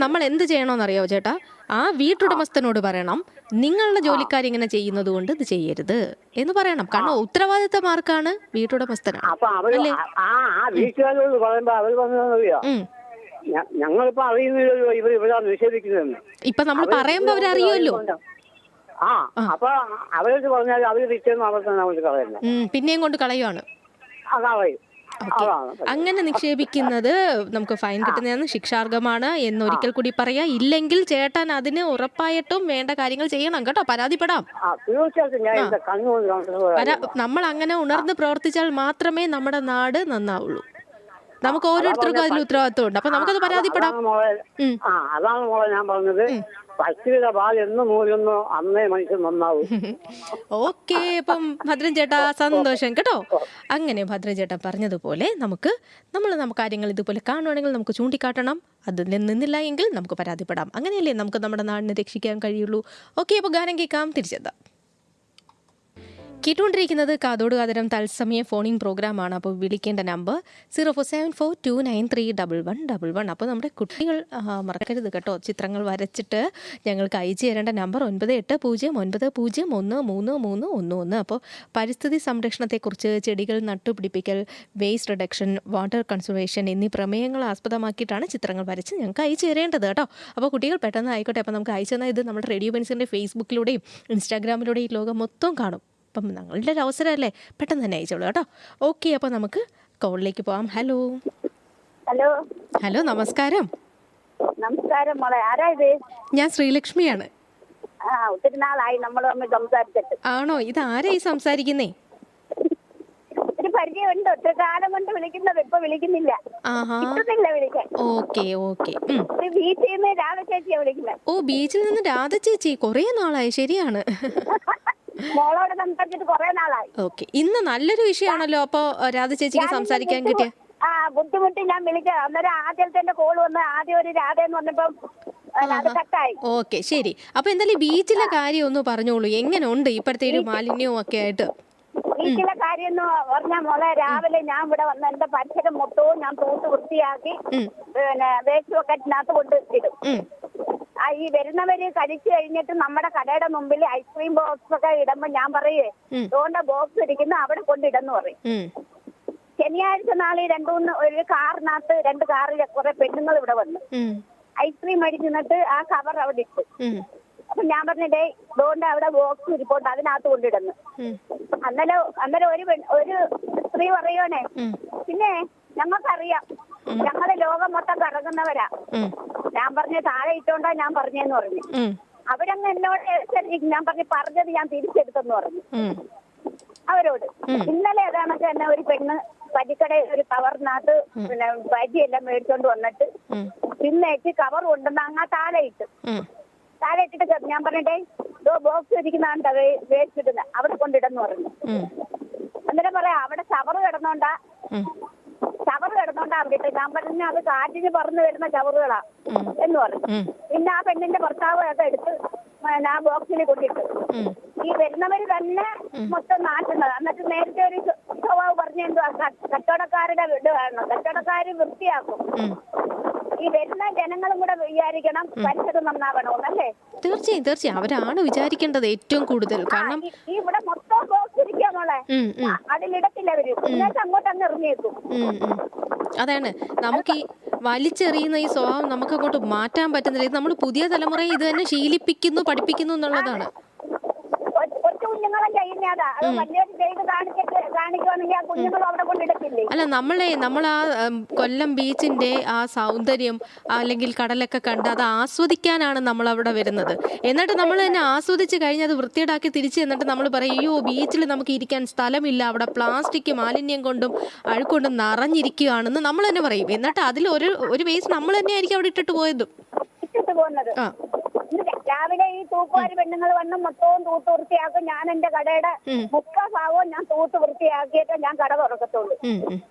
നമ്മൾ എന്ത് ചെയ്യണമെന്നറിയാവോ ചേട്ടാ? ആ വീട്ടുടമസ്ഥനോട് പറയണം, നിങ്ങളുടെ ജോലിക്കാർ ഇങ്ങനെ ചെയ്യുന്നത് കൊണ്ട് ഇത് ചെയ്യരുത് എന്ന് പറയണം. കാരണം ഉത്തരവാദിത്തം ആർക്കാണ്? വീട്ടുടമസ്ഥനാണ്. അപ്പൊ അവര് ആ വീട്ടുകാരോട് പറയുമ്പോ അവർ പറഞ്ഞറിയോ, ഞങ്ങളിപ്പോ അറിയുന്നില്ലല്ലോ ഇവിടെ നിഷേധിക്കുന്നതെന്ന്. ഇപ്പൊ നമ്മൾ പറയുമ്പോ അവരറിയുമല്ലോ. അപ്പൊ അവരോട് പറഞ്ഞാൽ അവര് തിരിച്ചെന്ന് അവർ തന്നെ അവര് കളയുന്നത്, പിന്നെയും കൊണ്ട് കളയുവാണ്. അതാവും. അങ്ങനെ നിക്ഷേപിക്കുന്നത് നമുക്ക് ഫൈൻ കിട്ടുന്നതാണ്, ശിക്ഷാർഹമാണ് എന്നൊരിക്കൽ കൂടി പറയാ. ഇല്ലെങ്കിൽ ചേട്ടൻ അതിന് ഉറപ്പായിട്ടും വേണ്ട കാര്യങ്ങൾ ചെയ്യണം കേട്ടോ. പരാതിപ്പെടാം. നമ്മൾ അങ്ങനെ ഉണർന്ന് പ്രവർത്തിച്ചാൽ മാത്രമേ നമ്മുടെ നാട് നന്നാവുള്ളൂ. നമുക്ക് ഓരോരുത്തർക്കും അതിൽ ഉത്തരവാദിത്വം ഉണ്ട്. അപ്പൊ നമുക്കത് പരാതിപ്പെടാം. അതാണ് മോളെ ഞാൻ പറഞ്ഞത്, പശുവിന്റെ പാൽ എന്ന് നൂലൊന്നോ അന്നേ മനുഷ്യൻ നന്നാവും. ഓക്കെ, അപ്പം ഭദ്രൻ ചേട്ടാ സന്തോഷം കേട്ടോ. അങ്ങനെ ഭദ്രൻ ചേട്ടാ പറഞ്ഞതുപോലെ നമുക്ക് കാര്യങ്ങൾ ഇതുപോലെ കാണുവാണെങ്കിൽ നമുക്ക് ചൂണ്ടിക്കാട്ടണം. അതിൽ നിന്നില്ല എങ്കിൽ നമുക്ക് പരാതിപ്പെടാം. അങ്ങനെയല്ലേ നമുക്ക് നമ്മുടെ നാടിനെ രക്ഷിക്കാൻ കഴിയുള്ളൂ. ഓക്കെ, അപ്പോൾ ഗാനം കേൾക്കാം, തിരിച്ചെത്താം. കേട്ടുകൊണ്ടിരിക്കുന്നത് കാതോട് കാതരം തത്സമയ ഫോണിംഗ് പ്രോഗ്രാമാണ്. അപ്പോൾ വിളിക്കേണ്ട നമ്പർ 0472931111. അപ്പോൾ നമ്മുടെ കുട്ടികൾ മറക്കരുത് കേട്ടോ, ചിത്രങ്ങൾ വരച്ചിട്ട് ഞങ്ങൾക്ക് അയച്ചു തരേണ്ട നമ്പർ 9809901311. അപ്പോൾ പരിസ്ഥിതി സംരക്ഷണത്തെക്കുറിച്ച്, ചെടികൾ നട്ടുപിടിപ്പിക്കൽ, വേസ്റ്റ് റിഡക്ഷൻ, വാട്ടർ കൺസർവേഷൻ എന്നീ പ്രമേയങ്ങൾ ആസ്പദമാക്കിയിട്ടാണ് ചിത്രങ്ങൾ വരച്ച് ഞങ്ങൾക്ക് അയച്ചു തരേണ്ടത് കേട്ടോ. അപ്പോൾ കുട്ടികൾ പെട്ടെന്ന് ആയിക്കോട്ടെ. അപ്പോൾ നമുക്ക് അയച്ചു തന്നാൽ ഇത് നമ്മുടെ റേഡിയോ പെൻസിലിൻ്റെ ഫേസ്ബുക്കിലൂടെയും ഇൻസ്റ്റാഗ്രാമിലൂടെയും ഈ ലോകം മൊത്തം കാണും. അപ്പം ഞങ്ങളുടെ ഒരു അവസരമല്ലേ, പെട്ടെന്ന് തന്നെ അയച്ചോളൂ കേട്ടോ. ഓക്കെ, അപ്പോൾ നമുക്ക് കോളിലേക്ക് പോവാം. ഹലോ ഹലോ, നമസ്കാരം. നമസ്കാരം മോളെ, ആരാ ഇത്? ഞാൻ ശ്രീലക്ഷ്മിയാണ്. ഒത്തിരി നാളായി നമ്മൾ തമ്മിൽ സംസാരിച്ചിട്ട്. ആണോ? ഇത് ആരായി സംസാരിക്കുന്നേ? ഒത്തിരി പരിചയമുണ്ട്, ഒത്തിരി കാലം കൊണ്ട് വിളിക്കുന്നത്, ഇപ്പൊ വിളിക്കുന്നില്ല. വിളിക്കാൻ. Okay okay. ബീച്ചിൽ നിന്ന് രാധ ചേച്ചിയാ വിളിക്കുന്നത്. ഓ, ബീച്ചിൽ നിന്ന് രാധ ചേച്ചി, കുറേ നാളായി. ശരിയാണ്, മോളോട് സംസാരിച്ചിട്ട് കുറെ നാളായി. ഓക്കെ, ഇന്ന് നല്ലൊരു വിഷയമാണല്ലോ അപ്പോൾ രാധ ചേച്ചിക്ക് സംസാരിക്കാൻ കിട്ടിയ. ബുദ്ധിമുട്ടി ഞാൻ വിളിക്കാം. അന്നേരം ആദ്യത്തെ കോൾ വന്ന് ആദ്യം ഒരു രാധ എന്ന് പറഞ്ഞപ്പം ഓക്കെ, ശരി. അപ്പൊ എന്തായാലും ബീച്ചിലെ കാര്യം ഒന്ന് പറഞ്ഞോളൂ. എങ്ങനെ ഉണ്ട് ഇപ്പോഴത്തെ ഒരു മാലിന്യവും ഒക്കെ ആയിട്ട്? വീട്ടിലെ കാര്യം എന്ന് പറഞ്ഞാൽ മോളെ, രാവിലെ ഞാൻ ഇവിടെ വന്ന് എന്റെ പരിസരം മൊത്തവും ഞാൻ തൂത്ത് വൃത്തിയാക്കി പിന്നെ വേസ്റ്റ് ബക്കറ്റിനകത്ത് കൊണ്ട് ഇടും. ഈ വരുന്നവര് കഴിച്ചു കഴിഞ്ഞിട്ട് നമ്മുടെ കടയുടെ മുമ്പിൽ ഐസ്ക്രീം ബോക്സ് ഒക്കെ ഇടുമ്പോ ഞാൻ പറയേ അതുകൊണ്ട് ബോക്സ് ഇരിക്കുന്ന അവിടെ കൊണ്ടിടെന്ന് പറയും. ശനിയാഴ്ച നാളെ ഒരു കാറിനകത്ത് 2 കാറിൽ കുറെ പെണ്ണുങ്ങൾ ഇവിടെ വന്നു ഐസ്ക്രീം അടിച്ചിട്ട് ആ കവർ അവിടെ ഇട്ടു. അപ്പൊ ഞാൻ പറഞ്ഞിട്ടേ അതുകൊണ്ട് അവിടെ ബോക്സ് ഇരിപ്പോണ്ട് അതിനകത്ത് കൊണ്ടിടുന്നു. അന്നേരം ഒരു സ്ത്രീ പറയുവാണേ, പിന്നെ ഞങ്ങൾക്കറിയാം ഞങ്ങള് ലോകം മൊത്തം കറങ്ങുന്നവരാ. ഞാൻ പറഞ്ഞ താഴെ ഇട്ടോണ്ടാ ഞാൻ പറഞ്ഞെന്ന് പറഞ്ഞു. അവരങ്ങ് എന്നോട് ഞാൻ പറഞ്ഞത് ഞാൻ തിരിച്ചെടുത്തെന്ന് പറഞ്ഞു അവരോട്. ഇന്നലെ അതാണൊക്കെ തന്നെ ഒരു പെണ്ണ് പറ്റിക്കടയിൽ ഒരു കവറിനകത്ത് പിന്നെ ബജിയെല്ലാം മേടിച്ചോണ്ട് വന്നിട്ട് തിന്നേച്ച് കവർ കൊണ്ടുവന്ന് അങ്ങ് താഴെ ഇട്ടിട്ട് ഞാൻ പറഞ്ഞിട്ടേ ബോക്സ് ഇരിക്കുന്നതാണ്ട വേസ്റ്റ് ഇടുന്ന അവിടെ കൊണ്ടിടെന്ന് പറഞ്ഞു. അന്നേരം പറയാം അവിടെ ചവറ് കിടന്നോണ്ടാ അവിടെ ഇട്ട്. ഞാൻ പറഞ്ഞു അത് കാറ്റിന് പറന്ന് വരുന്ന ചവറുകളാ എന്ന് പറഞ്ഞു. പിന്നെ ആ പെണ്ണിന്റെ ഭർത്താവ് ഒക്കെ എടുത്ത് ആ ബോക്സിൽ കൊണ്ടിട്ടു. ഈ വരുന്നവര് തന്നെ മൊത്തം നാട്ടുന്നത്. എന്നിട്ട് നേരത്തെ ഒരു സ്വഭാവം പറഞ്ഞു, എന്തുവാ കച്ചവടക്കാരുടെ വീട് കാണണം, കച്ചവടക്കാര് വൃത്തിയാക്കും. ഈ വരുന്ന ജനങ്ങളും കൂടെ വിചാരിക്കണം പരിസരം നന്നാവണമെന്നല്ലേ. തീർച്ചയായും അവരാണ് വിചാരിക്കേണ്ടത് ഏറ്റവും കൂടുതൽ. കാരണം ഈ ഇവിടെ മൊത്തം ബോക്സ് ഇരിക്കാൻ മോളെ, അതിലിടത്തില്ല അവര്, അങ്ങോട്ട് അങ്ങ് എറിഞ്ഞേക്കും. അതാണ് നമുക്ക് ഈ വലിച്ചെറിയുന്ന ഈ സ്വഭാവം നമുക്ക് അങ്ങോട്ട് മാറ്റാൻ പറ്റുന്നില്ല. ഇത് നമ്മൾ പുതിയ തലമുറയെ ഇത് തന്നെ ശീലിപ്പിക്കുന്നു, പഠിപ്പിക്കുന്നു എന്നുള്ളതാണ്. കുഞ്ഞുങ്ങളെ ചെയ്യുന്നതാ. അത് വലിയൊരു ചെയ്ത് കാണിക്കുവാണെങ്കിൽ ആ കുഞ്ഞുങ്ങളും അവിടെ കൊണ്ടിടത്തില്ലേ. അല്ല നമ്മൾ ആ കൊല്ലം ബീച്ചിന്റെ ആ സൗന്ദര്യം അല്ലെങ്കിൽ കടലൊക്കെ കണ്ട് അത് ആസ്വദിക്കാനാണ് നമ്മൾ അവിടെ വരുന്നത്. എന്നിട്ട് നമ്മൾ തന്നെ ആസ്വദിച്ച് കഴിഞ്ഞ് അത് വൃത്തിയേടാക്കി തിരിച്ച് എന്നിട്ട് നമ്മൾ പറയും, അയ്യോ ബീച്ചിൽ നമുക്ക് ഇരിക്കാൻ സ്ഥലമില്ല, അവിടെ പ്ലാസ്റ്റിക് മാലിന്യം കൊണ്ടും അഴുക്കൊണ്ടും നിറഞ്ഞിരിക്കുകയാണെന്ന് നമ്മൾ തന്നെ പറയും. എന്നിട്ട് അതിൽ ഒരു വേസ്റ്റ് നമ്മൾ തന്നെ ആയിരിക്കും അവിടെ ഇട്ടിട്ട് പോകുന്നത്. രാവിലെ ഈ തൂക്കുവാരി പെണ്ണുങ്ങൾ വന്ന് മൊത്തവും തൂത്ത് വൃത്തിയാക്കും. ഞാൻ എന്റെ കടയുടെ മുക്കാ ഭാഗവും ഞാൻ തൂത്ത് വൃത്തിയാക്കിയിട്ട് ഞാൻ കട തുറക്കത്തുള്ളൂ.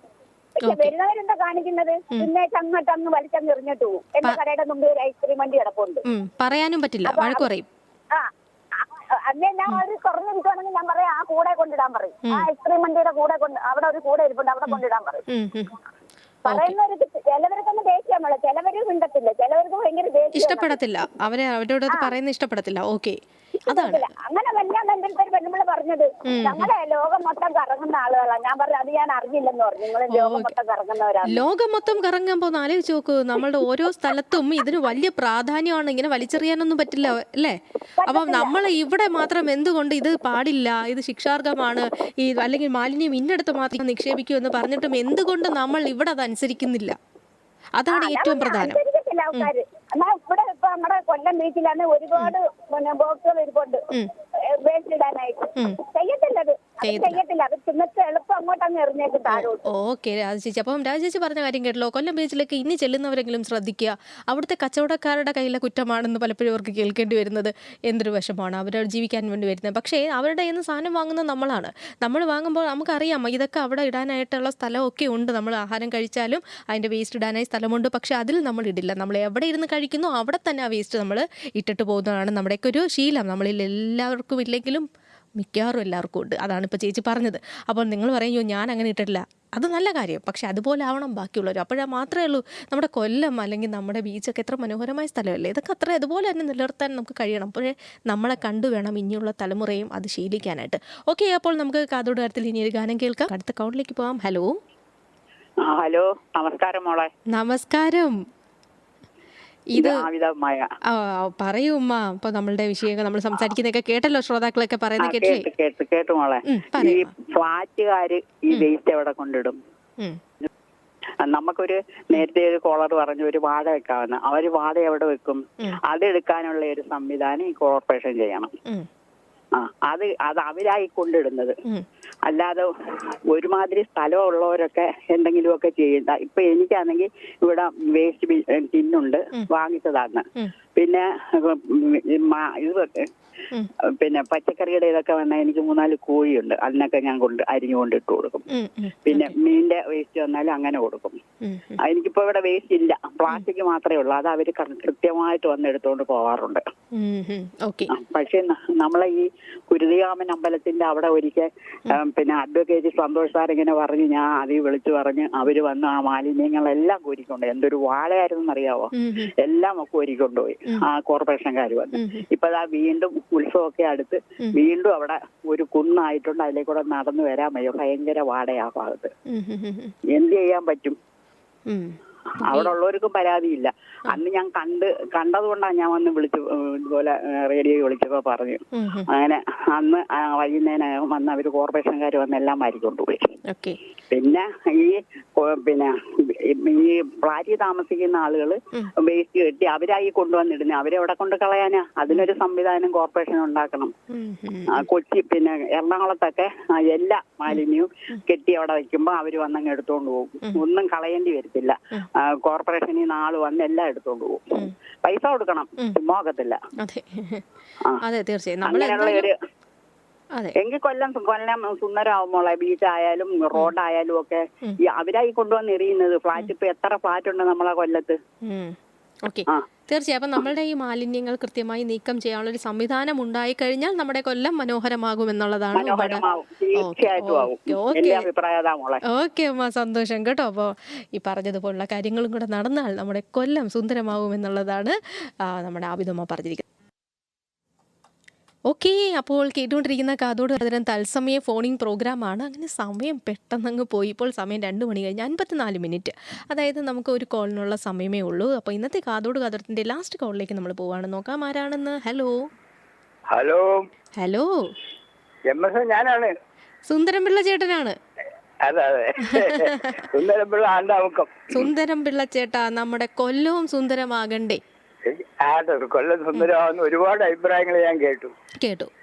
പക്ഷെ വരുന്നവരെന്താ കാണിക്കുന്നത്? പിന്നെ അങ്ങ് വലിച്ചങ്ങ് എറിഞ്ഞിട്ട് പോകും. എന്റെ കടയുടെ മുമ്പിൽ ഒരു ഐസ്ക്രീം വണ്ടി കിടപ്പുണ്ട്. പറയാനും പറ്റില്ല, വഴക്ക് പറയും. അന്നേ ഞാൻ ഒരു തുറന്നിരിക്കുവാണെങ്കിൽ ഞാൻ പറയാം ആ കൂടെ കൊണ്ടിടാൻ പറയും. ആ ഐസ്ക്രീം വണ്ടിയുടെ കൂടെ അവിടെ ഒരു കൂടെ ഇരിപ്പുണ്ട്, അവിടെ കൊണ്ടിടാൻ പറയും. പറയുന്നവർക്ക് ചിലവർക്കൊന്നും ദേഷ്യമല്ല, ചിലവര് മിണ്ടത്തില്ല, ചിലവർക്ക് ഭയങ്കര ദേഷ്യം, ഇഷ്ടപ്പെടത്തില്ല. അവരോട് പറയുന്നത് ഇഷ്ടപ്പെടത്തില്ല. ഓക്കെ, അതാണ് അങ്ങനെ വല്ലാണ്ട് എന്റെ അടുത്ത് ഒരു പെണ്ണുമ്പിള്ള പറഞ്ഞത്, ഞങ്ങളെ ലോകം മൊത്തം കറങ്ങുന്ന ആളുകളാണ്. ഞാൻ പറഞ്ഞു അത് ഞാൻ അറിഞ്ഞില്ലെന്ന് പറഞ്ഞു. നിങ്ങൾ ലോകം മൊത്തം കറങ്ങുന്നവരാണ്. ലോകം മൊത്തം കറങ്ങുമ്പോൾ ആലോചിച്ച് നോക്കൂ, നമ്മളുടെ ഓരോ സ്ഥലത്തും ഇതിന് വലിയ പ്രാധാന്യമാണ്. ഇങ്ങനെ വലിച്ചെറിയാനൊന്നും പറ്റില്ല അല്ലേ? അപ്പം നമ്മൾ ഇവിടെ മാത്രം എന്തുകൊണ്ട് ഇത് പാടില്ല, ഇത് ശിക്ഷാർഹമാണ്, അല്ലെങ്കിൽ മാലിന്യം ഇന്നടത്ത് മാത്രം നിക്ഷേപിക്കൂ എന്ന് പറഞ്ഞിട്ടും എന്തുകൊണ്ട് നമ്മൾ ഇവിടെ അതനുസരിക്കുന്നില്ല? അതാണ് ഏറ്റവും പ്രധാനം. ആൾക്കാര് എന്നാ ഇവിടെ ഇപ്പൊ നമ്മുടെ കൊല്ലം ബീച്ചിലാണ് ഒരുപാട് ബോക്സുകൾ ഇരിപ്പുണ്ട് വേസ്റ്റ് ഇടാനായിട്ട്. ചെയ്യത്തില്ലത്, ചെയ്യത്തില്ല. അത് തിന്നിട്ട് എളുപ്പം അങ്ങോട്ട് അങ്ങ് എറിഞ്ഞേക്ക് താഴോട്ട്. ഓക്കെ രാജേച്ചി, അപ്പം രാജേച്ചി പറഞ്ഞ കാര്യം കേട്ടല്ലോ. കൊല്ലം ബീച്ചിലേക്ക് ഇനി ചെല്ലുന്നവരെങ്കിലും ശ്രദ്ധിക്കുക. അവിടുത്തെ കച്ചവടക്കാരുടെ കയ്യിലെ കുറ്റമാണെന്ന് പലപ്പോഴും അവർക്ക് കേൾക്കേണ്ടി വരുന്നത് എന്തൊരു വിഷമമാണ്. അവർ ജീവിക്കാൻ വേണ്ടി വരുന്നത്. പക്ഷേ അവരുടെ കയ്യിൽ നിന്ന് സാധനം വാങ്ങുന്നത് നമ്മളാണ്. നമ്മൾ വാങ്ങുമ്പോൾ നമുക്കറിയാം ഇതൊക്കെ അവിടെ ഇടാനായിട്ടുള്ള സ്ഥലമൊക്കെ ഉണ്ട്. നമ്മൾ ആഹാരം കഴിച്ചാലും അതിൻ്റെ വേസ്റ്റ് ഇടാനായി സ്ഥലമുണ്ട്. പക്ഷേ അതിൽ നമ്മൾ ഇടില്ല. നമ്മൾ എവിടെ ഇരുന്ന് കഴിക്കുന്നു അവിടെ തന്നെ ആ വേസ്റ്റ് നമ്മൾ ഇട്ടിട്ട് പോകുന്നതാണ് നമ്മുടെയൊക്കെ ഒരു ശീലം. നമ്മളിൽ എല്ലാവർക്കും ഇല്ലെങ്കിലും മിക്കവാറും എല്ലാവർക്കും ഉണ്ട്. അതാണ് ഇപ്പോൾ ചേച്ചി പറഞ്ഞത്. അപ്പോൾ നിങ്ങൾ പറയുമോ ഞാൻ അങ്ങനെ ഇട്ടിട്ടില്ല, അത് നല്ല കാര്യം. പക്ഷെ അതുപോലെ ആവണം ബാക്കിയുള്ളവർ. അപ്പോഴാ മാത്രമേ ഉള്ളൂ നമ്മുടെ കൊല്ലം അല്ലെങ്കിൽ നമ്മുടെ ബീച്ചൊക്കെ എത്ര മനോഹരമായ സ്ഥലമല്ലേ. ഇതൊക്കെ അത്ര അതുപോലെ തന്നെ നിലനിർത്താൻ നമുക്ക് കഴിയണം. അപ്പോഴേ നമ്മളെ കണ്ടു വേണം ഇനിയുള്ള തലമുറയും അത് ശീലിക്കാനായിട്ട്. ഓക്കെ, അപ്പോൾ നമുക്ക് കാതോട് കാര്യത്തിൽ ഇനി ഒരു ഗാനം കേൾക്കാം. അടുത്ത കൗണ്ടിലേക്ക് പോകാം. ഹലോ നമസ്കാരം മോളെ. നമസ്കാരം. ഇത് പറയൂ ഉമ്മ. ഇപ്പൊ നമ്മളുടെ വിഷയങ്ങൾ നമ്മൾ സംസാരിക്കുന്നതൊക്കെ കേട്ടല്ലോ, ശ്രോതാക്കളൊക്കെ പറയുന്നത് കേട്ടു മോളെ. ഈ ഫ്ലാറ്റുകാര് ഈ വേസ്റ്റ് എവിടെ കൊണ്ടിടും? നമുക്കൊരു നേരത്തെ ഒരു കോളർ പറഞ്ഞു ഒരു വാഴ വെക്കാമെന്ന്. അവര് വാഴ എവിടെ വെക്കും? അതെടുക്കാനുള്ള ഒരു സംവിധാനം ഈ കോർപ്പറേഷൻ ചെയ്യണം. അത് അവരായി കൊണ്ടിടുന്നത്. അല്ലാതെ ഒരുമാതിരി സ്ഥലമുള്ളവരൊക്കെ എന്തെങ്കിലുമൊക്കെ ചെയ്യണ്ട. ഇപ്പൊ എനിക്കാണെങ്കിൽ ഇവിടെ വേസ്റ്റ് ടിന്നുണ്ട്, വാങ്ങിച്ചതാണ്. പിന്നെ ഇത് പിന്നെ പച്ചക്കറിയുടെ ഇതൊക്കെ വന്നാൽ എനിക്ക് 3-4 കോഴിയുണ്ട്. അതിനൊക്കെ ഞാൻ അരിഞ്ഞു കൊണ്ടിട്ട് കൊടുക്കും. പിന്നെ മീനിന്റെ വേസ്റ്റ് വന്നാലും അങ്ങനെ കൊടുക്കും. എനിക്കിപ്പോ ഇവിടെ വേസ്റ്റ് ഇല്ല, പ്ലാസ്റ്റിക് മാത്രമേ ഉള്ളൂ. അത് അവര് കൃത്യമായിട്ട് വന്ന് എടുത്തുകൊണ്ട് പോവാറുണ്ട്. പക്ഷെ നമ്മളെ ഈ കുരുതികാമൻ അമ്പലത്തിന്റെ അവിടെ ഒരിക്കൽ പിന്നെ അഡ്വക്കേറ്റ് സന്തോഷ് സാർ ഇങ്ങനെ പറഞ്ഞു, ഞാൻ അതിൽ വിളിച്ചു പറഞ്ഞ് അവര് വന്ന് ആ മാലിന്യങ്ങളെല്ലാം കോരിക്കൊണ്ടുപോയി. എന്തൊരു വാഴയായിരുന്നു അറിയാവോ, എല്ലാം ഒക്കെ കോരിക്കൊണ്ടുപോയി ആ കോർപ്പറേഷൻകാർ വന്ന്. ഇപ്പൊ അതാ വീണ്ടും ഉത്സവമൊക്കെ അടുത്ത് വീണ്ടും അവിടെ ഒരു കുന്നായിട്ടുണ്ട്. അതിലേക്കൂടെ നടന്നു വരാൻ വയ്യ, ഭയങ്കര വാടയാ ഭാഗത്ത്. എന്ത് ചെയ്യാൻ പറ്റും? അവിടെ ഉള്ളവർക്കും പരാതിയില്ല. അന്ന് ഞാൻ കണ്ടതുകൊണ്ടാണ് ഞാൻ വന്ന് ഇതുപോലെ റേഡിയോ വിളിച്ചപ്പോ പറഞ്ഞു. അങ്ങനെ അന്ന് വൈകുന്നേരം വന്ന് അവര് കോർപ്പറേഷൻകാർ വന്ന് എല്ലാം മാരിക്കൊണ്ടുപോയി. പിന്നെ ഈ ഫ്ലാറ്റിൽ താമസിക്കുന്ന ആളുകള് വേസ്റ്റ് കെട്ടി അവരായി കൊണ്ടുവന്നിടുന്നത്, അവരെവിടെ കൊണ്ട് കളയാനാ? അതിനൊരു സംവിധാനം കോർപ്പറേഷൻ ഉണ്ടാക്കണം. കൊച്ചി പിന്നെ എറണാകുളത്തൊക്കെ എല്ലാ മാലിന്യവും കെട്ടി അവിടെ വെക്കുമ്പോ അവര് വന്നങ്ങ് എടുത്തോണ്ട് പോകും. ഒന്നും കളയേണ്ടി വരത്തില്ല. കോർപ്പറേഷനിൽ നിന്ന് ആള് വന്ന് എല്ലാം എടുത്തോണ്ട് പോകും. പൈസ കൊടുക്കണം, ചുമ്മാകത്തില്ല. അങ്ങനെയുള്ള ഒരു എങ്കിൽ കൊല്ലം സുന്ദരമാവുമ്പോളെ ബീച്ചായാലും റോഡായാലും ഒക്കെ ഈ അവരായി കൊണ്ടുവന്ന് എറിയുന്നത്. ഫ്ലാറ്റ് ഇപ്പൊ എത്ര ഫ്ലാറ്റ് ഉണ്ട് നമ്മളെ കൊല്ലത്ത്? തീർച്ചയായും. അപ്പം നമ്മളുടെ ഈ മാലിന്യങ്ങൾ കൃത്യമായി നീക്കം ചെയ്യാനുള്ള ഒരു സംവിധാനം ഉണ്ടായി കഴിഞ്ഞാൽ നമ്മുടെ കൊല്ലം മനോഹരമാകും എന്നുള്ളതാണ്. ഓക്കെ അമ്മ, സന്തോഷം കേട്ടോ. അപ്പോൾ ഈ പറഞ്ഞതുപോലുള്ള കാര്യങ്ങളും കൂടെ നടന്നാൽ നമ്മുടെ കൊല്ലം സുന്ദരമാകും എന്നുള്ളതാണ് നമ്മുടെ ആബിദമ്മ പറഞ്ഞിരിക്കുന്നത്. ഓക്കെ, അപ്പോൾ കേട്ടുകൊണ്ടിരിക്കുന്ന കാതോട് കാതോരം തത്സമയ ഫോണിംഗ് പ്രോഗ്രാമാണ്. അങ്ങനെ സമയം പെട്ടെന്നങ്ങ് പോയി. ഇപ്പോൾ സമയം 2 മണി കഴിഞ്ഞ് 54 മിനിറ്റ്. അതായത് നമുക്ക് ഒരു കോളിനുള്ള സമയമേ ഉള്ളൂ. അപ്പോൾ ഇന്നത്തെ കാതോട് കാതോരത്തിൻ്റെ ലാസ്റ്റ് കോളിലേക്ക് നമ്മൾ പോവാണ്. നോക്കാം ആരാണെന്ന്. ഹലോ ഹലോ ഹലോ, ഞാനാണ്, സുന്ദരംപിള്ള ചേട്ടനാണ്. അതെ അതെ, സുന്ദരംപിള്ള ആണ്ടാമുക്കം. സുന്ദരംപിള്ള ചേട്ടാ, നമ്മുടെ കൊല്ലവും സുന്ദരമാകണ്ടേ? കൊല്ലം സുന്ദരമാകുന്ന ഒരുപാട് അഭിപ്രായങ്ങൾ ഞാൻ കേട്ടു.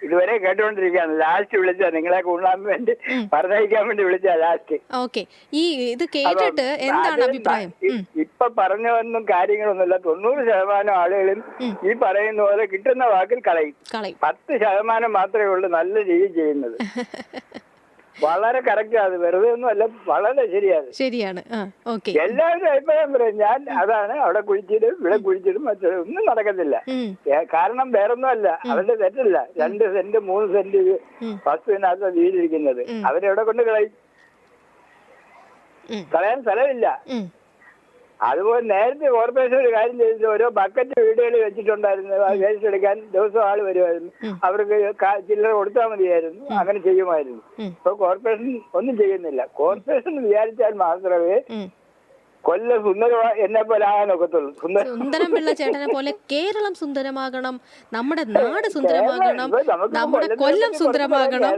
ഇതുവരെ കേട്ടുകൊണ്ടിരിക്കുകയാണ്. ലാസ്റ്റ് വിളിച്ചാ നിങ്ങളെ കൂടാൻ വേണ്ടി പറഞ്ഞയക്കാൻ വേണ്ടി വിളിച്ചാ ലാസ്റ്റ്. ഓക്കെ, ഈ ഇത് കേട്ടിട്ട് എന്താണ് അഭിപ്രായം? ഇപ്പൊ പറഞ്ഞൊന്നും കാര്യങ്ങളൊന്നുമില്ല. 90% ആളുകളും ഈ പറയുന്ന പോലെ കിട്ടുന്ന വാക്കിൽ കളയും. 10% മാത്രമേ ഉള്ളൂ നല്ല രീതിയിൽ ചെയ്യുന്നത്. വളരെ കറക്റ്റ്. അത് വെറുതെ ഒന്നും അല്ല, വളരെ ശരിയാണ്. എല്ലാവരും അഭിപ്രായം പറയും. ഞാൻ അതാണ്, അവിടെ കുഴിച്ചിടും ഇവിടെ കുഴിച്ചിടും, ഒന്നും നടക്കത്തില്ല. കാരണം വേറൊന്നും അല്ല, അവരുടെ തെറ്റല്ല. 2 സെന്റ് 3 സെന്റ് വസ്തുവിനകത്ത് വീടിരിക്കുന്നത് അവരെവിടെ കൊണ്ട് കളയും? കളയാൻ സ്ഥലമില്ല. അതുപോലെ നേരത്തെ കോർപ്പറേഷൻ ഒരു കാര്യം ചെയ്തിട്ട് ഓരോ ബക്കറ്റ് വീടുകളിൽ വെച്ചിട്ടുണ്ടായിരുന്നു. വേസ്റ്റ് എടുക്കാൻ ദിവസം ആള് വരുമായിരുന്നു. അവർക്ക് ചില്ലറ കൊടുത്താൽ മതിയായിരുന്നു, അങ്ങനെ ചെയ്യുമായിരുന്നു. ഇപ്പൊ കോർപ്പറേഷൻ ഒന്നും ചെയ്യുന്നില്ല. കോർപ്പറേഷൻ വിചാരിച്ചാൽ മാത്രമേ കൊല്ലം സുന്ദര എന്നെ പോലെ ആകാൻ ഒക്കത്തുള്ളൂ. സുന്ദരംപിള്ള ചേട്ടനെ പോലെ കേരളം സുന്ദരമാകണം, നമ്മുടെ നാട് സുന്ദരമാകണം, നമ്മുടെ കൊല്ലം സുന്ദരമാകണം.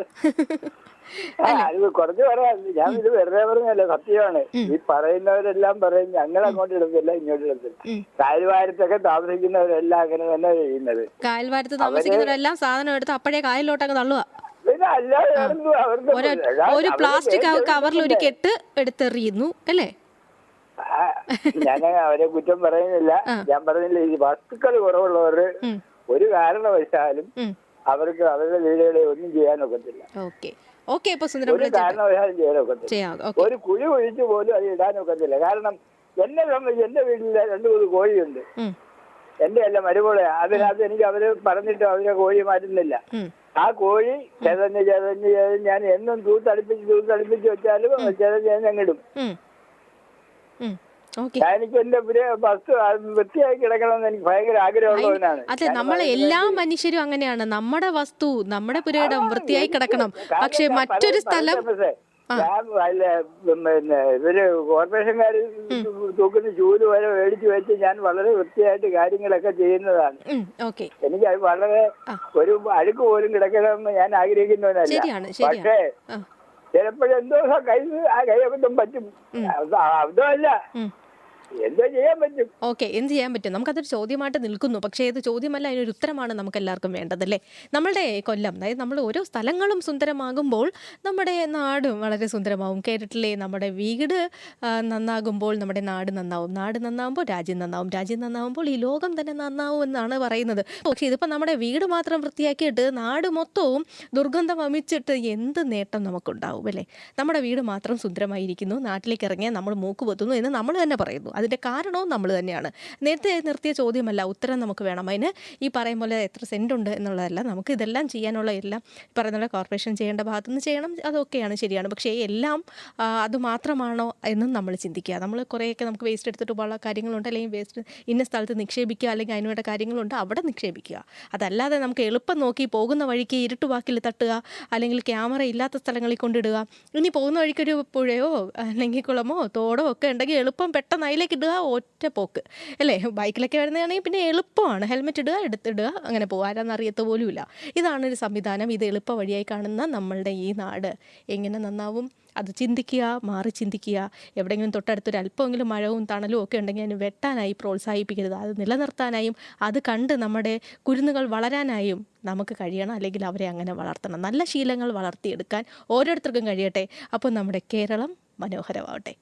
ഇത് കുറച്ച് പറയാം. ഞാൻ ഇത് വെറുതെ പറഞ്ഞല്ല, സത്യമാണ്. ഈ പറയുന്നവരെല്ലാം പറയും ഞങ്ങൾ അങ്ങോട്ട് ഇടത്തില്ല ഇങ്ങോട്ട് ഇടത്തില്ല. കായൽവാരത്തൊക്കെ താമസിക്കുന്നവരെല്ലാം അങ്ങനെ തന്നെ ചെയ്യുന്നത്. കായൽവാരത്ത് താമസിക്കുന്നവരെല്ലാം സാധനം എടുത്ത് അപ്പോഴേ കായലിലോട്ടൊക്കെ തള്ളുക. പിന്നെ അല്ലാതെ ഒരു പ്ലാസ്റ്റിക് കവറിൽ ഒരു കെട്ട് എടുത്തെറിയുന്നു അല്ലേ? ഞാൻ അവരെ കുറ്റം പറയുന്നില്ല. ഞാൻ പറഞ്ഞില്ല, ഈ വസ്തുക്കൾ കുറവുള്ളവർ ഒരു കാരണവശാലും അവർക്ക് അവരുടെ വീടുകളിൽ ഒന്നും ചെയ്യാനൊക്കത്തില്ല. ഒരു കാരണവശാലും ചെയ്യാനൊക്കത്തില്ല. ഒരു കുഴി ഒഴിച്ചു പോലും അത് ഇടാനൊക്കത്തില്ല. കാരണം എന്നെ സംബന്ധിച്ച് എന്റെ വീട്ടില് 2-3 കോഴിയുണ്ട്. എന്റെ എല്ലാം മരുമോളെയാ. അതിനകത്ത് എനിക്ക് അവര് പറഞ്ഞിട്ട് അവരെ കോഴി മാറ്റുന്നില്ല. ആ കോഴി ചെതഞ്ഞ് ഞാൻ എന്നും തൂത്തടുപ്പിച്ച് വെച്ചാലും ചെതഞ്ഞങ്ങിടും. എനിക്ക് എന്റെ വസ്തു വൃത്തിയായി കിടക്കണമെന്ന് എനിക്ക് ഭയങ്കര ആഗ്രഹമുള്ളവനാണ്. അതെ, നമ്മളെ എല്ലാ മനുഷ്യരും അങ്ങനെയാണ്. നമ്മുടെ വസ്തു, നമ്മുടെ പുരയിടം വൃത്തിയായി കിടക്കണം. പക്ഷെ മറ്റൊരു സ്ഥലം പിന്നെ ഇവര് കോർപ്പറേഷൻകാര് തൂക്കുന്ന ചൂല് വരെ മേടിച്ചു വെച്ച് ഞാൻ വളരെ വൃത്തിയായിട്ട് കാര്യങ്ങളൊക്കെ ചെയ്യുന്നതാണ്. എനിക്ക് അത് വളരെ ഒരു അഴുക്ക് പോലും കിടക്കണമെന്ന് ഞാൻ ആഗ്രഹിക്കുന്നവനല്ല. പക്ഷേ ചിലപ്പോഴെന്തോ കൈ അബദ്ധം പറ്റും. അബദ്ധമല്ല, എന്തോ ചെയ്യാൻ പറ്റും. ഓക്കെ, എന്ത് ചെയ്യാൻ പറ്റും? നമുക്കതൊരു ചോദ്യമായിട്ട് നിൽക്കുന്നു. പക്ഷേ ഇത് ചോദ്യമല്ല, അതിനൊരു ഉത്തരമാണ് നമുക്ക് എല്ലാവർക്കും വേണ്ടതല്ലേ. നമ്മളുടെ കൊല്ലം, അതായത് നമ്മൾ ഓരോ സ്ഥലങ്ങളും സുന്ദരമാകുമ്പോൾ നമ്മുടെ നാടും വളരെ സുന്ദരമാവും. കേരളത്തിലെ നമ്മുടെ വീട് നന്നാകുമ്പോൾ നമ്മുടെ നാട് നന്നാവും. നാട് നന്നാവുമ്പോൾ രാജ്യം നന്നാവും. രാജ്യം നന്നാവുമ്പോൾ ഈ ലോകം തന്നെ നന്നാവും എന്നാണ് പറയുന്നത്. പക്ഷേ ഇതിപ്പോൾ നമ്മുടെ വീട് മാത്രം വൃത്തിയാക്കിയിട്ട് നാട് മൊത്തവും ദുർഗന്ധം വമിച്ചിട്ട് എന്ത് നേട്ടം നമുക്കുണ്ടാവും അല്ലേ? നമ്മുടെ വീട് മാത്രം സുന്ദരമായിരിക്കുന്നു, നാട്ടിലേക്ക് ഇറങ്ങിയാൽ നമ്മൾ മൂക്ക് പൊത്തുന്നു എന്ന് നമ്മൾ തന്നെ പറയുന്നു. അതിൻ്റെ കാരണവും നമ്മൾ തന്നെയാണ്. നേരത്തെ നിർത്തിയ ചോദ്യമല്ല, ഉത്തരം നമുക്ക് വേണം. അതിന് ഈ പറയും പോലെ എത്ര സെൻറ്റ് ഉണ്ട് എന്നുള്ളതല്ല, നമുക്ക് ഇതെല്ലാം ചെയ്യാനുള്ള എല്ലാം പറയുന്ന പോലെ കോർപ്പറേഷൻ ചെയ്യേണ്ട ഭാഗത്തുനിന്ന് ചെയ്യണം, അതൊക്കെയാണ് ശരിയാണ്. പക്ഷേ എല്ലാം അത് മാത്രമാണോ എന്നും നമ്മൾ ചിന്തിക്കുക. നമ്മൾ കുറേയൊക്കെ നമുക്ക് വേസ്റ്റ് എടുത്തിട്ട് പോകാനുള്ള കാര്യങ്ങളുണ്ട്, അല്ലെങ്കിൽ വേസ്റ്റ് ഇന്ന സ്ഥലത്ത് നിക്ഷേപിക്കുക, അല്ലെങ്കിൽ അതിനുവേണ്ട കാര്യങ്ങളുണ്ട്, അവിടെ നിക്ഷേപിക്കുക. അതല്ലാതെ നമുക്ക് എളുപ്പം നോക്കി പോകുന്ന വഴിക്ക് ഇരുട്ടുവാക്കിൽ തട്ടുക, അല്ലെങ്കിൽ ക്യാമറ ഇല്ലാത്ത സ്ഥലങ്ങളിൽ കൊണ്ടിടുക. ഇനി പോകുന്ന വഴിക്കൊരു പുഴയോ അല്ലെങ്കിൽ കുളമോ തോടോ ഒക്കെ ഉണ്ടെങ്കിൽ എളുപ്പം പെട്ടെന്ന് അതിലേക്ക് ഇടുക, ഒറ്റ പോക്ക് അല്ലേ. ബൈക്കിലൊക്കെ വരുന്നതാണെങ്കിൽ പിന്നെ എളുപ്പമാണ്, ഹെൽമെറ്റ് ഇടുക, എടുത്തിടുക, അങ്ങനെ പോകുക, ആരാന്ന് അറിയത്ത പോലുമില്ല. ഇതാണ് ഒരു സംവിധാനം. ഇത് എളുപ്പ വഴിയായി കാണുന്ന നമ്മളുടെ ഈ നാട് എങ്ങനെ നന്നാവും? അത് ചിന്തിക്കുക, മാറി ചിന്തിക്കുക. എവിടെയെങ്കിലും തൊട്ടടുത്തൊരു അല്പമെങ്കിലും മഴവും തണലും ഒക്കെ ഉണ്ടെങ്കിൽ അതിന് വെട്ടാനായി പ്രോത്സാഹിപ്പിക്കരുത്. അത് നിലനിർത്താനായും അത് കണ്ട് നമ്മുടെ കുരുന്നുകൾ വളരാനായും നമുക്ക് കഴിയണം, അല്ലെങ്കിൽ അവരെ അങ്ങനെ വളർത്തണം. നല്ല ശീലങ്ങൾ വളർത്തിയെടുക്കാൻ ഓരോരുത്തർക്കും കഴിയട്ടെ. അപ്പോൾ നമ്മുടെ കേരളം മനോഹരമാവട്ടെ.